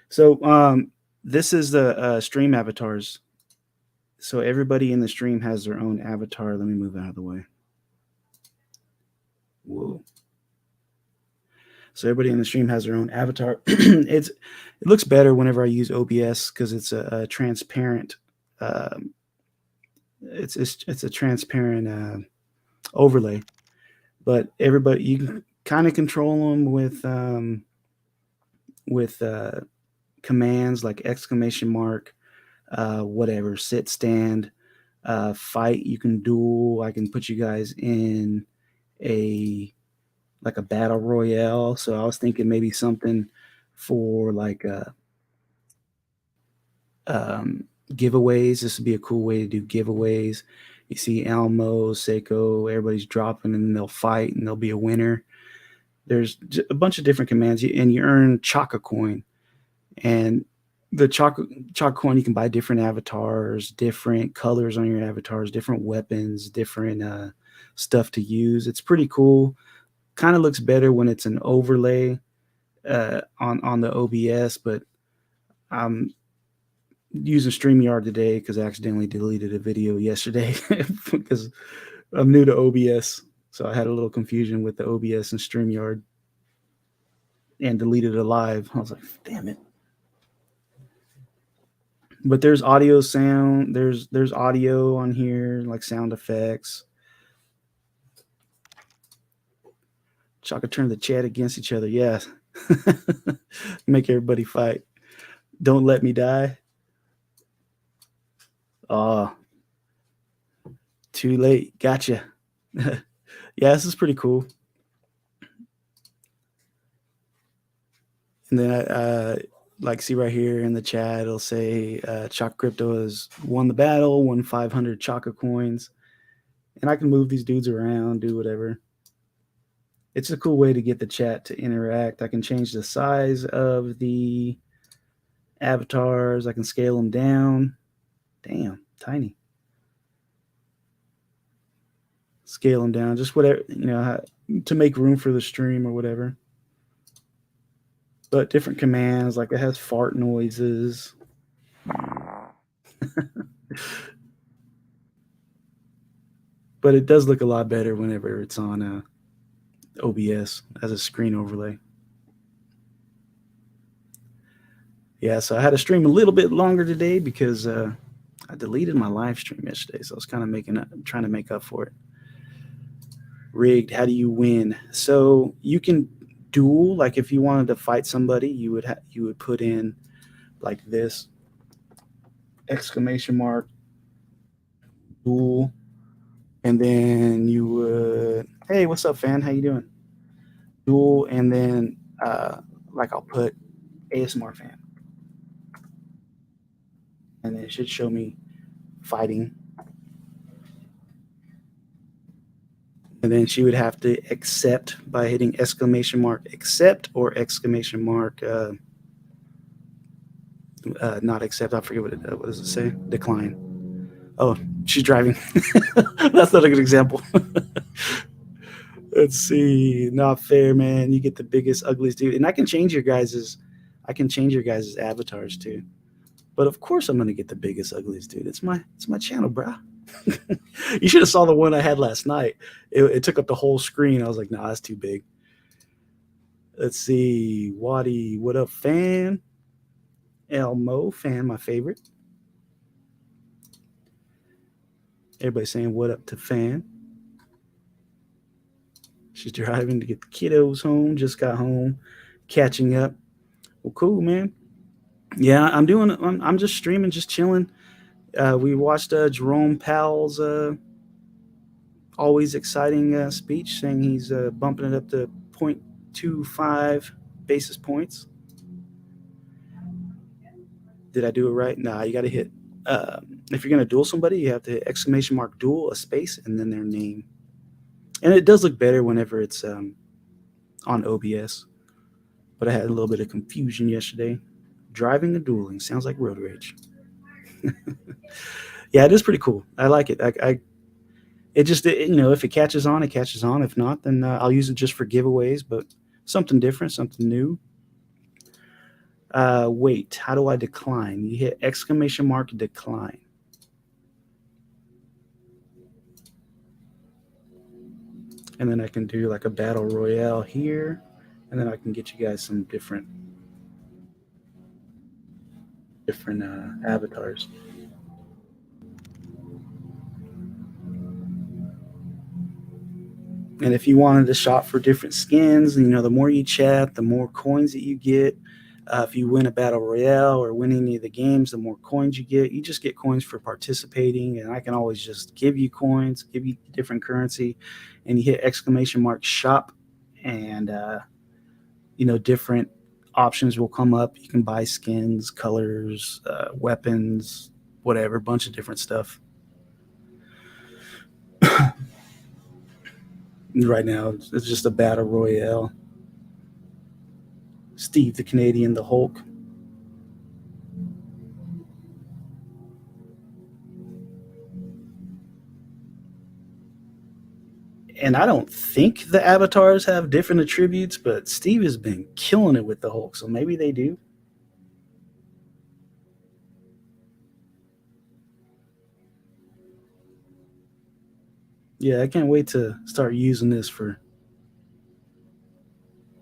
So this is the stream avatars. So everybody in the stream has their own avatar. Let me move out of the way. Whoa. So everybody in the stream has their own avatar. It looks better whenever I use OBS because it's a transparent. It's a transparent overlay, but everybody, you can kind of control them with commands like exclamation mark, whatever, sit, stand, fight. You can duel. I can put you guys in a battle royale. So I was thinking maybe something for giveaways. This would be a cool way to do giveaways. You see Elmo, Seiko, everybody's dropping and they'll fight and there'll be a winner. There's a bunch of different commands and you earn Chaka coin. And the Chaka coin, you can buy different avatars, different colors on your avatars, different weapons, different stuff to use. It's pretty cool. Kind of looks better when it's an overlay on the OBS, but I'm using StreamYard today because I accidentally deleted a video yesterday because I'm new to OBS. So I had a little confusion with the OBS and StreamYard and deleted it live. I was like, damn it. But there's audio, sound. There's audio on here, like sound effects. Chaka turn the chat against each other. Yeah. Make everybody fight. Don't let me die. Too late. Gotcha. Yeah, this is pretty cool. And then I see right here in the chat, it'll say Chaka Crypto has won the battle, won 500 Chaka coins. And I can move these dudes around, do whatever. It's a cool way to get the chat to interact. I can change the size of the avatars. I can scale them down. Damn, tiny. Scale them down, just whatever, to make room for the stream or whatever. But different commands, like it has fart noises. But it does look a lot better whenever it's on OBS as a screen overlay. Yeah, so I had to stream a little bit longer today because I deleted my live stream yesterday, so I was kind of trying to make up for it. Rigged, how do you win? So you can duel, like if you wanted to fight somebody, you would put in like this exclamation mark duel, and then you would, hey, what's up, fan? How you doing? Duel, and then like I'll put ASMR fan, and it should show me fighting. And then she would have to accept by hitting exclamation mark accept or exclamation mark not accept. I forget what does it say? Decline. Oh, she's driving. That's not a good example. Let's see. Not fair, man. You get the biggest, ugliest dude. And I can change your guys's avatars too. But of course I'm gonna get the biggest, ugliest dude. It's my channel, bruh. You should have saw the one I had last night. It took up the whole screen. I was like, nah, that's too big. Let's see. Waddy, what up, fan? Elmo, fan, my favorite. Everybody saying what up to fan. She's driving to get the kiddos home. Just got home, catching up. Well, cool, man. Yeah, I'm just streaming, just chilling. We watched Jerome Powell's always exciting speech, saying he's bumping it up to 0.25 basis points. Did I do it right? Nah, you got to hit. If you're going to duel somebody, you have to hit exclamation mark duel, a space, and then their name. And it does look better whenever it's on OBS. But I had a little bit of confusion yesterday. Driving and dueling sounds like road rage. Yeah, it is pretty cool. I like it. It just, if it catches on, it catches on. If not, then I'll use it just for giveaways, but something different, something new. Wait, how do I decline? You hit exclamation mark decline. And then I can do like a battle royale here, and then I can get you guys some different avatars. And if you wanted to shop for different skins, the more you chat, the more coins that you get. If you win a battle royale or win any of the games, the more coins you get. You just get coins for participating, and I can always just give you coins, give you different currency, and you hit exclamation mark shop, and different options will come up. You can buy skins, colors, weapons, whatever, bunch of different stuff. Right now, it's just a battle royale. Steve the Canadian, the Hulk. And I don't think the avatars have different attributes, but Steve has been killing it with the Hulk, so maybe they do. Yeah, I can't wait to start using this for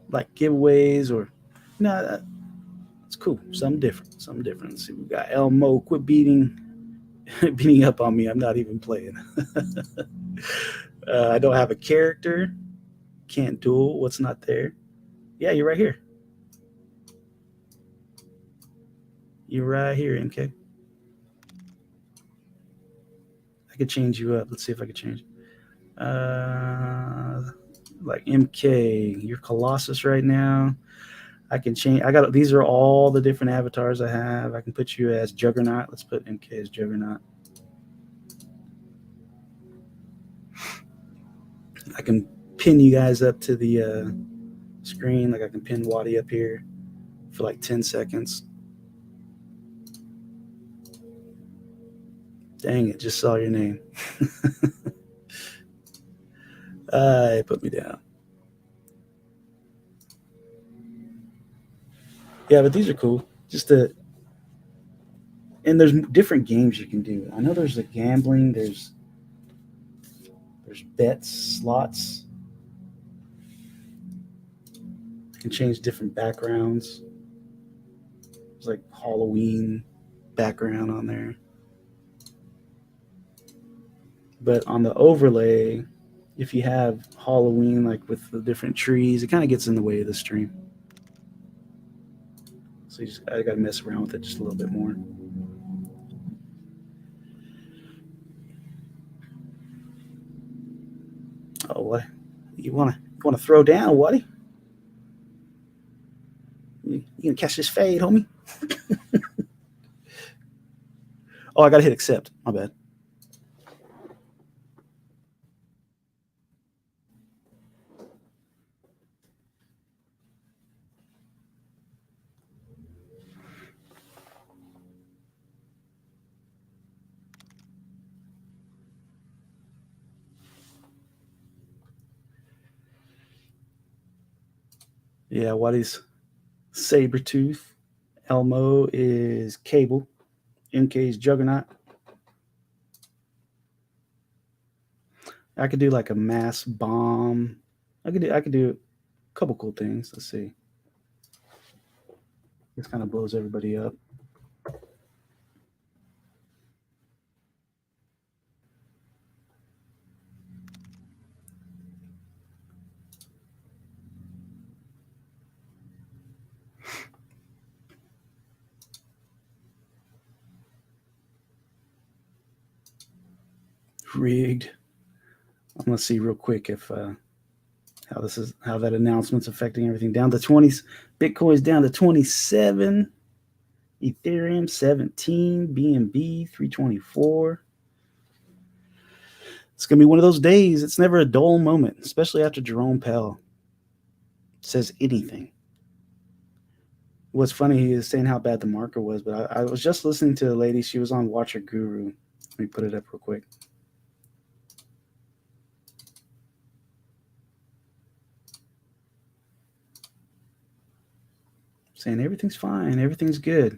like giveaways or it's cool. Something different. Let's see, we got Elmo. Quit beating up on me. I'm not even playing. I don't have a character. Can't duel. What's not there? Yeah, you're right here. You're right here, MK. I could change you up. Let's see if I can change. Like MK, you're Colossus right now. I can change. These are all the different avatars I have. I can put you as Juggernaut. Let's put MK as Juggernaut. I can pin you guys up to the screen. Like I can pin Waddy up here for like 10 seconds. Dang it, just saw your name. It put me down. Yeah, but these are cool. And there's different games you can do. I know there's the gambling. There's bets, slots. You can change different backgrounds. There's like Halloween background on there. But on the overlay, if you have Halloween, like with the different trees, it kind of gets in the way of the stream. So I got to mess around with it just a little bit more. Oh, what? You wanna throw down, Waddy? You gonna catch this fade, homie? Oh, I gotta hit accept. My bad. Yeah, Waddy's Sabretooth. Elmo is Cable. MK's Juggernaut. I could do like a mass bomb. I could do a couple cool things. Let's see. This kind of blows everybody up. Rigged. I'm gonna see real quick if how that announcement's affecting everything. Down to 20s. Bitcoin's down to 27. Ethereum 17. BNB 324. It's gonna be one of those days. It's never a dull moment, especially after Jerome Powell says anything. What's funny, he is saying how bad the market was, but I was just listening to a lady. She was on Watcher Guru. Let me put it up real quick. Saying everything's fine, everything's good.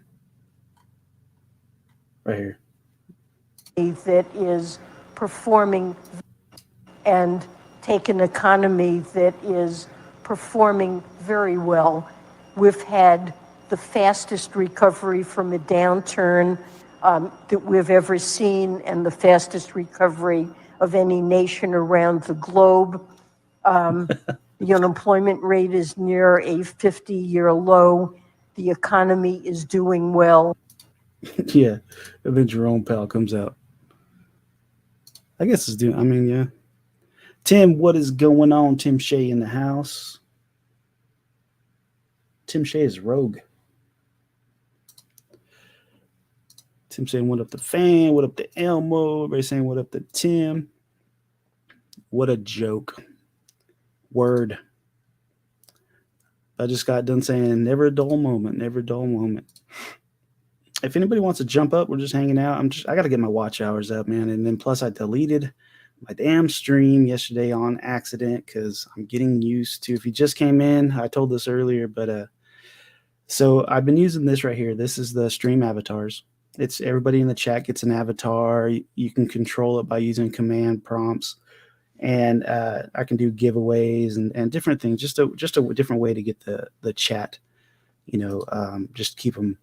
Right here. That is performing and take an economy that is performing very well. We've had the fastest recovery from a downturn that we've ever seen, and the fastest recovery of any nation around the globe. The unemployment rate is near a 50-year low. The economy is doing well. Yeah, and then Jerome Powell comes out. I guess it's doing. I mean, yeah. Tim, what is going on? Tim Shea in the house. Tim Shea is rogue. Tim saying what up to Fan, what up to Elmo. Everybody saying what up to Tim. What a joke. Word. I just got done saying never a dull moment, never a dull moment. If anybody wants to jump up, we're just hanging out. I got to get my watch hours up, man. And then plus I deleted my damn stream yesterday on accident because I'm getting used to, if you just came in, I told this earlier, but so I've been using this right here. This is the stream avatars. It's everybody in the chat gets an avatar. You can control it by using command prompts. And I can do giveaways and different things. Just a different way to get the chat, just keep them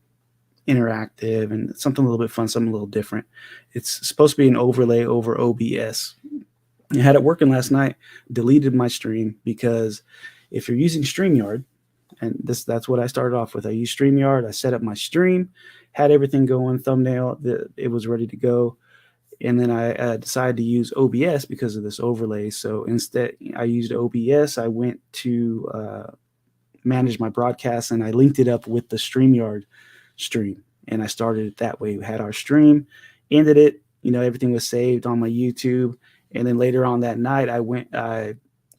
interactive and something a little bit fun, something a little different. It's supposed to be an overlay over OBS. I had it working last night, deleted my stream because if you're using StreamYard, and that's what I started off with. I used StreamYard. I set up my stream, had everything going, thumbnail, it was ready to go. And then I decided to use OBS because of this overlay. So instead, I used OBS. I went to manage my broadcast, and I linked it up with the StreamYard stream. And I started it that way. We had our stream, ended it. Everything was saved on my YouTube. And then later on that night, I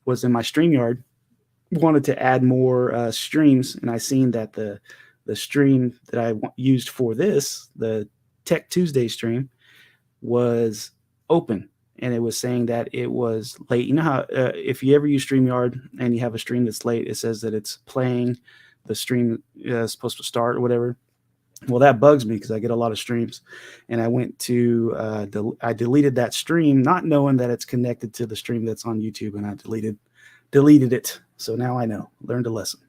was in my StreamYard, wanted to add more streams. And I seen that the stream that I used for this, the Tech Tuesday stream, was open, and it was saying that it was late. You know how if you ever use StreamYard and you have a stream that's late, it says that it's playing, the stream is supposed to start or whatever. Well, that bugs me because I get a lot of streams, and I went to I deleted that stream, not knowing that it's connected to the stream that's on YouTube, and I deleted it. So now I know. Learned a lesson.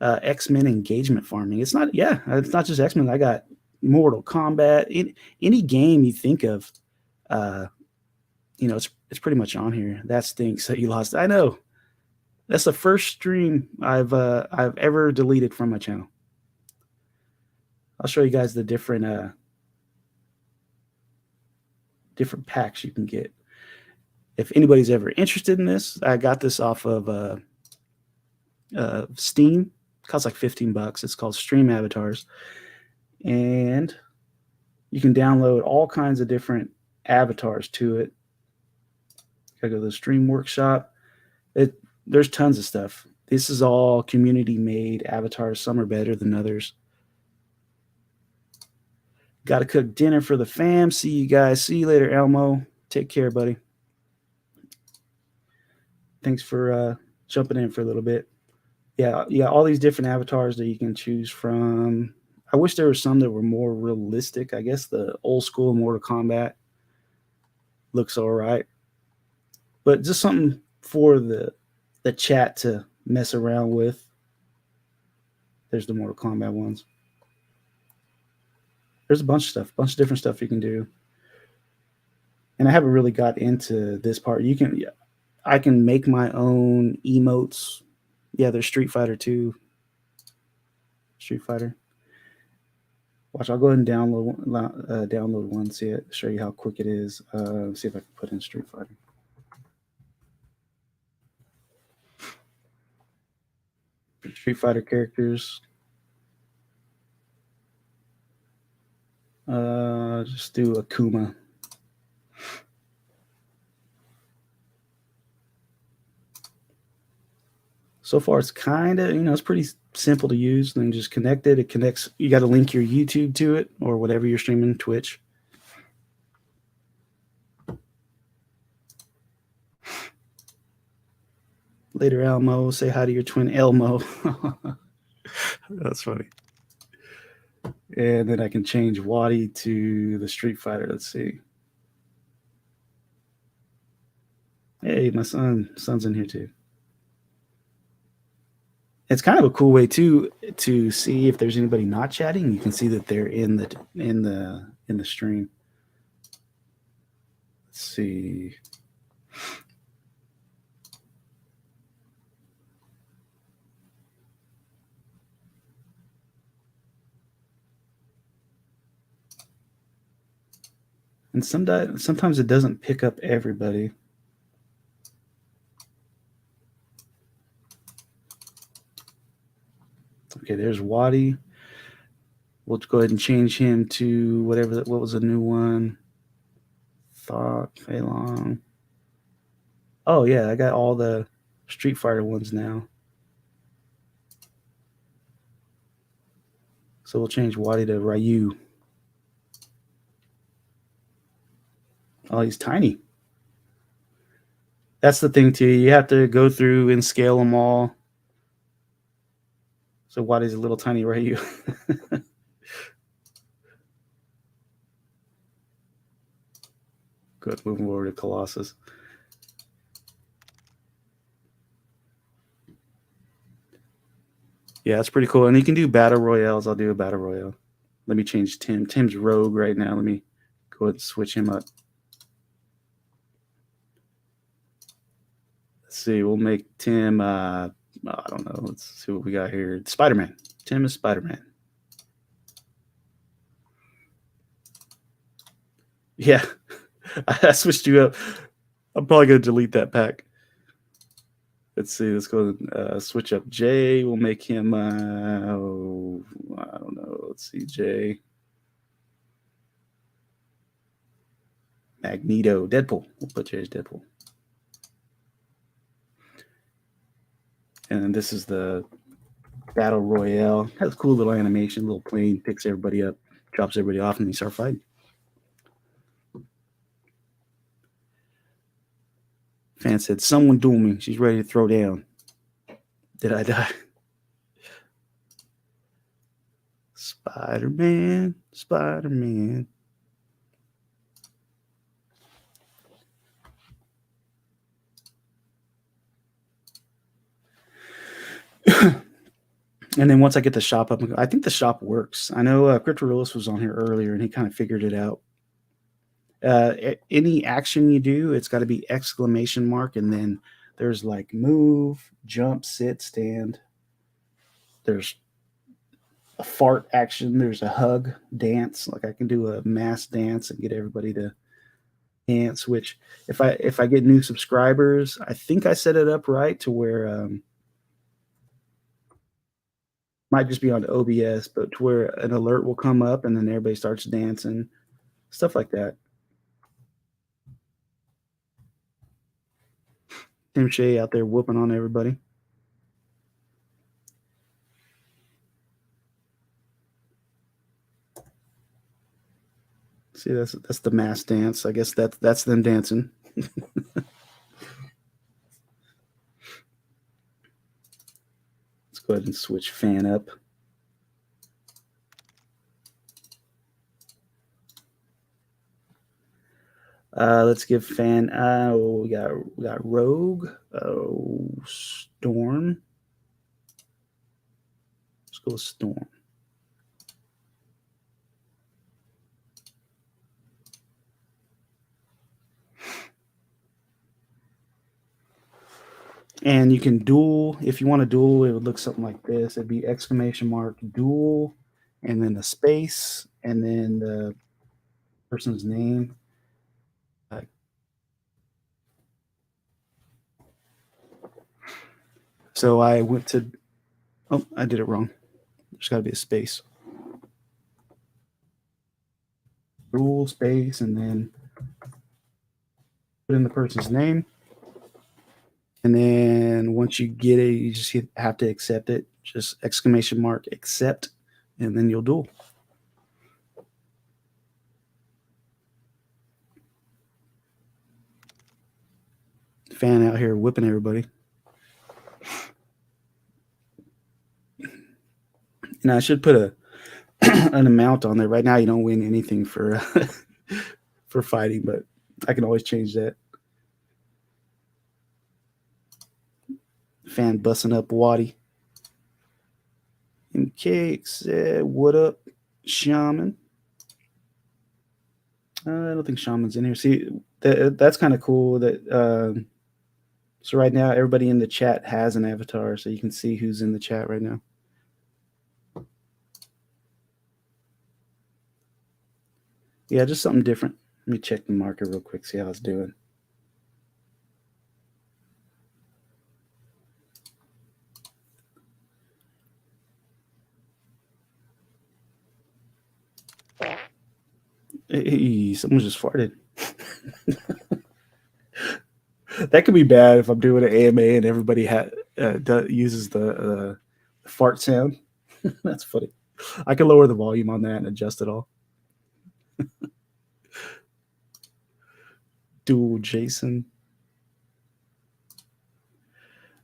X-Men engagement farming. It's not just X-Men. I got Mortal Kombat. Any game you think of, it's pretty much on here. That stinks that you lost. I know. That's the first stream I've ever deleted from my channel. I'll show you guys the different packs you can get. If anybody's ever interested in this, I got this off of Steam. It costs like $15. It's called Stream Avatars, and you can download all kinds of different avatars to it. Gotta go to the Stream Workshop. There's tons of stuff. This is all community-made avatars. Some are better than others. Got to cook dinner for the fam. See you guys. See you later, Elmo. Take care, buddy. Thanks for jumping in for a little bit. Yeah, all these different avatars that you can choose from. I wish there were some that were more realistic. I guess the old school Mortal Kombat looks all right. But just something for the chat to mess around with. There's the Mortal Kombat ones. There's a bunch of different stuff you can do. And I haven't really got into this part. I can make my own emotes. Yeah, there's Street Fighter 2. Street Fighter. Watch, I'll go ahead and download one, show you how quick it is. See if I can put in Street Fighter. Street Fighter characters. Just do Akuma. So far, it's kind of, it's pretty simple to use. Then just connect it. It connects. You got to link your YouTube to it or whatever you're streaming, Twitch. Later, Elmo. Say hi to your twin, Elmo. That's funny. And then I can change Waddy to the Street Fighter. Let's see. Hey, my son's in here too. It's kind of a cool way too to see if there's anybody not chatting. You can see that they're in the stream. Let's see. And sometimes it doesn't pick up everybody. Okay, there's Waddy. We'll go ahead and change him to whatever. What was the new one? Thought Fei Long. Oh yeah, I got all the Street Fighter ones now. So we'll change Waddy to Ryu. Oh, he's tiny. That's the thing too. You have to go through and scale them all. So Waddy's a little tiny Ryu. Good. Moving over to Colossus. Yeah, it's pretty cool. And you can do battle royales. I'll do a battle royale. Let me change Tim. Tim's rogue right now. Let me go ahead and switch him up. Let's see. We'll make Tim, I don't know. Let's see what we got here. Spider-Man. Tim is Spider-Man. Yeah. I switched you up. I'm probably going to delete that pack. Let's see. Let's go switch up Jay. We'll make him, I don't know. Let's see. Jay. Magneto. Deadpool. We'll put Jay as Deadpool. And this is the Battle Royale. Has a cool little animation. Little plane picks everybody up, drops everybody off, and they start fighting. Fan said, someone do me. She's ready to throw down. Did I die? Spider-Man, Spider-Man. And then once I get the shop up, I think the shop works. I know Crypto Realist was on here earlier, and he kind of figured it out. Any action you do, it's got to be exclamation mark, and then there's like move, jump, sit, stand. There's a fart action. There's a hug, dance. Like I can do a mass dance and get everybody to dance. Which if I get new subscribers, I think I set it up right to where might just be on OBS, but to where an alert will come up and then everybody starts dancing, stuff like that. Tim Shea out there whooping on everybody. See, that's the mass dance. I guess that's them dancing. Let's go ahead and switch fan up. Let's give fan. We got Rogue. Storm. Let's go with Storm. And you can duel. If you want to duel, it would look something like this. It'd be exclamation mark duel, and then a space, and then the person's name. So I went to, oh, I did it wrong. There's got to be a space. Rule space, and then put in the person's name. And then once you get it, you just have to accept it. Just exclamation mark accept, and then you'll duel. Fan out here whipping everybody. And I should put an amount on there. Right now, you don't win anything for for fighting, but I can always change that. Fan busting up Waddy. And Cake said, "What up, Shaman?" I don't think Shaman's in here. See, that's kind of cool. That so right now, everybody in the chat has an avatar, so you can see who's in the chat right now. Yeah, just something different. Let me check the market real quick, see how it's doing. Hey, someone just farted. That could be bad if I'm doing an AMA and everybody uses the fart sound. That's funny. I can lower the volume on that and adjust it all. Dual Jason.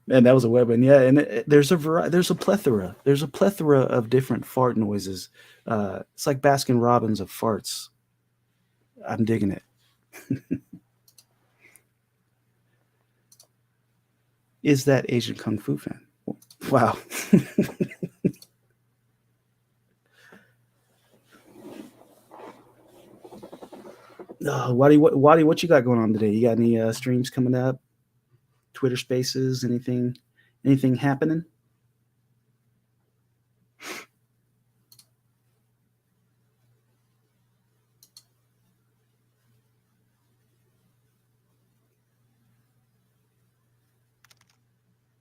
Man, that was a weapon. Yeah, and there's a plethora. There's a plethora of different fart noises. It's like Baskin Robbins of farts. I'm digging it. Is that Asian Kung Fu fan? Wow. Waddy, what you got going on today? You got any streams coming up? Twitter Spaces? Anything happening?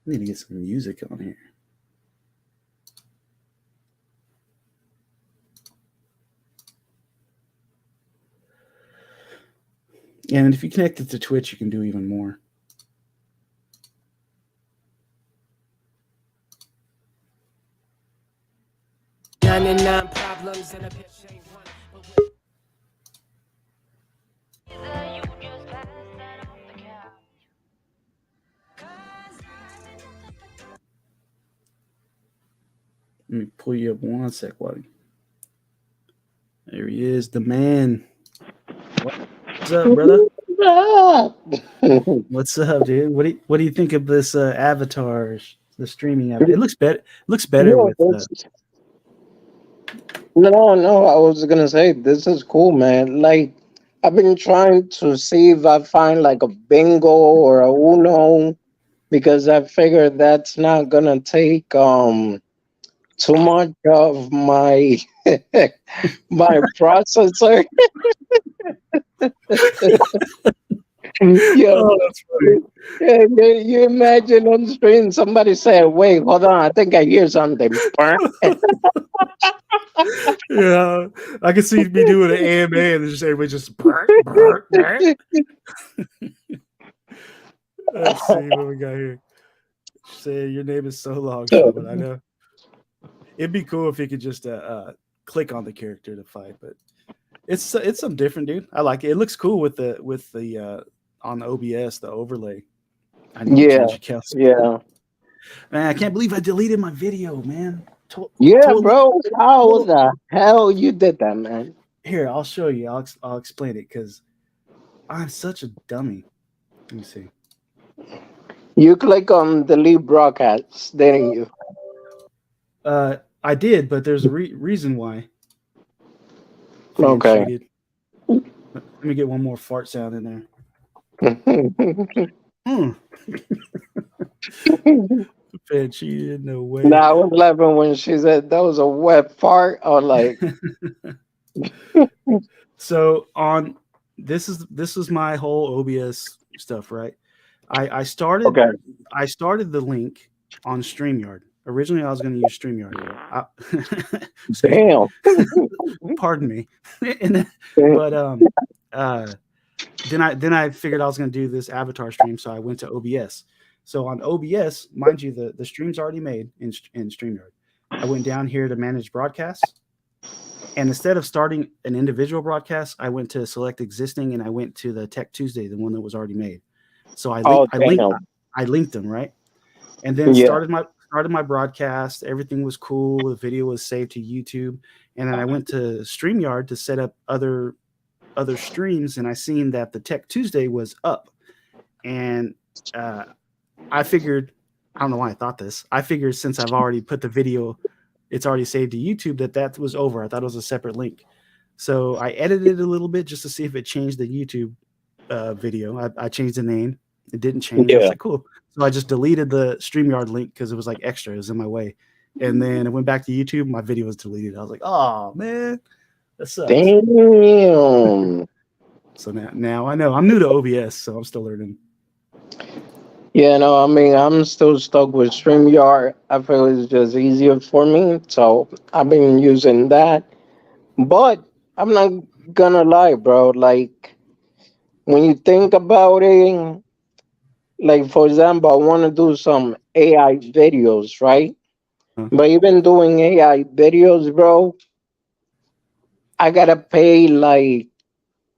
I need to get some music on here. And if you connect it to Twitch, you can do even more. Problems and a bitch ain't one. Let me pull you up one sec, Waddy. There he is, the man. What's up, brother? What's up, dude? What do you think of this avatar, the streaming avatar? It looks better. Looks better Yeah, with. no, I was gonna say this is cool, man. Like I've been trying to see if I find like a bingo or a Uno because I figured that's not gonna take too much of my my processor. Yeah. Oh, that's funny. Yeah, you imagine on screen somebody say, "Wait, hold on, I think I hear something." Yeah, I can see me doing an AMA and just everybody just. Let's see what we got here. Say your name is so long, but I know it'd be cool if you could just click on the character to fight, but it's something different, dude. I like it. It looks cool with the on the OBS, the overlay. I need to change accounts. Yeah. Man, I can't believe I deleted my video, man. Yeah, bro. How the hell you did that, man? Here, I'll show you. I'll explain it because I'm such a dummy. Let me see. You click on delete broadcast, didn't you? I did, but there's a reason why. Fan Okay. cheated. Let me get one more fart sound in there. Fan cheated, no way. No, I was laughing when she said that was a wet fart. I was like, so on this is my whole OBS stuff, right? I started the link on StreamYard. Originally, I was going to use StreamYard. Damn. Pardon me. But then I figured I was going to do this avatar stream, so I went to OBS. So on OBS, mind you, the stream's already made in StreamYard. I went down here to manage broadcasts, and instead of starting an individual broadcast, I went to select existing, and I went to the Tech Tuesday, the one that was already made. So I linked them, right? And then started my broadcast. Everything was cool. The video was saved to YouTube, and then I went to StreamYard to set up other streams, and I seen that the Tech Tuesday was up, and I figured, I don't know why I thought this. I figured since I've already put the video, it's already saved to YouTube, that was over. I thought it was a separate link, so I edited it a little bit just to see if it changed the YouTube video. I changed the name. It didn't change. I was like, cool. So I just deleted the StreamYard link because it was like extra. It was in my way. And then I went back to YouTube. My video was deleted. I was like, oh, man, that sucks. damn. So now I know. I'm new to OBS, so I'm still learning. Yeah, no, I mean, I'm still stuck with StreamYard. I feel it's just easier for me. So I've been using that. But I'm not gonna lie, bro. Like, when you think about it, like, for example, I want to do some AI videos, right? But even doing AI videos, bro, I gotta pay like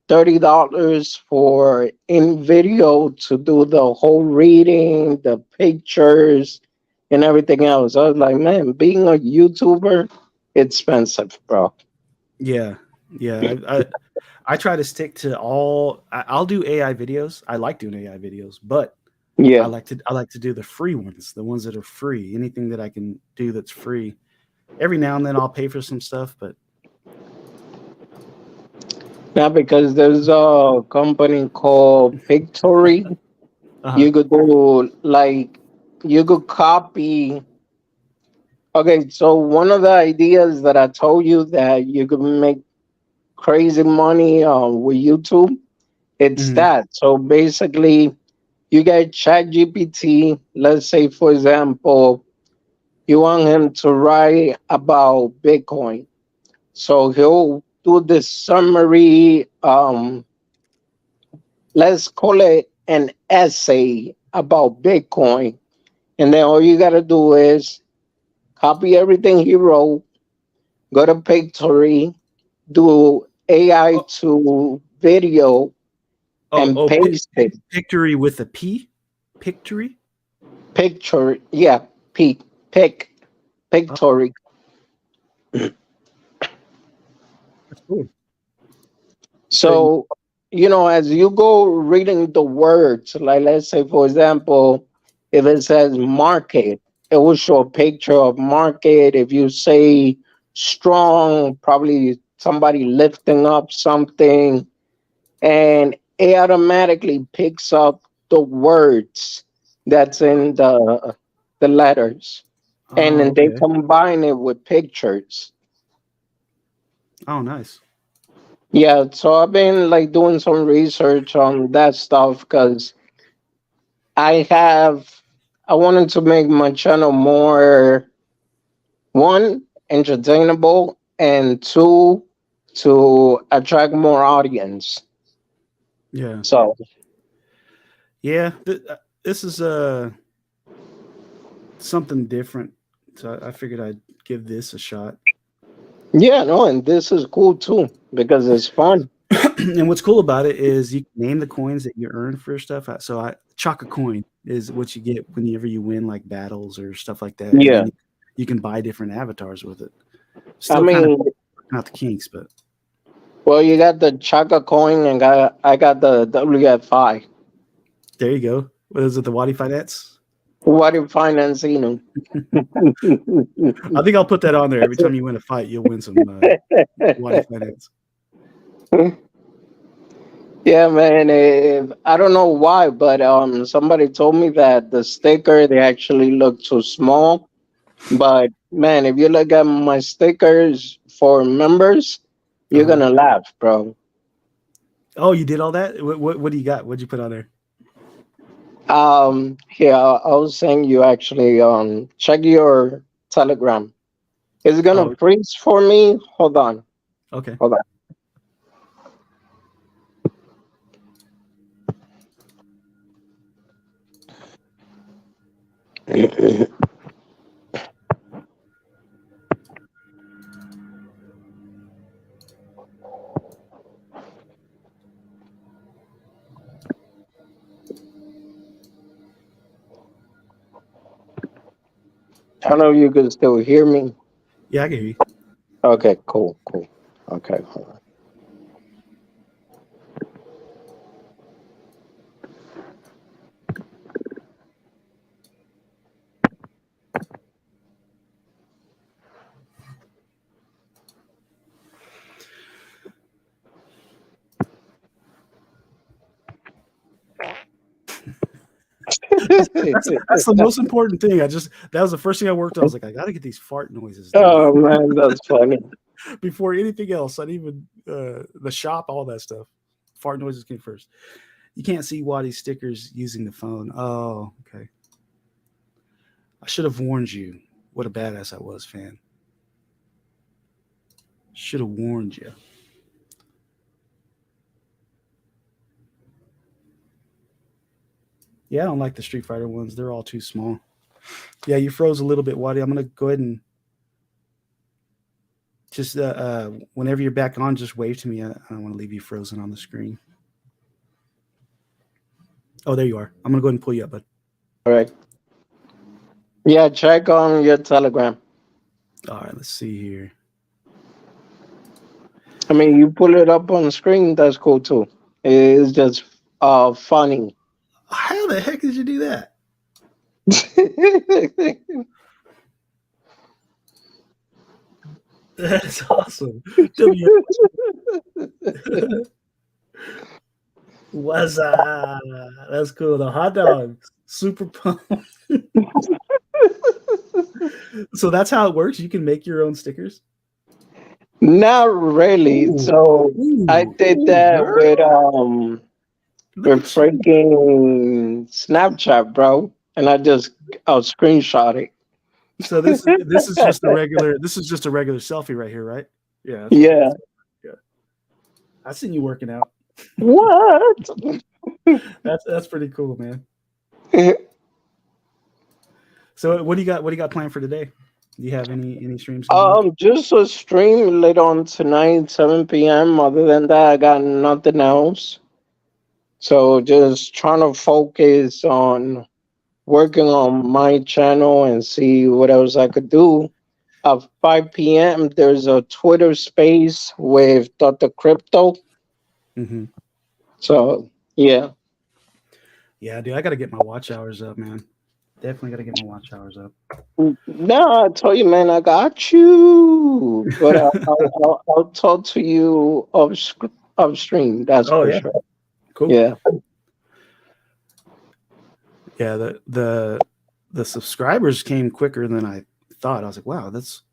$30 for in video to do the whole reading, the pictures, and everything else. I was like, man, being a YouTuber, expensive, bro. Yeah. I try to stick to all. I'll do AI videos. I like doing AI videos, but yeah, I like to do the free ones, the ones that are free. Anything that I can do that's free. Every now and then I'll pay for some stuff, but now because there's a company called Pictory. You could do like you could copy. Okay, so one of the ideas that I told you that you could make crazy money with YouTube, it's that. So basically, you get ChatGPT. Let's say, for example, you want him to write about Bitcoin. So he'll do this summary. Let's call it an essay about Bitcoin. And then all you got to do is copy everything he wrote, go to Pictory, do AI to video, and paste it. Pictory with a P? Pictory? Pictory, yeah, Pictory. That's cool. So, as you go reading the words, like let's say, for example, if it says market, it will show a picture of market. If you say strong, probably somebody lifting up something, and it automatically picks up the words that's in the letters, and Oh, then they okay. combine it with pictures. Oh, nice. Yeah, so I've been like doing some research on that stuff because I wanted to make my channel more, one, entertainable, and two, to attract more audience. Yeah. So Yeah, this is something different. So I figured I'd give this a shot. yeah, no, and this is cool too because it's fun. And what's cool about it is you can name the coins that you earn for stuff. So Chaka coin is what you get whenever you win like battles or stuff like that, and Yeah, then you can buy different avatars with it. I Still kind of mean, not the kinks, but well, you got the Chaka coin, and I got the WFI. there you go. What is it? The Wadi Finance? What in financing? I think I'll put that on there. Every time you win a fight, you'll win some Wadi Finance. Yeah, man. I don't know why, but somebody told me that the sticker they actually look too small. But man, if you look at my stickers for members, you're gonna laugh, bro. Oh, you did all that? What do you got? What'd you put on there? Here I was saying you actually check your Telegram. Is it gonna Oh, freeze for me? Hold on. okay. Hold on. I don't know if you can still hear me. Yeah, I can hear you. Okay, cool. Okay, hold on. That's the most important thing. That was the first thing I worked on. I was like, I gotta get these fart noises Oh man, that's funny. before anything else. Not even the shop, all that stuff. Fart noises came first. You can't see Wadi's stickers using the phone. Oh, okay. I should have warned you. What a badass I was, fan. Should have warned you. Yeah, I don't like the Street Fighter ones. They're all too small. Yeah, you froze a little bit, Wadi. I'm gonna go ahead and just whenever you're back on, just wave to me. I don't want to leave you frozen on the screen. Oh, there you are. I'm gonna go ahead and pull you up, bud. All right. Yeah, check on your Telegram. All right, let's see here. I mean, you pull it up on the screen. That's cool too. It's just funny. How the heck did you do that? That's awesome. What's up? That's cool. The hot dogs, super pump. So that's how it works. You can make your own stickers. Not really. So I did that with freaking Snapchat, bro, and I'll screenshot it. So this is just a regular selfie right here, right? Yeah. Yeah. I seen you working out. What? That's pretty cool, man. So what do you got planned for today? Do you have any streams? Just a stream later on tonight, 7 p.m. Other than that, I got nothing else. So just trying to focus on working on my channel and see what else I could do. At 5 p.m., there's a Twitter space with Dr. Crypto. Mm-hmm. So yeah. Yeah, dude, I got to get my watch hours up, man. Definitely got to get my watch hours up. No, I told you, man, I got you. But I'll talk to you upstream. That's Oh for yeah, sure. cool. Yeah. Yeah, the subscribers came quicker than I thought. I was like, wow, that's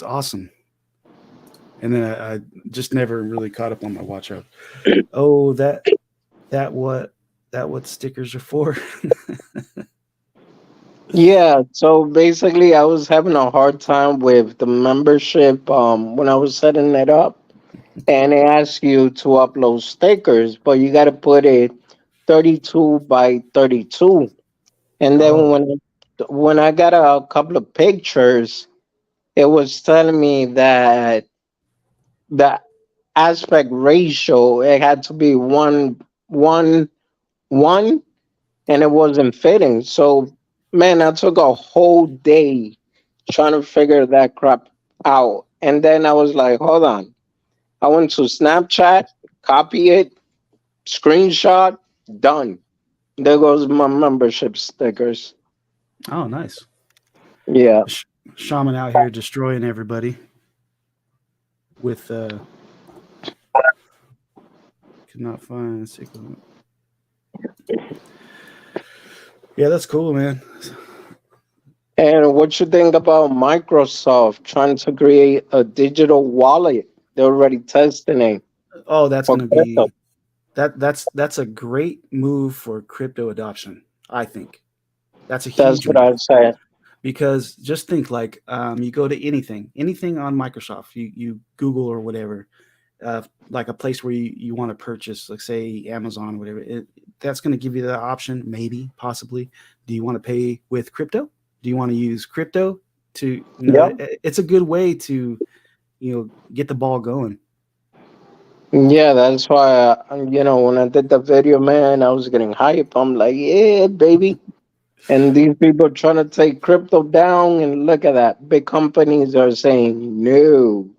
awesome. And then I just never really caught up on my watch hours. Oh, that what stickers are for? Yeah, so basically I was having a hard time with the membership when I was setting it up, and it asks you to upload stickers, but you got to put it 32 by 32. And then Oh, when I got a couple of pictures, it was telling me that the aspect ratio, it had to be 1 1 1, and it wasn't fitting. So, man, I took a whole day trying to figure that crap out. And then I was like, hold on. I went to Snapchat, copy it, screenshot, done. There goes my membership stickers. oh, nice. Yeah. Shaman out here destroying everybody with could not find a signal. Yeah, that's cool, man. And what you think about Microsoft trying to create a digital wallet? They're already testing it. Oh, that's For going to crypto. be that's a great move for crypto adoption. I think that's a That's huge what move I said. because just think like you go to anything on Microsoft, you Google or whatever, like a place where you want to purchase, like say Amazon or whatever. That's going to give you the option, maybe, possibly. Do you want to pay with crypto? Do you want to use crypto to? Yeah. It's a good way to get the ball going. Yeah, that's why, when I did the video, man, I was getting hype. I'm like, yeah, baby. And these people trying to take crypto down, and look at that. Big companies are saying no.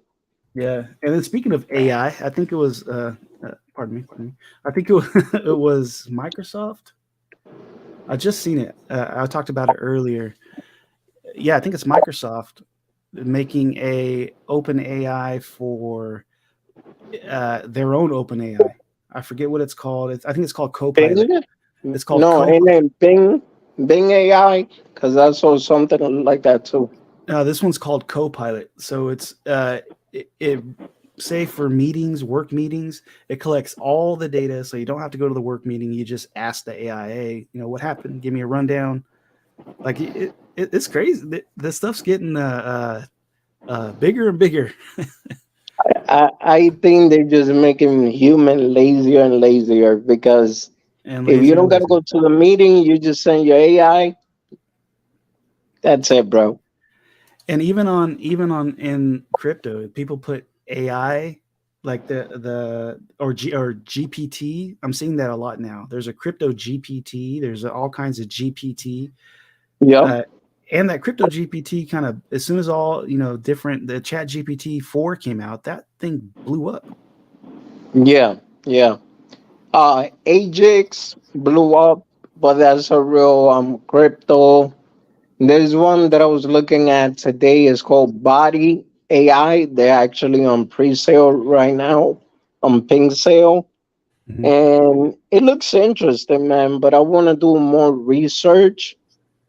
Yeah, and then speaking of AI, I think it was pardon me. I think it was, it was Microsoft. I just seen it. I talked about it earlier. Yeah, I think it's Microsoft making a open AI for their own open AI. I forget what it's called. I think it's called Copilot. Bing? It's called No, Copilot. ain't it Bing AI? Because I saw something like that too. This one's called Copilot. So it's it say for meetings, work meetings, it collects all the data, so you don't have to go to the work meeting. You just ask the AI, hey, what happened? Give me a rundown. Like it's crazy. This stuff's getting bigger and bigger. I think they're just making human lazier and lazier because And if you lazier don't and got to lazier. go to the meeting, you just send your AI. That's it, bro. And even on in crypto, people put AI like the or GPT. I'm seeing that a lot now. There's a crypto GPT. There's all kinds of GPT. Yeah. And that crypto GPT kind of, as soon as all different, the Chat GPT 4 came out, that thing blew up. Yeah. Yeah. Ajax blew up, but that's a real crypto. There's one that I was looking at today. It's called Body AI. They're actually on pre-sale right now, on pink sale. Mm-hmm. And it looks interesting, man, but I want to do more research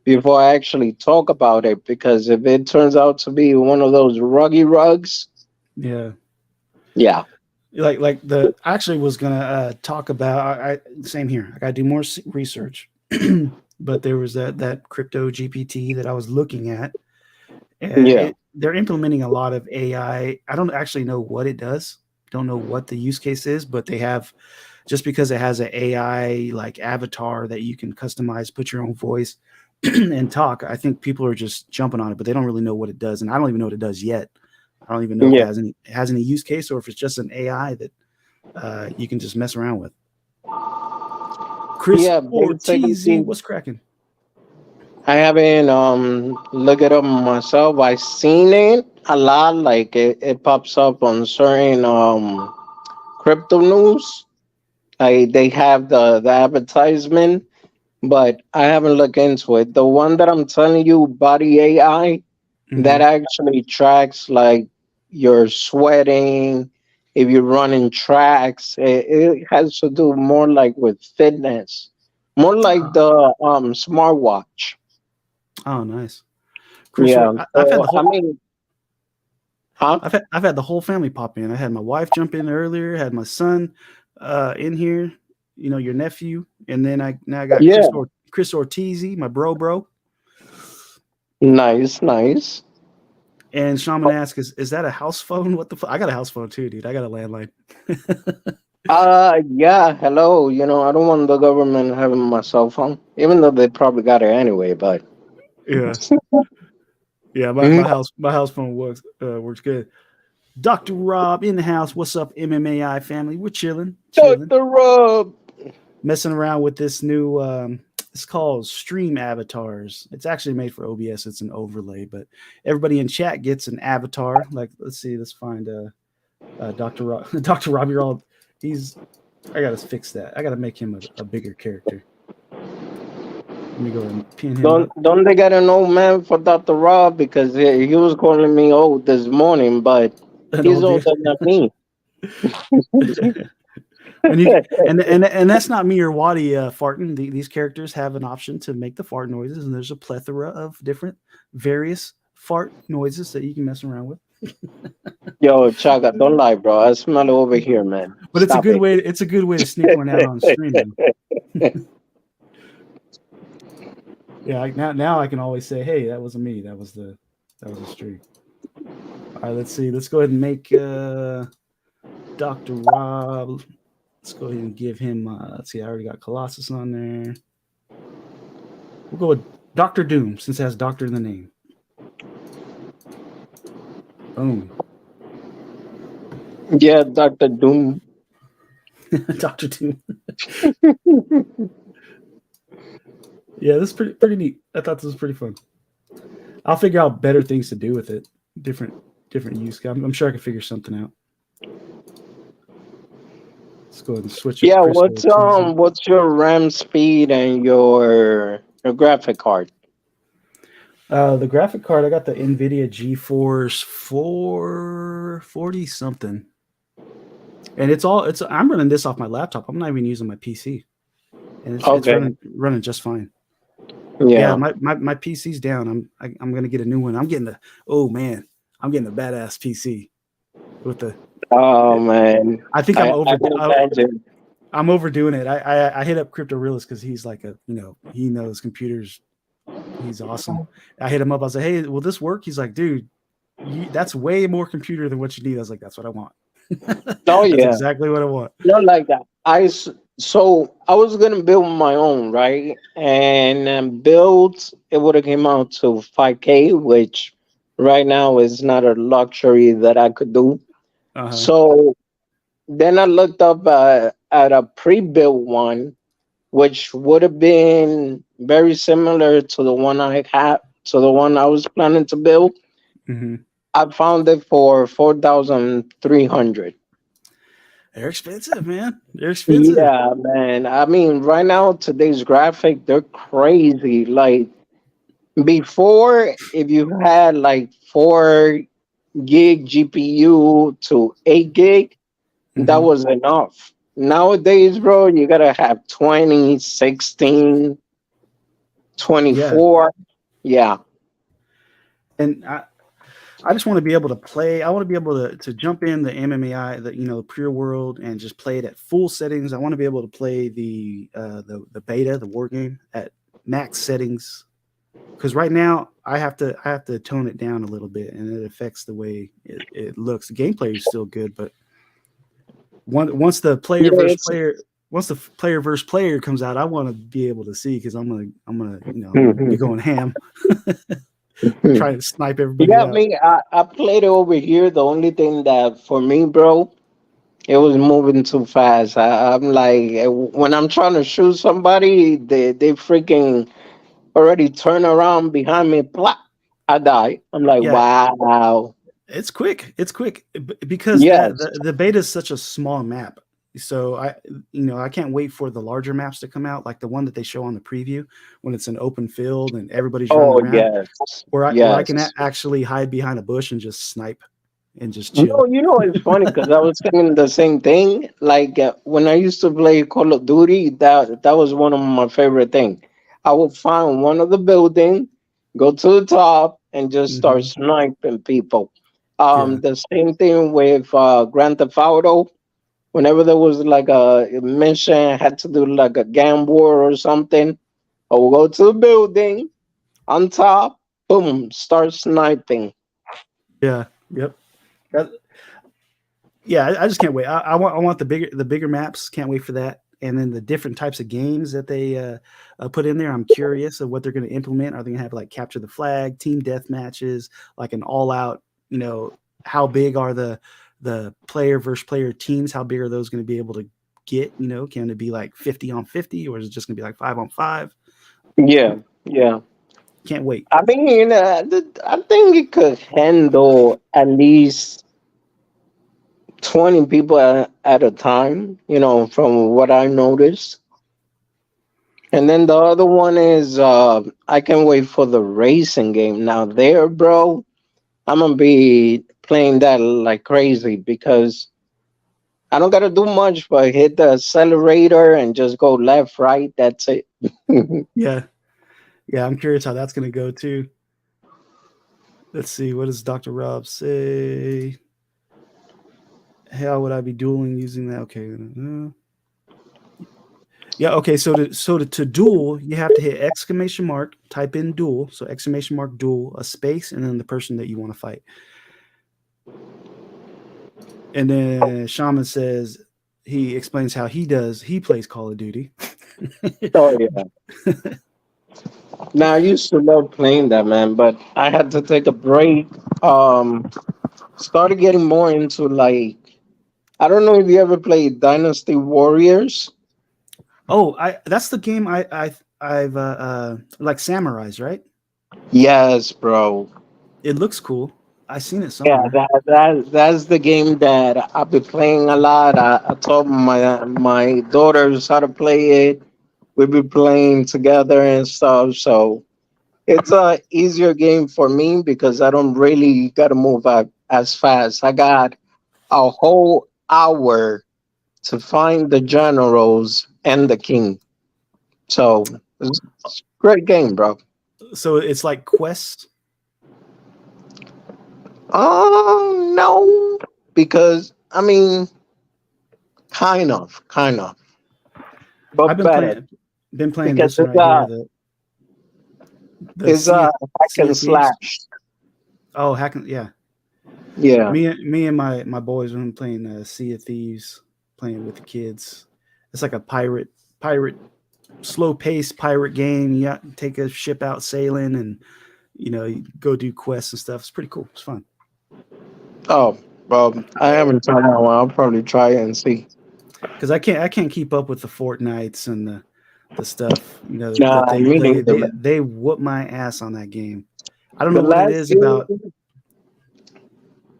before I actually talk about it, because if it turns out to be one of those ruggy rugs, Yeah. yeah. Like the I actually was gonna talk about I same here. I gotta do more research, but there was that crypto GPT that I was looking at, and Yeah. they're implementing a lot of AI. I don't actually know what it does. Don't know what the use case is, but they have, just because it has an AI like avatar that you can customize, put your own voice and talk. I think people are just jumping on it, but they don't really know what it does, and I don't even know what it does yet. I don't even know if Yeah. it has any use case, or if it's just an AI that you can just mess around with. Chris Yeah, Ortiz, basically, what's cracking? I haven't looked it up myself. I seen it a lot, like it pops up on certain crypto news. They have the advertisement, but I haven't looked into it. The one that I'm telling you, Body AI, that actually tracks like your sweating, if you're running tracks. It has to do more like with fitness, more like the smartwatch. Oh, nice. Chris, Yeah. I've had So the whole. I mean, huh? I've had the whole family pop in. I had my wife jump in earlier. Had my son in here. You know, your nephew, and then I got Yeah. Chris Ortiz, my bro. Nice, nice. And Shaman asks, is that a house phone? What the fuck? I got a house phone too, dude. I got a landline. Yeah, hello. You know, I don't want the government having my cell phone, even though they probably got it anyway, but Yeah. Yeah, Mhm. my house phone works good. Dr. Rob in the house. What's up, MMAI family? We're chilling. Dr. Rob. Messing around with this new it's called Stream Avatars. It's actually made for OBS. It's an overlay, but everybody in chat gets an avatar. Like, let's find Dr. Rob. Dr. Rob, you're all I gotta fix that. I gotta make him a bigger character. Let me go and pin him up. Don't they got an old man for Dr. Rob? Because he was calling me old this morning, but he's older than me. and that's not me or Waddy farting. These characters have an option to make the fart noises, and there's a plethora of different various fart noises that you can mess around with. Yo, Chaka, don't lie, bro. I smell it over here, man. But it's a good way. It's a good way to sneak one out on stream. Yeah, now I can always say, "Hey, that wasn't me. That was a stream." All right, let's see. Let's go ahead and make Dr. Rob. Let's go ahead and give him. Let's see. I already got Colossus on there. We'll go with Dr. Doom since it has Doctor in the name. Boom. Yeah, Dr. Doom. Dr. Doom. Yeah, this is pretty neat. I thought this was pretty fun. I'll figure out better things to do with it. Different use. I'm sure I can figure something out. Let's go ahead and switch. Yeah, what's your RAM speed and your graphic card? The graphic card, I got the NVIDIA GeForce 440 something. And I'm running this off my laptop. I'm not even using my PC. And it's running just fine. Yeah, my PC's down. I'm gonna get a new one. I'm getting a badass PC with the man. I think I'm overdoing it. I hit up Crypto Realist because he's like he knows computers. He's awesome. I hit him up. I was like, hey, will this work? He's like, dude, that's way more computer than what you need. I was like, that's what I want. Oh, That's yeah. exactly what I want. Not like that. So I was gonna build my own, right? And build it would have came out to 5K, which right now is not a luxury that I could do. So then I looked up at a pre-built one, which would have been very similar to the one I was planning to build. I found it for 4,300. They're expensive, man. They're expensive. Yeah, man. I mean, right now, today's graphic, they're crazy. Like, before, if you had like 4 gig GPU to 8 gig, that was enough. Nowadays, bro, you gotta have 20, 16, 24. Yeah. And I just want to be able to play. I want to be able to jump in the MMAI, the pure world, and just play it at full settings. I want to be able to play the beta, the war game, at max settings. Because right now I have to tone it down a little bit, and it affects the way it looks. The gameplay is still good, but once the player versus player comes out, I want to be able to see because I'm gonna be going ham. Trying to snipe everybody out. I mean, I played it over here. The only thing that for me, bro, it was moving too fast. I'm like, when I'm trying to shoot somebody, they freaking already turn around behind me. Plop, I die. I'm like, wow. It's quick. It's quick because Yes. the beta is such a small map. So I can't wait for the larger maps to come out, like the one that they show on the preview when it's an open field and everybody's running Oh around, yes, where I can yes. actually hide behind a bush and just snipe and just No, chill. it's funny because I was thinking the same thing. Like when I used to play Call of Duty, that was one of my favorite thing. I would find one of the building, go to the top, and just start Hmm. sniping people. Yeah. The same thing with Grand Theft Auto. Whenever there was like a mission, had to do like a gang war or something, I would go to the building on top, boom, start sniping. Yeah. Yep. That, yeah. I just can't wait. I want the bigger maps. Can't wait for that. And then the different types of games that they put in there. I'm curious of what they're going to implement. Are they going to have like capture the flag, team death matches, like an all out? How big are the player versus player teams? How big are those going to be able to get? Can it be like 50 on 50, or is it just going to be like 5 on 5? Yeah, yeah. Can't wait. I mean, I think it could handle at least 20 people at a time, from what I noticed. And then the other one is I can wait for the racing game. Now, there, bro, I'm going to be playing that like crazy because I don't got to do much but hit the accelerator and just go left, right. That's it. Yeah. Yeah. I'm curious how that's going to go too. Let's see. What does Dr. Rob say? How would I be dueling using that? Okay. Yeah. Okay. To duel, you have to hit exclamation mark, type in duel. So exclamation mark duel, a space, and then the person that you want to fight. And then Shaman says he explains how he plays Call of Duty. Oh, yeah. Now, I used to love playing that, man, but I had to take a break. Started getting more into like, I don't know if you ever played Dynasty Warriors. Oh, that's the game I've like Samurais, right? Yes, bro. It looks cool. I seen it Yeah, somewhere. that's the game that I've been playing a lot. I taught my daughters how to play it. We've been playing together and stuff. So it's a easier game for me because I don't really got to move up as fast. I got a whole hour to find the generals and the king. So it's a great game, bro. So it's like quests. No, because I mean, kind of, but I've better been playing because this one right here. The it's Sea hack Sea and of Thieves. slash. Oh, hacking, yeah. Yeah. Me and my boys have been playing Sea of Thieves, playing with the kids. It's like a pirate, slow paced pirate game. You take a ship out sailing, and you go do quests and stuff. It's pretty cool. It's fun. Oh, well, I haven't tried that one. I'll probably try it and see. Because I can't keep up with the Fortnites and the stuff Nah, that they me play. neither, man. They whoop my ass on that game. I don't The know what it last is about. game,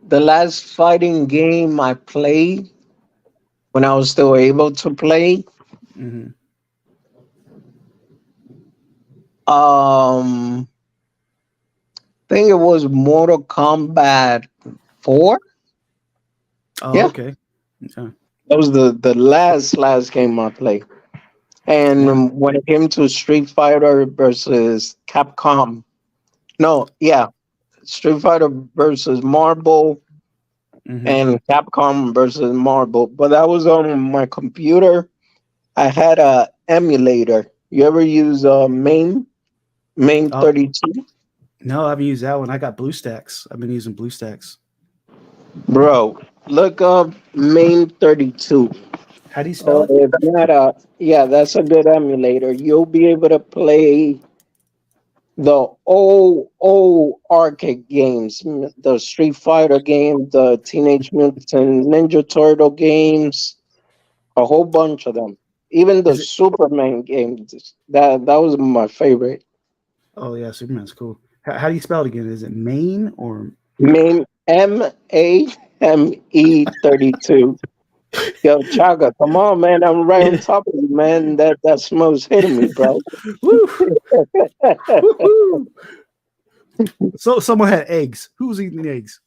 the last fighting game I played when I was still able to play. Mm-hmm. I think it was Mortal Kombat 4. Oh, Yeah, okay. that was the last game I played. And Yeah. when it came to Street Fighter versus Capcom, no, yeah, Street Fighter versus Marvel Mm-hmm. and Capcom versus Marvel. But that was on my computer. I had a emulator. You ever use MAME Oh, 32? no, I haven't used that one. I got BlueStacks. I've been using BlueStacks. Bro, look up MAME 32. How do you spell Oh, it? if not, yeah, that's a good emulator. You'll be able to play the old arcade games, the Street Fighter game, the Teenage Mutant Ninja Turtle games, a whole bunch of them. Even the Is it? Superman games. That was my favorite. Oh yeah, Superman's cool. How do you spell it again? Is it Maine or MAME MAME32. Yo, Chaka, come on, man. I'm right on top of you, man. That smoke's hitting me, bro. Woo-hoo. So someone had eggs. Who's eating eggs?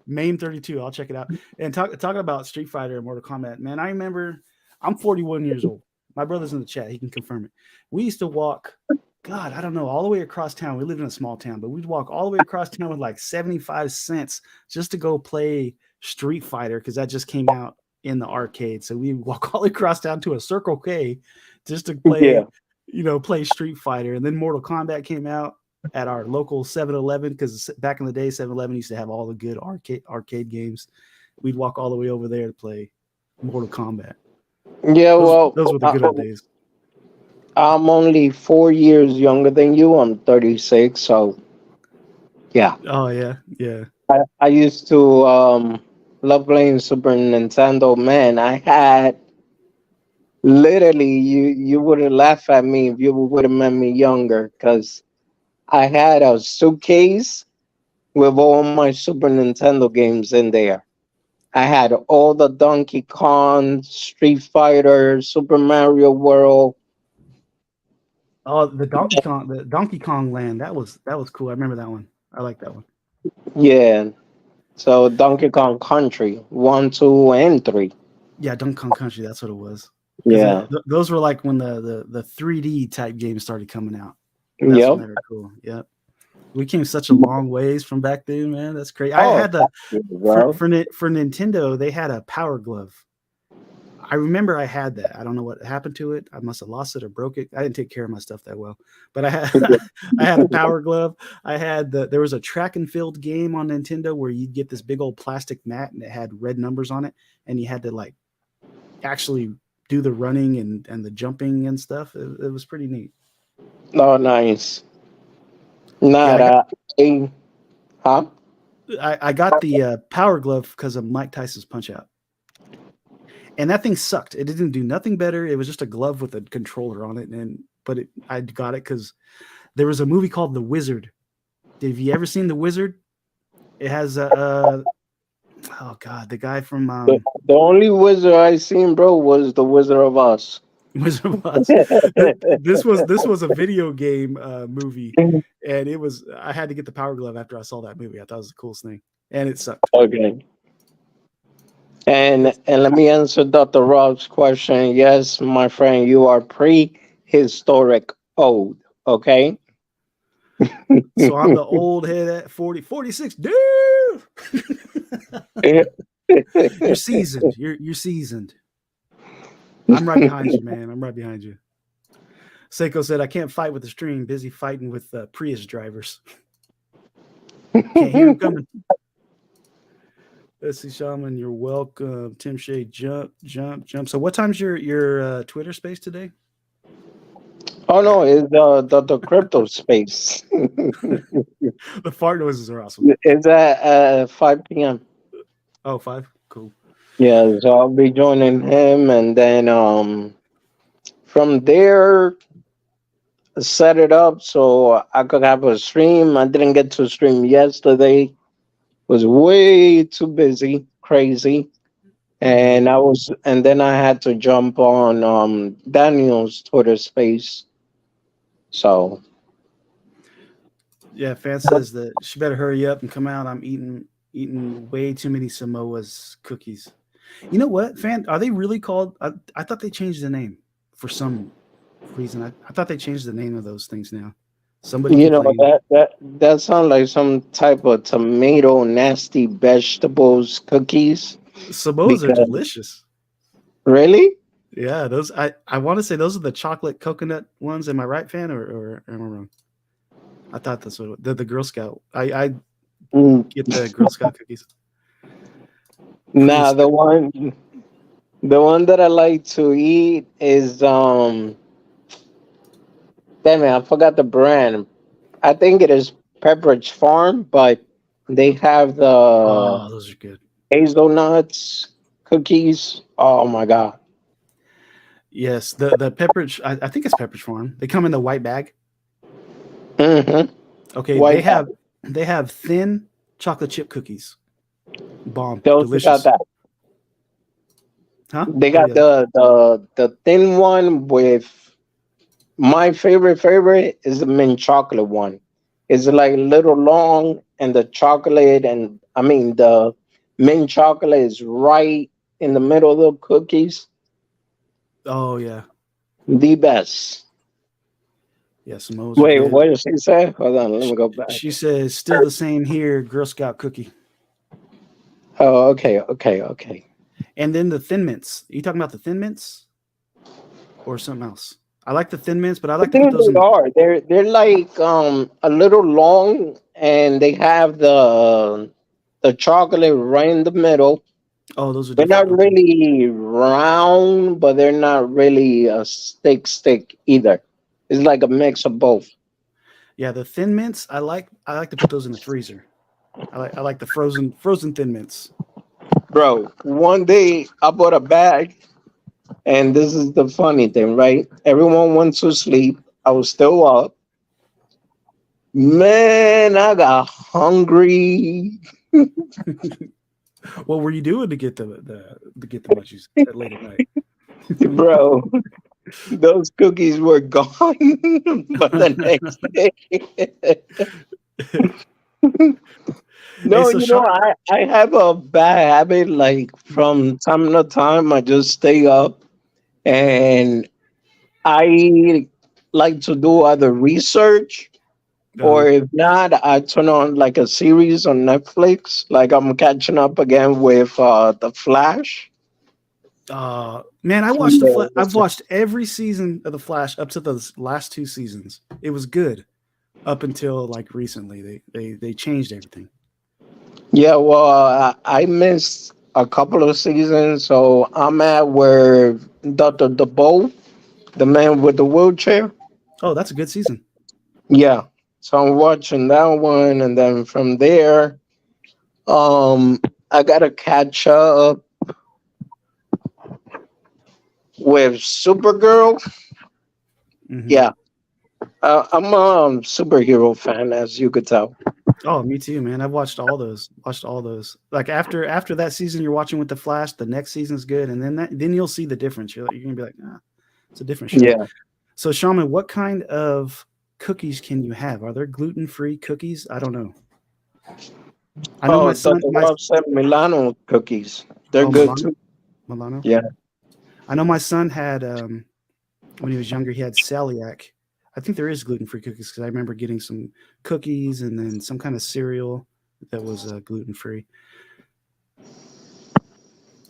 Main 32. I'll check it out. And talking about Street Fighter and Mortal Kombat, man, I remember I'm 41 years old. My brother's in the chat. He can confirm it. We used to walk, God, I don't know, all the way across town. We lived in a small town, but we'd walk all the way across town with like 75 cents just to go play Street Fighter because that just came out in the arcade. So we walk all the way across town to a Circle K just to play, play Street Fighter. And then Mortal Kombat came out at our local 7-Eleven because back in the day, 7-Eleven used to have all the good arcade games. We'd walk all the way over there to play Mortal Kombat. Yeah, those were the good old days. I'm only 4 years younger than you. I'm 36, so yeah. Oh yeah. I used to love playing Super Nintendo. Man, I had literally you would have laughed at me if you would have met me younger because I had a suitcase with all my Super Nintendo games in there. I had all the Donkey Kong, Street Fighter, Super Mario World. Oh, the Donkey Kong Land. That was cool. I remember that one. I like that one. Yeah. So Donkey Kong Country 1, 2, and 3. Yeah, Donkey Kong Country. That's what it was. Yeah. Those were like when the 3D type games started coming out. That's when they were cool. Yep. We came such a long ways from back then, man. That's crazy. I had for Nintendo, they had a Power Glove. I remember I had that. I don't know what happened to it. I must have lost it or broke it. I didn't take care of my stuff that well. But I had a Power Glove. I had there was a track and field game on Nintendo where you'd get this big old plastic mat and it had red numbers on it, and you had to like actually do the running and the jumping and stuff. It was pretty neat. Oh, nice. I got the Power Glove because of Mike Tyson's Punch Out. And that thing sucked. It didn't do nothing better. It was just a glove with a controller on it. But I got it because there was a movie called The Wizard. Have you ever seen The Wizard? It has oh God, the guy from the only wizard I seen, bro, was the Wizard of Oz. Wizard of Oz. This was a video game movie, and it was. I had to get the Power Glove after I saw that movie. I thought it was the coolest thing, and it sucked. Okay. And let me answer Dr. Rob's question. Yes, my friend, you are prehistoric old. Okay. So I'm the old head at 40, 46. Dude, you're seasoned. You're seasoned. I'm right behind you, man. I'm right behind you. Seiko said, I can't fight with the stream. Busy fighting with Prius drivers. Can't hear him coming. Let's see, Shaman, you're welcome. Tim Shea, jump. So what time's your Twitter space today? Oh, no, it's the crypto space. The fart noises are awesome. It's at 5 p.m. Oh, 5? Cool. Yeah, so I'll be joining him, and then from there, set it up so I could have a stream. I didn't get to stream yesterday. Was way too busy, crazy. And then I had to jump on Daniel's Twitter space. So yeah, fan says that she better hurry up and come out. I'm eating way too many Samoa's cookies. You know what, fan? Are they really called? I thought they changed the name for some reason. I thought they changed the name of those things now. Somebody, you know, that sounds like some type of tomato nasty vegetables cookies. Samoa's are delicious. Really? Yeah, those I want to say those are the chocolate coconut ones. Am I right, fan, or am I wrong? I thought that's what the Girl Scout. I get the Girl Scout cookies. Nah, the one that I like to eat is damn it, I forgot the brand. I think it is Pepperidge Farm, but they have the those are good hazelnuts cookies. Oh my god. Yes, the Pepperidge. I think it's Pepperidge Farm. They come in the white bag. Mm-hmm. Okay, White they have thin chocolate chip cookies. Bomb. They also got Delicious. that. Huh? They Oh, got yeah. the thin one with my favorite is the mint chocolate one. It's like a little long, and the chocolate, and I mean the mint chocolate is right in the middle of the cookies. Oh, yeah. The best. Yeah, some of those are Wait, good. what did she say? Hold on, let me go back. She says, still the same here, Girl Scout cookie. Oh, okay. And then the Thin Mints. Are you talking about the Thin Mints or something else? I like the Thin Mints, but I I like to put think those in. they are. They're like a little long, and they have the chocolate right in the middle. Oh, those are They're not different. Okay. really round, but they're not really a stick either. It's like a mix of both. Yeah, the Thin Mints, I like to put those in the freezer. I like the frozen Thin Mints. Bro, one day I bought a bag, and this is the funny thing, right? Everyone went to sleep. I was still up. Man, I got hungry. What were you doing to get the munchies at late at night? Bro, those cookies were gone by the next day. No, so Sean, I have a bad habit. Like from time to time, I just stay up, and I like to do other research, or if not, I turn on like a series on Netflix. Like I'm catching up again with The Flash. man, I've watched every season of The Flash up to the last 2 seasons. It was good up until like recently. They changed everything. Yeah, well, I missed a couple of seasons, so I'm at where Dr. DeBow, the man with the wheelchair. Oh, that's a good season. Yeah, so I'm watching that one, and then from there, I gotta catch up with Supergirl. Mm-hmm. Yeah, I'm a superhero fan, as you could tell. Oh, me too, man. I've watched all those. Like after that season you're watching with the Flash, the next season's good, and then you'll see the difference. You're gonna be like, it's a different show. Yeah. So, Shaman, what kind of cookies can you have? Are there gluten-free cookies? I don't know. I know my son. Dr. Rob said Milano cookies. They're good Milano? too. Milano. Yeah. I know my son had when he was younger, he had celiac. I think there is gluten-free cookies because I remember getting some cookies and then some kind of cereal that was gluten-free.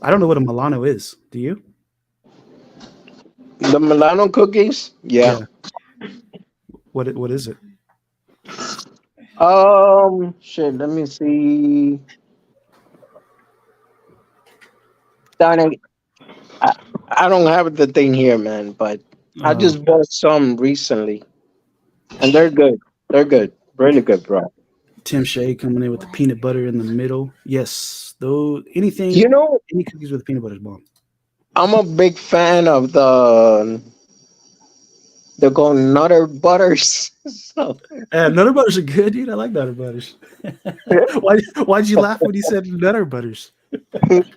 I don't know what a Milano is. Do you? The Milano cookies? Yeah. What is it? Shit, let me see. Darn it. I don't have the thing here, man, but I just bought some recently. And they're good. They're good. Really good, bro. Tim Shea coming in with the peanut butter in the middle. Yes, though any cookies with peanut butter is bomb. I'm a big fan of the called Nutter Butters. So. Nutter Butters are good, dude. I like Nutter Butters. Why'd you laugh when he said Nutter Butters? That's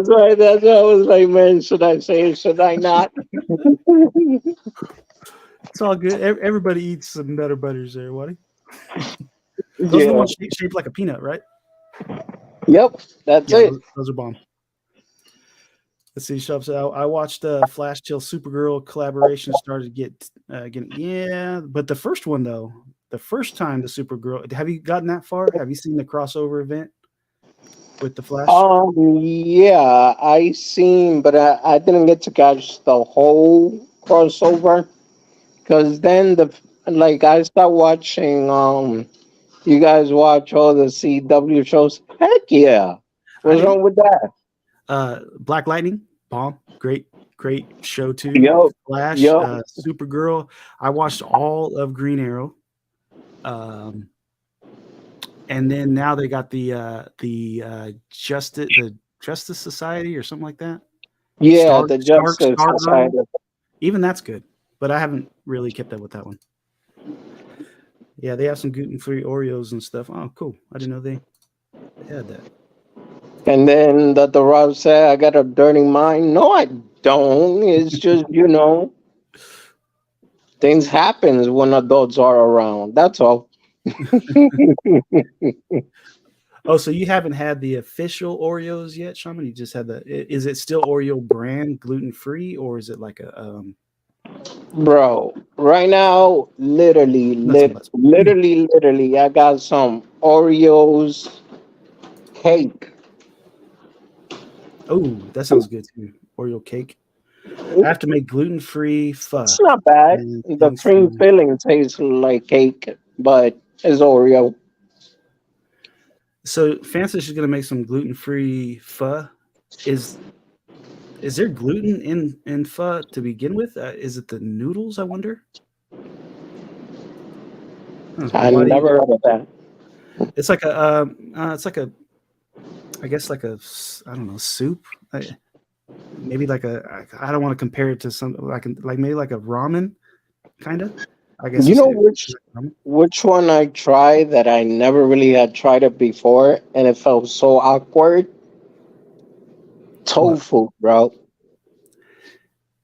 why I was like, man, should I say it? Should I not? It's all good. Everybody eats some Nutter Butters there, Waddy. Those are the ones shaped like a peanut, right? Yep, that's it. Those are bomb. Let's see, Shub said, I watched Flash till Supergirl collaboration started getting but the first one though, the first time the Supergirl, have you gotten that far? Have you seen the crossover event with the Flash? Yeah, I seen, but I didn't get to catch the whole crossover because then I start watching. You guys watch all the CW shows? Heck yeah! What's wrong with that? Black Lightning, bomb, great show too. Yep. Flash, Yep. Supergirl. I watched all of Green Arrow. And then now they got the Justice Society or something like that. Yeah, the Justice Society. Even that's good, but I haven't really kept up with that one. Yeah, they have some gluten-free Oreos and stuff. Oh, cool. I didn't know they had that. And then the Rob said, I got a dirty mind. No, I don't. It's just, things happens when adults are around. That's all. Oh, so you haven't had the official Oreos yet, Shaman? You just had the. Is it still Oreo brand gluten-free, or is it like a Bro, right now, literally, nuts and buds? literally, I got some Oreos cake. Oh, that sounds good too. Oreo cake. I have to make gluten-free pho. It's not bad. And The cream Thanksgiving. filling tastes like cake, but it's Oreo. So Fancish is gonna make some gluten-free pho. Is there gluten in pho to begin with? Is it the noodles? I wonder. Huh, I why do you? never heard of that. It's like I guess like I don't know, soup. Maybe like I don't want to compare it to some like maybe like a ramen kind of. I guess You it's know which one I tried that I never really had tried it before, and it felt so awkward? What? Tofu, bro.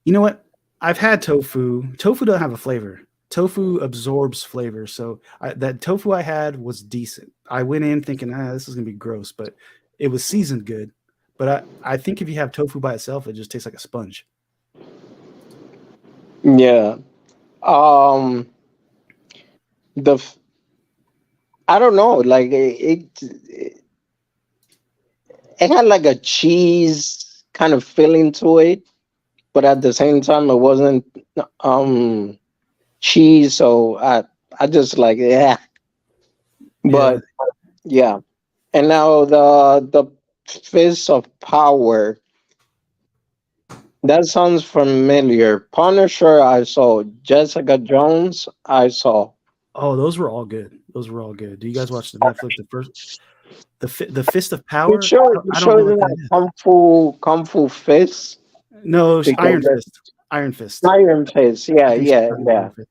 You know what? I've had tofu. Tofu doesn't have a flavor. Tofu absorbs flavor. So that tofu I had was decent. I went in thinking, this is gonna be gross, but it was seasoned good. But I think if you have tofu by itself, it just tastes like a sponge. Yeah. Um. The f- I don't know. Like it had like a cheese kind of feeling to it, but at the same time, it wasn't um cheese. So I just like yeah. Yeah. But yeah. And now the Fist of Power. That sounds familiar. Punisher, I saw. Jessica Jones, I saw. Oh, those were all good. Those were all good. Do you guys watch the Netflix? The Fist of You Power? sure? You I don't sure know what it's that not is. Kung Fu Fist? No, Because Iron Fist. Iron Fist. Iron Fist. I Yeah, think she's yeah, talking about yeah. Iron Fist.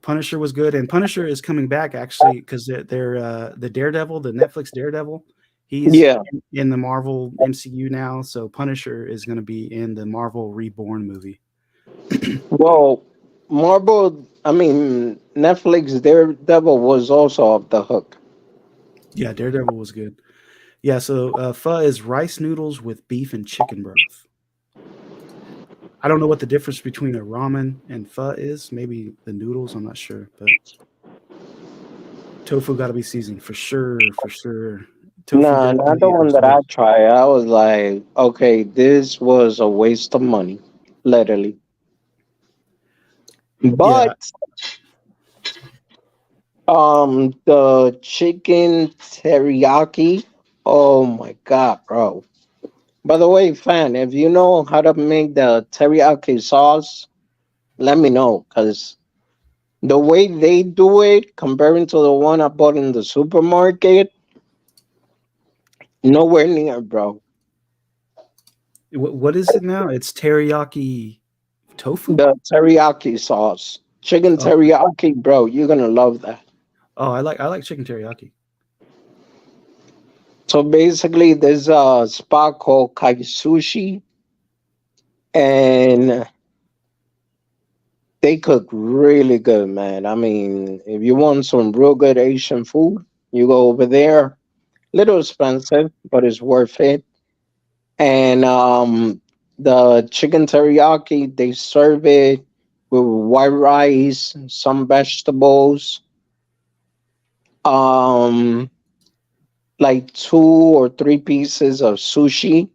Punisher was good, and Punisher is coming back actually because they're the Daredevil, the Netflix Daredevil. He's Yeah. in the Marvel MCU now, so Punisher is going to be in the Marvel Reborn movie. Well, Netflix Daredevil was also off the hook. Yeah, Daredevil was good. Yeah, so pho is rice noodles with beef and chicken broth. I don't know what the difference between a ramen and pho is. Maybe the noodles. I'm not sure, but tofu got to be seasoned for sure. For sure, tofu Nah, not the definitely one that I absorbs. tried. I was like, okay, this was a waste of money, literally. Yeah. But the chicken teriyaki. Oh my god, bro. By the way, fan, if you know how to make the teriyaki sauce, let me know. Cause the way they do it, comparing to the one I bought in the supermarket, nowhere near, bro. What is it now? It's teriyaki tofu. The teriyaki sauce, chicken Oh, teriyaki, bro. You're gonna love that. oh, I like chicken teriyaki. So basically, there's a spot called Kai Sushi, and they cook really good, man. I mean, if you want some real good Asian food, you go over there. Little expensive, but it's worth it. And the chicken teriyaki, they serve it with white rice, some vegetables, um, like 2 or 3 pieces of sushi,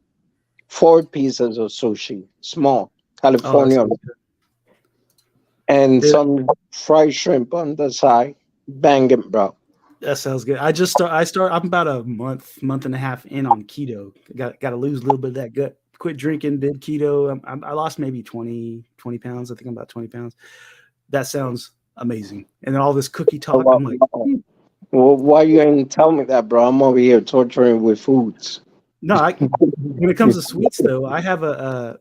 4 pieces of sushi, small, Oh, that California, sounds good. and Dude, some fried shrimp on the side. Bang it, bro. that sounds good. I'm about a month and a half in on keto. Got to lose a little bit of that gut. Quit drinking, did keto. I lost maybe 20 pounds. I think I'm about 20 pounds. That sounds amazing. And then all this cookie talk. I'm like, Well, why you ain't tell me that, bro? I'm over here torturing with foods. no. When it comes to sweets, though, I have a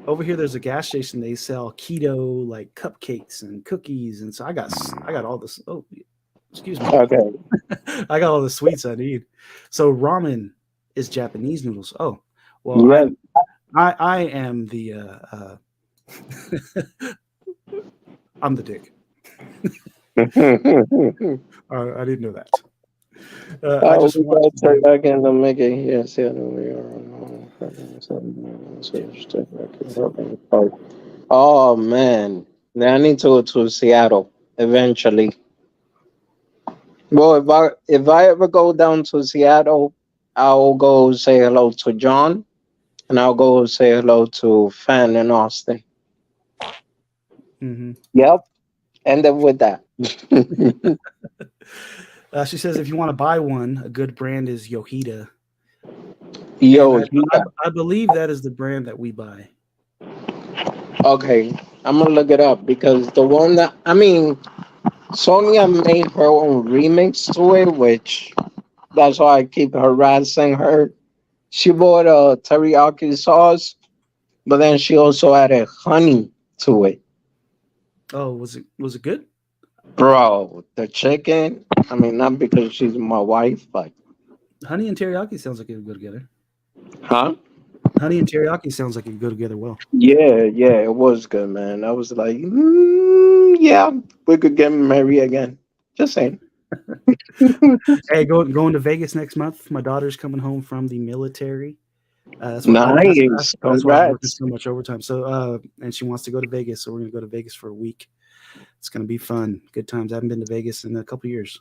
over here. There's a gas station. They sell keto like cupcakes and cookies, and so I got all this. Oh, Excuse me. Okay. I got all the sweets I need. So ramen is Japanese noodles. Oh, well, Yes. I am the I'm the dick. I didn't know that. I just We want got to do. back in the making. Yes, yeah, no, we are. Oh man, now I need to go to Seattle eventually. Well, if I ever go down to Seattle, I'll go say hello to John, and I'll go say hello to Fan in Austin. Mm-hmm. Yep, end up with that. She says if you want to buy one, a good brand is Yohida. Yo, And I believe that is the brand that we buy. okay, I'm gonna look it up because the one that I mean, Sonia made her own remix to it, which that's why I keep harassing her. She bought a teriyaki sauce, but then she also added honey to it. Oh, was it good? Bro, the chicken, I mean, not because she's my wife, but. Honey and teriyaki sounds like it would go together. Huh? Honey and teriyaki sounds like it would go together well. Yeah, yeah, it was good, man. I was like, yeah, we could get married again. Just saying. Hey, going to Vegas next month. My daughter's coming home from the military. That's why Nice. that's why I'm working Congrats. so much overtime. So and she wants to go to Vegas, so we're gonna go to Vegas for a week. It's gonna be fun, good times. I haven't been to Vegas in a couple years.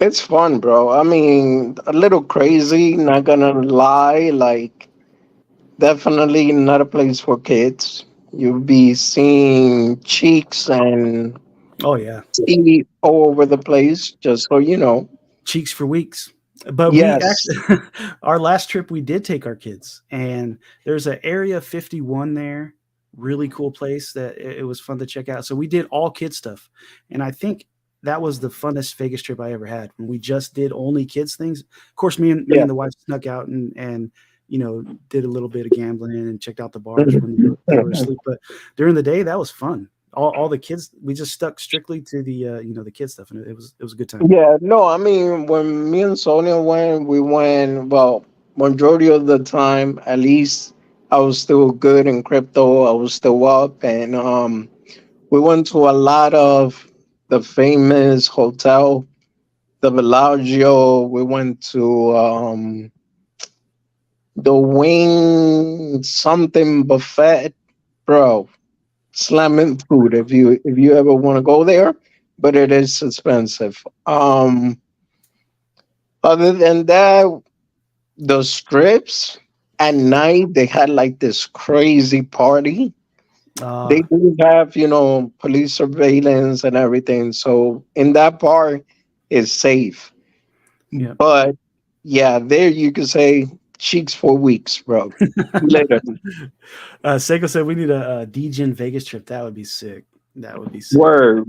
It's fun, bro. I mean, a little crazy, not gonna lie. Like, definitely not a place for kids. You'll be seeing cheeks and Oh yeah, teeth all over the place, just so you know. cheeks for weeks. But we Yes. actually, our last trip, we did take our kids, and there's an Area 51 there, really cool place that it was fun to check out. So we did all kid stuff, and I think that was the funnest Vegas trip I ever had. When we just did only kids things. Of course, me Yeah. and the wife snuck out and did a little bit of gambling and checked out the bars when they were asleep. But during the day, that was fun. All the kids, we just stuck strictly to the the kid stuff, and it was a good time. Yeah, no, I mean, when me and Sonia went, we went, well, majority of the time, at least I was still good in crypto. I was still up. And we went to a lot of the famous hotel, the Bellagio. We went to the Wing something buffet. Bro, slamming food if you ever want to go there, but it is expensive. Other than that, the strips at night they had like this crazy party. They do have, police surveillance and everything. So in that part, it's safe. Yeah. But yeah, there you could say cheeks for weeks, bro. Literally. Seiko said we need a DGen Vegas trip. That would be sick. That would be sick. Word.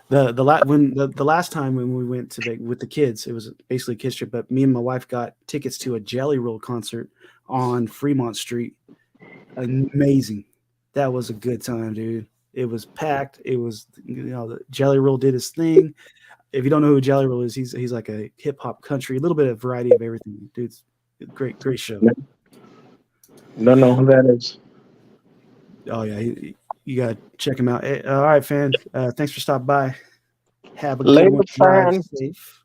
The last time when we went to Vegas with the kids, it was basically a kids trip. But me and my wife got tickets to a Jelly Roll concert on Fremont Street. Amazing. That was a good time, dude. It was packed. It was the Jelly Roll did his thing. If you don't know who Jelly Roll is, he's like a hip hop country, a little bit of variety of everything. Dude's great show. Don't know who that is. Oh yeah, you gotta check him out. All right, fan. Thanks for stopping by. Have a good Later, one. Drive fan. safe.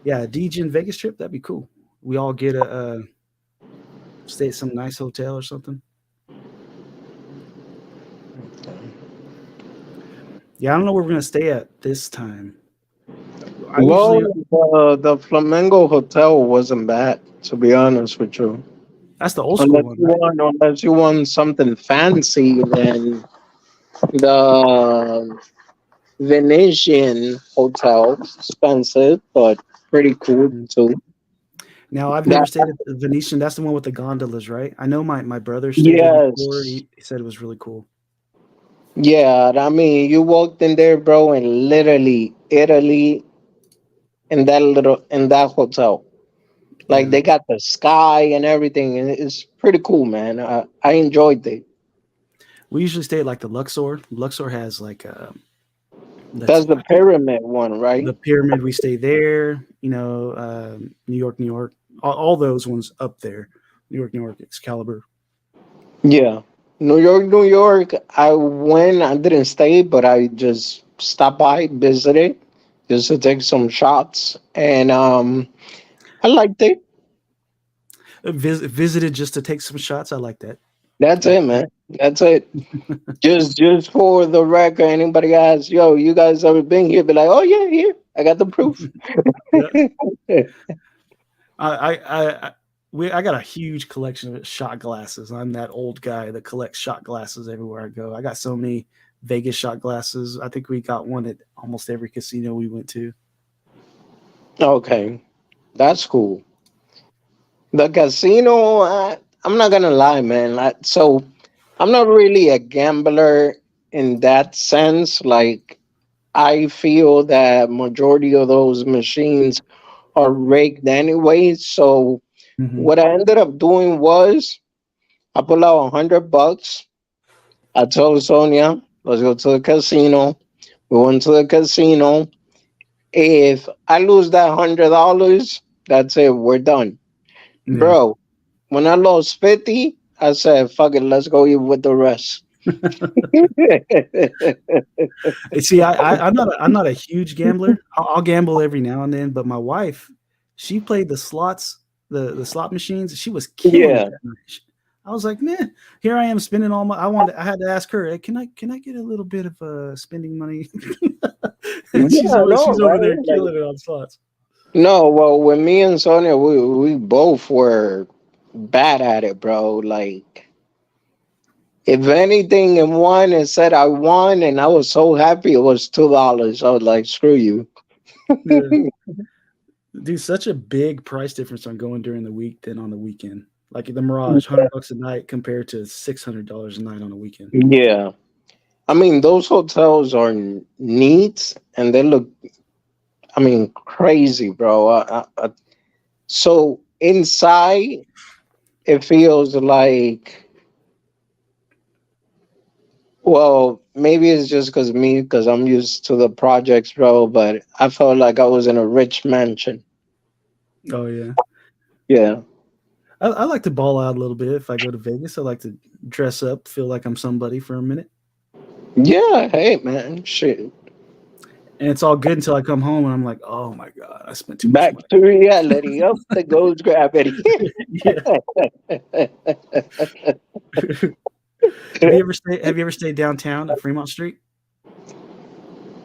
Yeah, DGen Vegas trip. That'd be cool. We all get a stay at some nice hotel or something. Yeah, I don't know where we're gonna stay at this time. The Flamingo Hotel wasn't bad, to be honest with you. That's the old school one, right? Unless you want something fancy, then the Venetian Hotel, expensive, but pretty cool too. Now, I've never stayed at the Venetian. That's the one with the gondolas, right? I know my brother stayed there before. He said it was really cool. Yeah, I mean, you walked in there, bro, and literally Italy in that hotel. Like they got the sky and everything, and it's pretty cool, man. I enjoyed it. We usually stay at like the Luxor. Luxor has like That's the pyramid one, right? The pyramid, we stay there. You know, New York, all those ones up there. New York, Excalibur. Yeah. New York. I went, I didn't stay, but I just stopped by, visited, just to take some shots. And I liked it. Visited just to take some shots. I like that. That's it, man. That's it. just for the record, anybody asks, yo, you guys ever been here? Be like, oh yeah, here. I got the proof. I got a huge collection of shot glasses. I'm that old guy that collects shot glasses everywhere I go. I got so many Vegas shot glasses. I think we got one at almost every casino we went to. Okay, that's cool. The casino, I'm not gonna lie, man. So I'm not really a gambler in that sense. Like, I feel that majority of those machines are rigged anyway. So what I ended up doing was I pulled out $100. I told Sonia, let's go to the casino. We went to the casino. If I lose that $100, that's it. We're done. Yeah. Bro, when I lost 50, I said, fuck it, let's go eat with the rest. See, I'm not a huge gambler. I'll gamble every now and then, but my wife, she played the slots, the slot machines. She was killing it that night. I was like, man, here I am spending all my. I had to ask her, hey, can I get a little bit of spending money? she's over there killing it on slots. No, well, with me and Sonia, we both were bad at it, bro. Like, if anything in one, it said I won, and I was so happy it was $2. I was like, screw you. Yeah. Dude, such a big price difference on going during the week than on the weekend. Like the Mirage, $100 a night compared to $600 a night on a weekend. Yeah. I mean, those hotels are neat, and they look, I mean, crazy, bro. So inside, it feels like, well, maybe it's just because I'm used to the projects, bro, but I felt like I was in a rich mansion. Oh, yeah. Yeah. I like to ball out a little bit if I go to Vegas. I like to dress up, feel like I'm somebody for a minute. Yeah, hey, man, shit. And it's all good until I come home and I'm like, oh, my God, I spent too much Back money. to reality. Up the goes gravity. Have you ever stayed downtown at Fremont Street?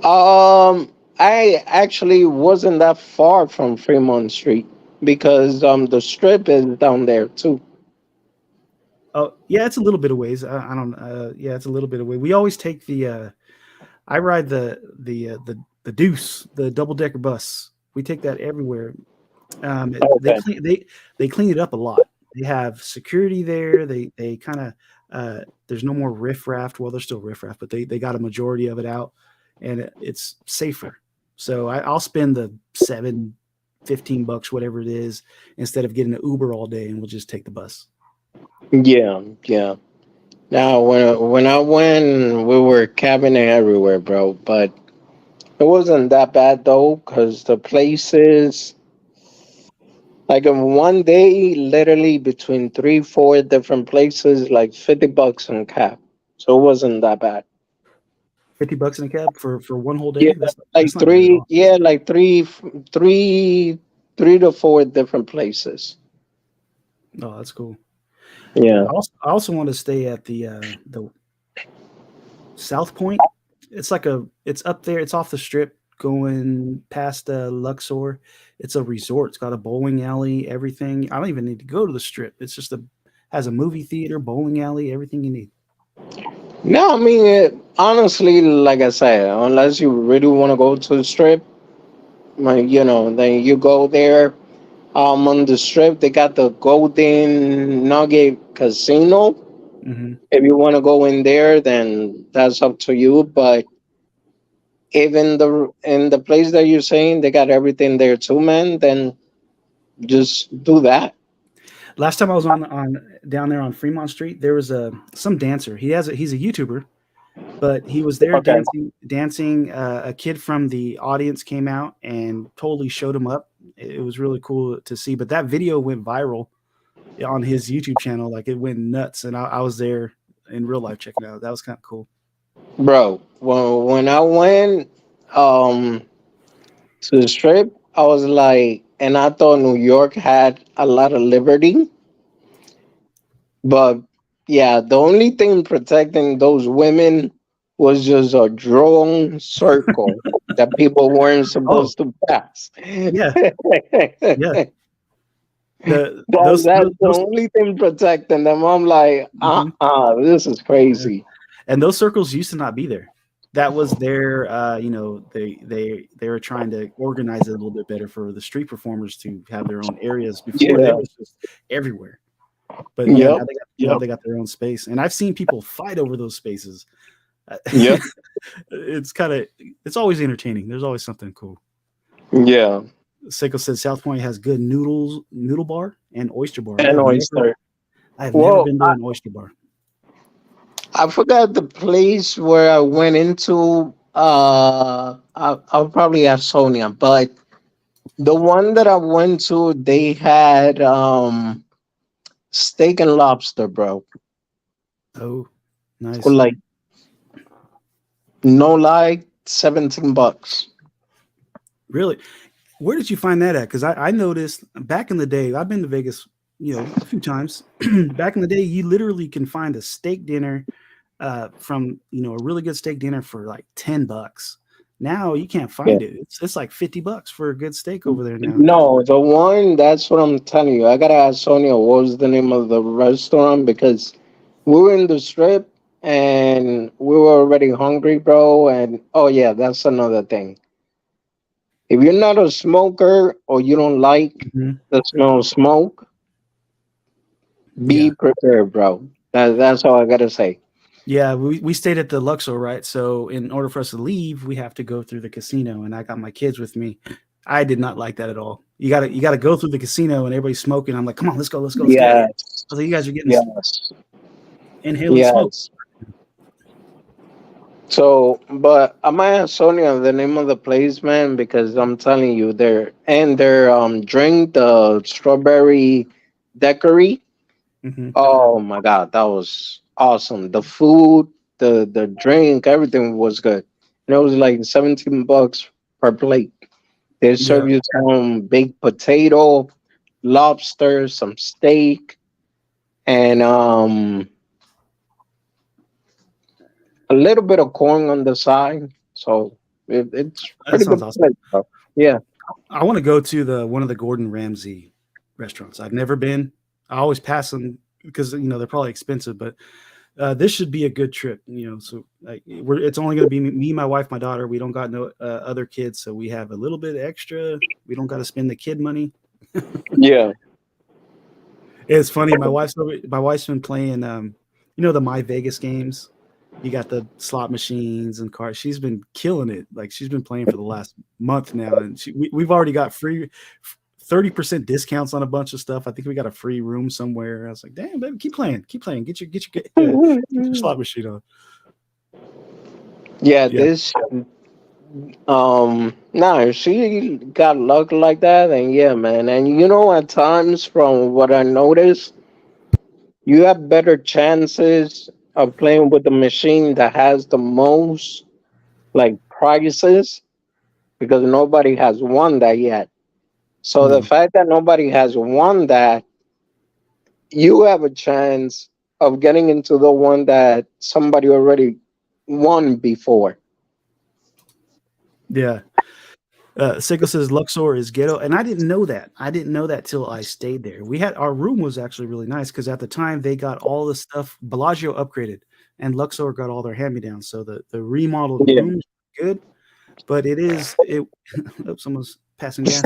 I actually wasn't that far from Fremont Street because the strip is down there too. Oh, yeah, it's a little bit of ways. I don't. Yeah, it's a little bit of way. We always take the. I ride the Deuce, the double decker bus. We take that everywhere. They clean it up a lot. They have security there. They kind of there's no more riffraff. Well, there's still riffraff, but they got a majority of it out, and it's safer. So I'll spend the $15, whatever it is, instead of getting an Uber all day, and we'll just take the bus. Yeah, yeah. Now when I went, we were cabining everywhere, bro. But it wasn't that bad though, because the places, like in one day, literally between 3-4 different places, like $50 on cab. So it wasn't that bad. $50 in a cab for one whole day. Yeah, That's like not bad at all. Yeah, like three to 4 different places. Oh, that's cool. Yeah. I also want to stay at the South Point. It's up there. It's off the strip going past Luxor. It's a resort. It's got a bowling alley, everything. I don't even need to go to the strip. It's just has a movie theater, bowling alley, everything you need. No, I mean, honestly, like I said, unless you really want to go to the strip, then you go there. On the strip, they got the Golden Nugget Casino. Mm-hmm. If you want to go in there, then that's up to you. But even in the place that you're saying, they got everything there too, man. Then just do that. Last time I was on down there on Fremont Street, there was some dancer. He's a YouTuber, but he was there Okay. dancing. A kid from the audience came out and totally showed him up. It was really cool to see. But that video went viral on his YouTube channel. Like it went nuts, and I was there in real life checking it out. That was kind of cool. Bro, when I went to the strip, I was like, and I thought New York had a lot of liberty, but yeah, the only thing protecting those women was just a drawn circle that people weren't Oh, supposed to pass. yeah, yeah. That's the only thing protecting them. I'm like, this is crazy. And those circles used to not be there. That was their, they were trying to organize it a little bit better for the street performers to have their own areas. Before Yeah. it was just everywhere. But yeah, Yep. now they got their own space, and I've seen people fight over those spaces. Yep. It's always entertaining. There's always something cool. Yeah. Seiko said South Point has good noodle bar and oyster bar. And oyster. I have never been to an oyster bar. I forgot the place where I went into. I'll probably ask Sonia, but the one that I went to, they had steak and lobster, bro. Oh, nice. For like, no lie, $17. Really? Where did you find that at? Because I noticed back in the day, I've been to Vegas, a few times. Back in the day, you literally can find a steak dinner from a really good steak dinner for like $10. Now you can't find it. It's like $50 for a good steak over there now. No, the one, that's what I'm telling you. I gotta ask Sonia what was the name of the restaurant, because we were in the strip and we were already hungry, bro. And oh yeah, that's another thing. If you're not a smoker or you don't like the smell of smoke, be prepared, bro. That's all I gotta say. Yeah, we stayed at the Luxor, right? So in order for us to leave, we have to go through the casino, and I got my kids with me. I did not like that at all. You gotta go through the casino and everybody's smoking. I'm like, come on, let's go. I was like, you guys are getting inhaling smoke. So, but I might ask Sonia the name of the place, man, because I'm telling you, their drink, the strawberry daiquiri. Oh my God, that was awesome. The food, the drink, everything was good. And it was like $17 per plate. They serve you some baked potato, lobster, some steak, and a little bit of corn on the side. So it's pretty good. Awesome. Place, yeah. I want to go to one of the Gordon Ramsay restaurants. I've never been. I always pass them because they're probably expensive, but this should be a good trip. So it's only going to be me, my wife, my daughter. We don't got no other kids, so we have a little bit extra. We don't got to spend the kid money. Yeah. It's funny. My wife's been playing the My Vegas games. You got the slot machines and cards. She's been killing it. Like she's been playing for the last month now, and we've already got free 30% discounts on a bunch of stuff. I think we got a free room somewhere. I was like, damn, baby, keep playing. Get your slot machine on. Yeah, this she got luck like that, and yeah, man. And at times, from what I noticed, you have better chances of playing with the machine that has the most prizes, because nobody has won that yet. So the fact that nobody has won that, you have a chance of getting into the one that somebody already won before. Yeah. Seiko says Luxor is ghetto, and I didn't know that. I didn't know that till I stayed there. Our room was actually really nice because at the time they got all the stuff. Bellagio upgraded, and Luxor got all their hand-me-downs. So the remodeled room is good, but oh, someone's passing gas.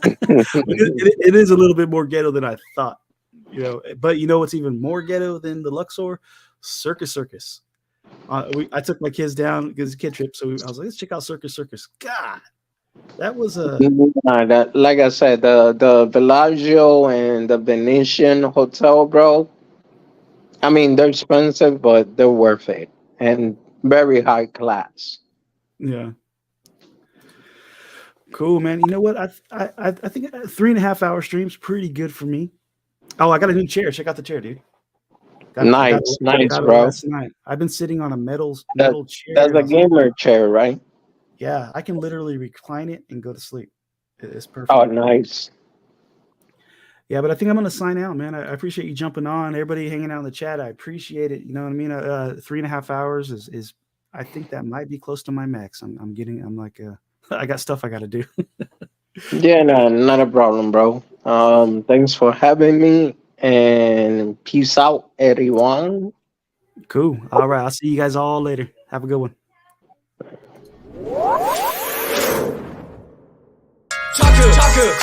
it is a little bit more ghetto than I thought. But what's even more ghetto than the Luxor? Circus. I took my kids down because it's a kid trip, so I was like, let's check out Circus. God. That was like I said, the Bellagio and the Venetian Hotel, bro. I mean, they're expensive, but they're worth it. And very high class. Yeah. Cool, man. You know what? I think a 3.5 hour stream's pretty good for me. Oh, I got a new chair. Check out the chair, dude. Nice, Got it bro. last night. I've been sitting on a metal chair. That's a gamer chair, right? Yeah, I can literally recline it and go to sleep. It's perfect. Oh, nice. Yeah, but I think I'm gonna sign out, man. I appreciate you jumping on. Everybody hanging out in the chat, I appreciate it. You know what I mean? 3.5 hours is I think that might be close to my max. I'm like I got stuff I got to do. Yeah, no, not a problem, bro. Thanks for having me, and peace out, everyone. Cool. All right, I'll see you guys all later. Have a good one. Chaka